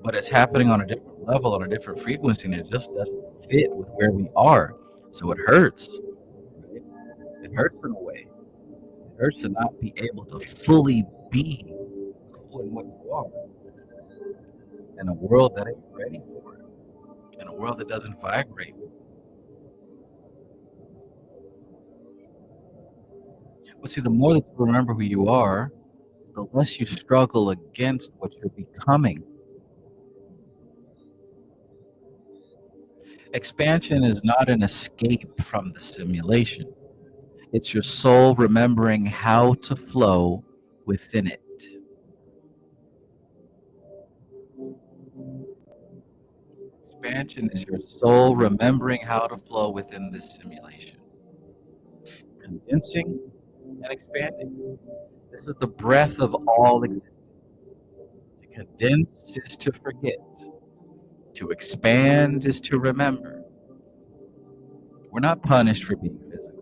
but it's happening on a different level, on a different frequency, and it just doesn't fit with where we are. So it hurts. Right? It hurts in a way. hurts to not be able to fully be who and what you are in a world that ain't ready for it, in a world that doesn't vibrate. But see, the more that you remember who you are, the less you struggle against what you're becoming. Expansion is not an escape from the simulation. It's your soul remembering how to flow within it. Expansion is your soul remembering how to flow within this simulation. Condensing and expanding. This is the breath of all existence. To condense is to forget. To expand is to remember. We're not punished for being physical.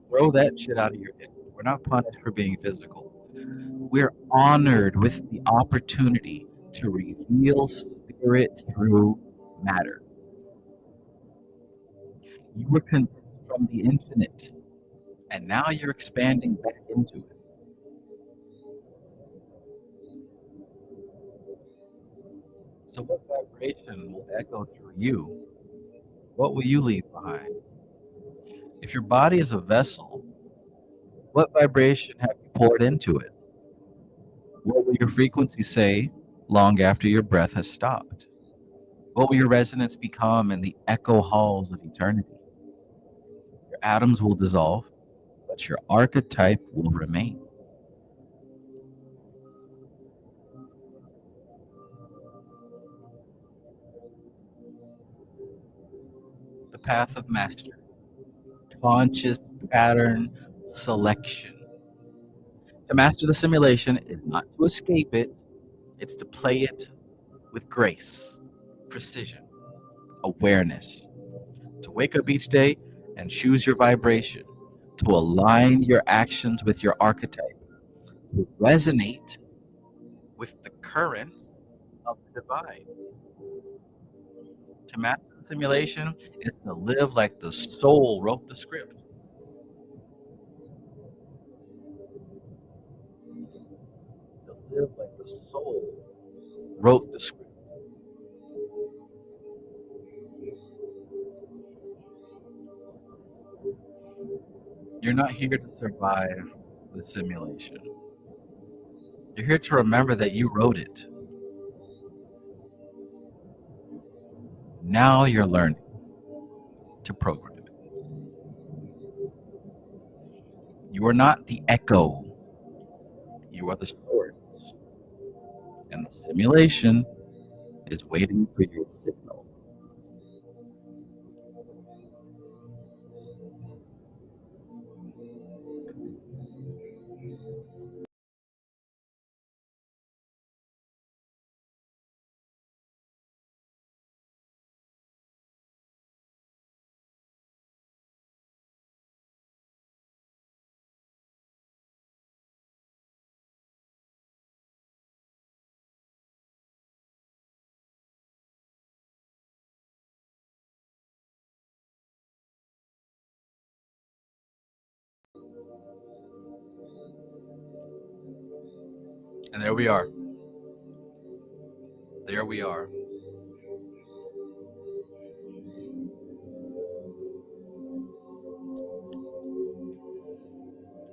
Throw that shit out of your head. We're not punished for being physical. We're honored with the opportunity to reveal spirit through matter. You were condensed from the infinite, and now you're expanding back into it. So, what vibration will echo through you? What will you leave behind? If your body is a vessel, what vibration have you poured into it? What will your frequency say long after your breath has stopped? What will your resonance become in the echo halls of eternity? Your atoms will dissolve, but your archetype will remain. The path of mastery, conscious pattern selection. To master the simulation is not to escape it, it's to play it with grace, precision, awareness. To wake up each day and choose your vibration, to align your actions with your archetype, to resonate with the current of the divine. To master the simulation is to live like the soul wrote the script. To live like the soul wrote the script. You're not here to survive the simulation. You're here to remember that you wrote it. Now you're learning to program it. You are not the echo. You are the source. And the simulation is waiting for your signal. And there we are. There we are.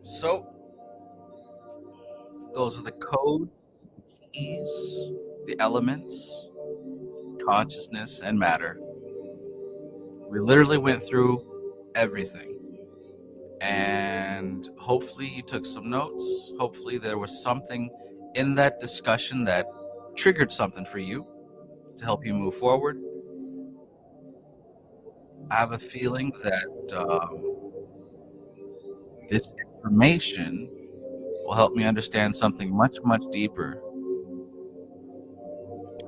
So, those are the codes, the keys, the elements, consciousness, and matter. We literally went through everything. And hopefully, you took some notes. Hopefully, there was something in that discussion that triggered something for you to help you move forward. I have a feeling that this information will help me understand something much, much deeper.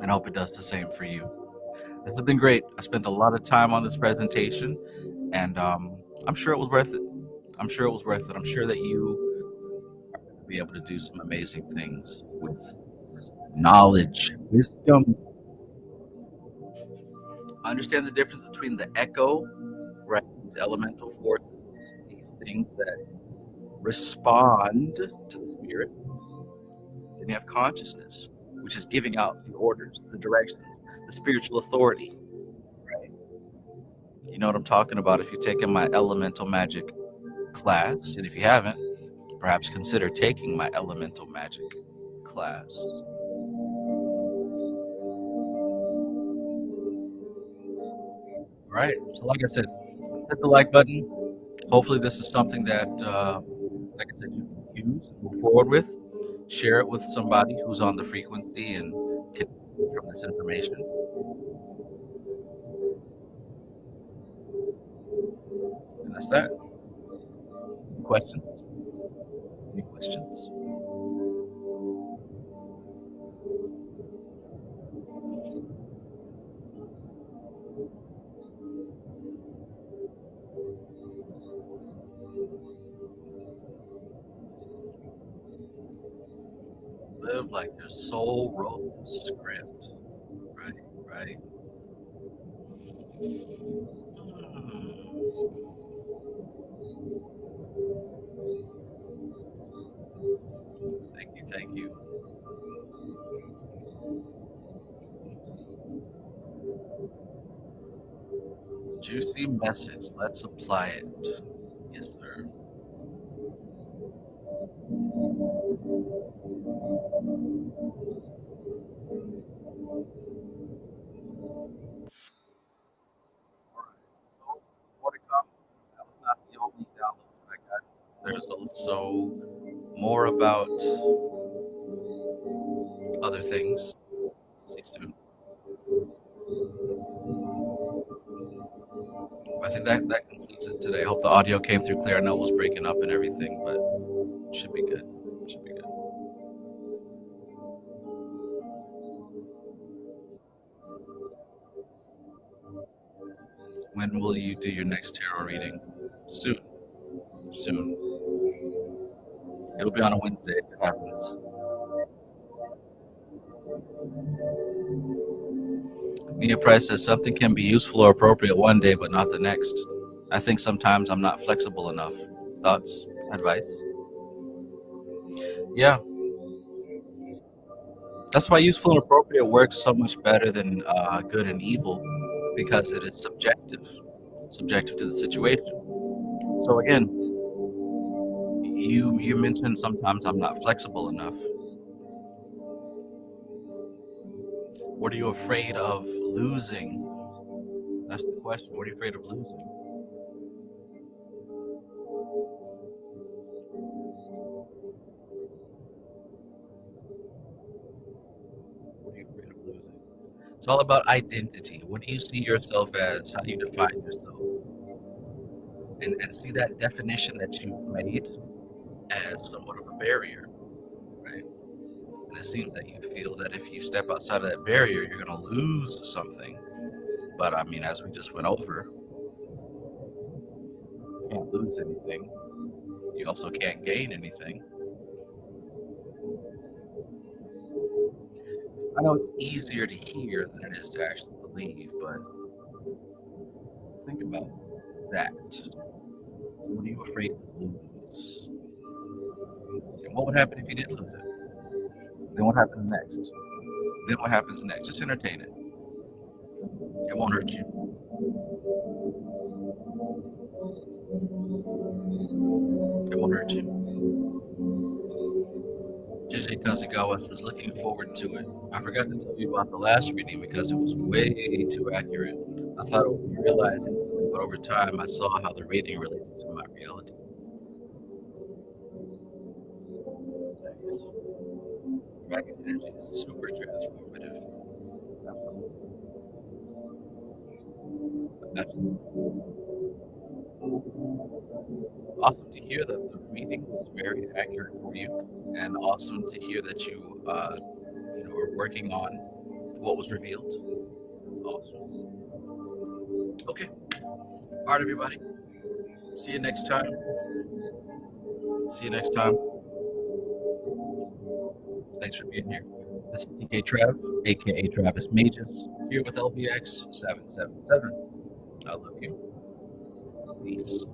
And I hope it does the same for you. This has been great. I spent a lot of time on this presentation, and I'm sure it was worth it. I'm sure it was worth it. I'm sure that you are going to be able to do some amazing things with knowledge, wisdom. Understand the difference between the echo, right? These elemental forces, these things that respond to the spirit. Then you have consciousness, which is giving out the orders, the directions, the spiritual authority. Right? You know what I'm talking about if you've taken my elemental magic class, and if you haven't, perhaps consider taking my elemental magic class. All right, so like I said, hit the like button. Hopefully this is something that, like I said, you can use, move forward with. Share it with somebody who's on the frequency and can benefit from this information. And that's that. Questions? Any questions? Live like your soul wrote the script. Right. Thank you. Juicy message. Let's apply it. Yes, sir. So, more to come. That was not the only download I got. There's also more about other things. See soon. I think that concludes it today. I hope the audio came through clear. I know it was breaking up and everything, but it should be good. When will you do your next tarot reading? Soon. It'll be on a Wednesday if it happens. Nia Price says something can be useful or appropriate one day, but not the next. I think sometimes I'm not flexible enough. Thoughts? Advice? Yeah. That's why useful and appropriate works so much better than good and evil, because it is subjective to the situation. So again, you mentioned sometimes I'm not flexible enough. What are you afraid of losing? That's the question. What are you afraid of losing? What are you afraid of losing? It's all about identity. What do you see yourself as? How do you define yourself? And see that definition that you've made as somewhat of a barrier, right? And it seems that you feel that if you step outside of that barrier, you're going to lose something. But I mean, as we just went over, you can't lose anything. You also can't gain anything. I know it's easier to hear than it is to actually believe, but think about that. What are you afraid to lose? And what would happen if you did lose it? Then what happens next? Then what happens next? Just entertain it. It won't hurt you. It won't hurt you. JJ Kazugawa says, looking forward to it. I forgot to tell you about the last reading because it was way too accurate. I thought it would be realized instantly, but over time I saw how the reading related to my reality. Nice. Dragon energy is super transformative. Absolutely. Awesome to hear that the reading was very accurate for you, and awesome to hear that you are working on what was revealed. That's awesome. Okay. All right, everybody. See you next time. Thanks for being here. This is TK Trav, aka Travis Magus, here with LVX777. I love you. Peace.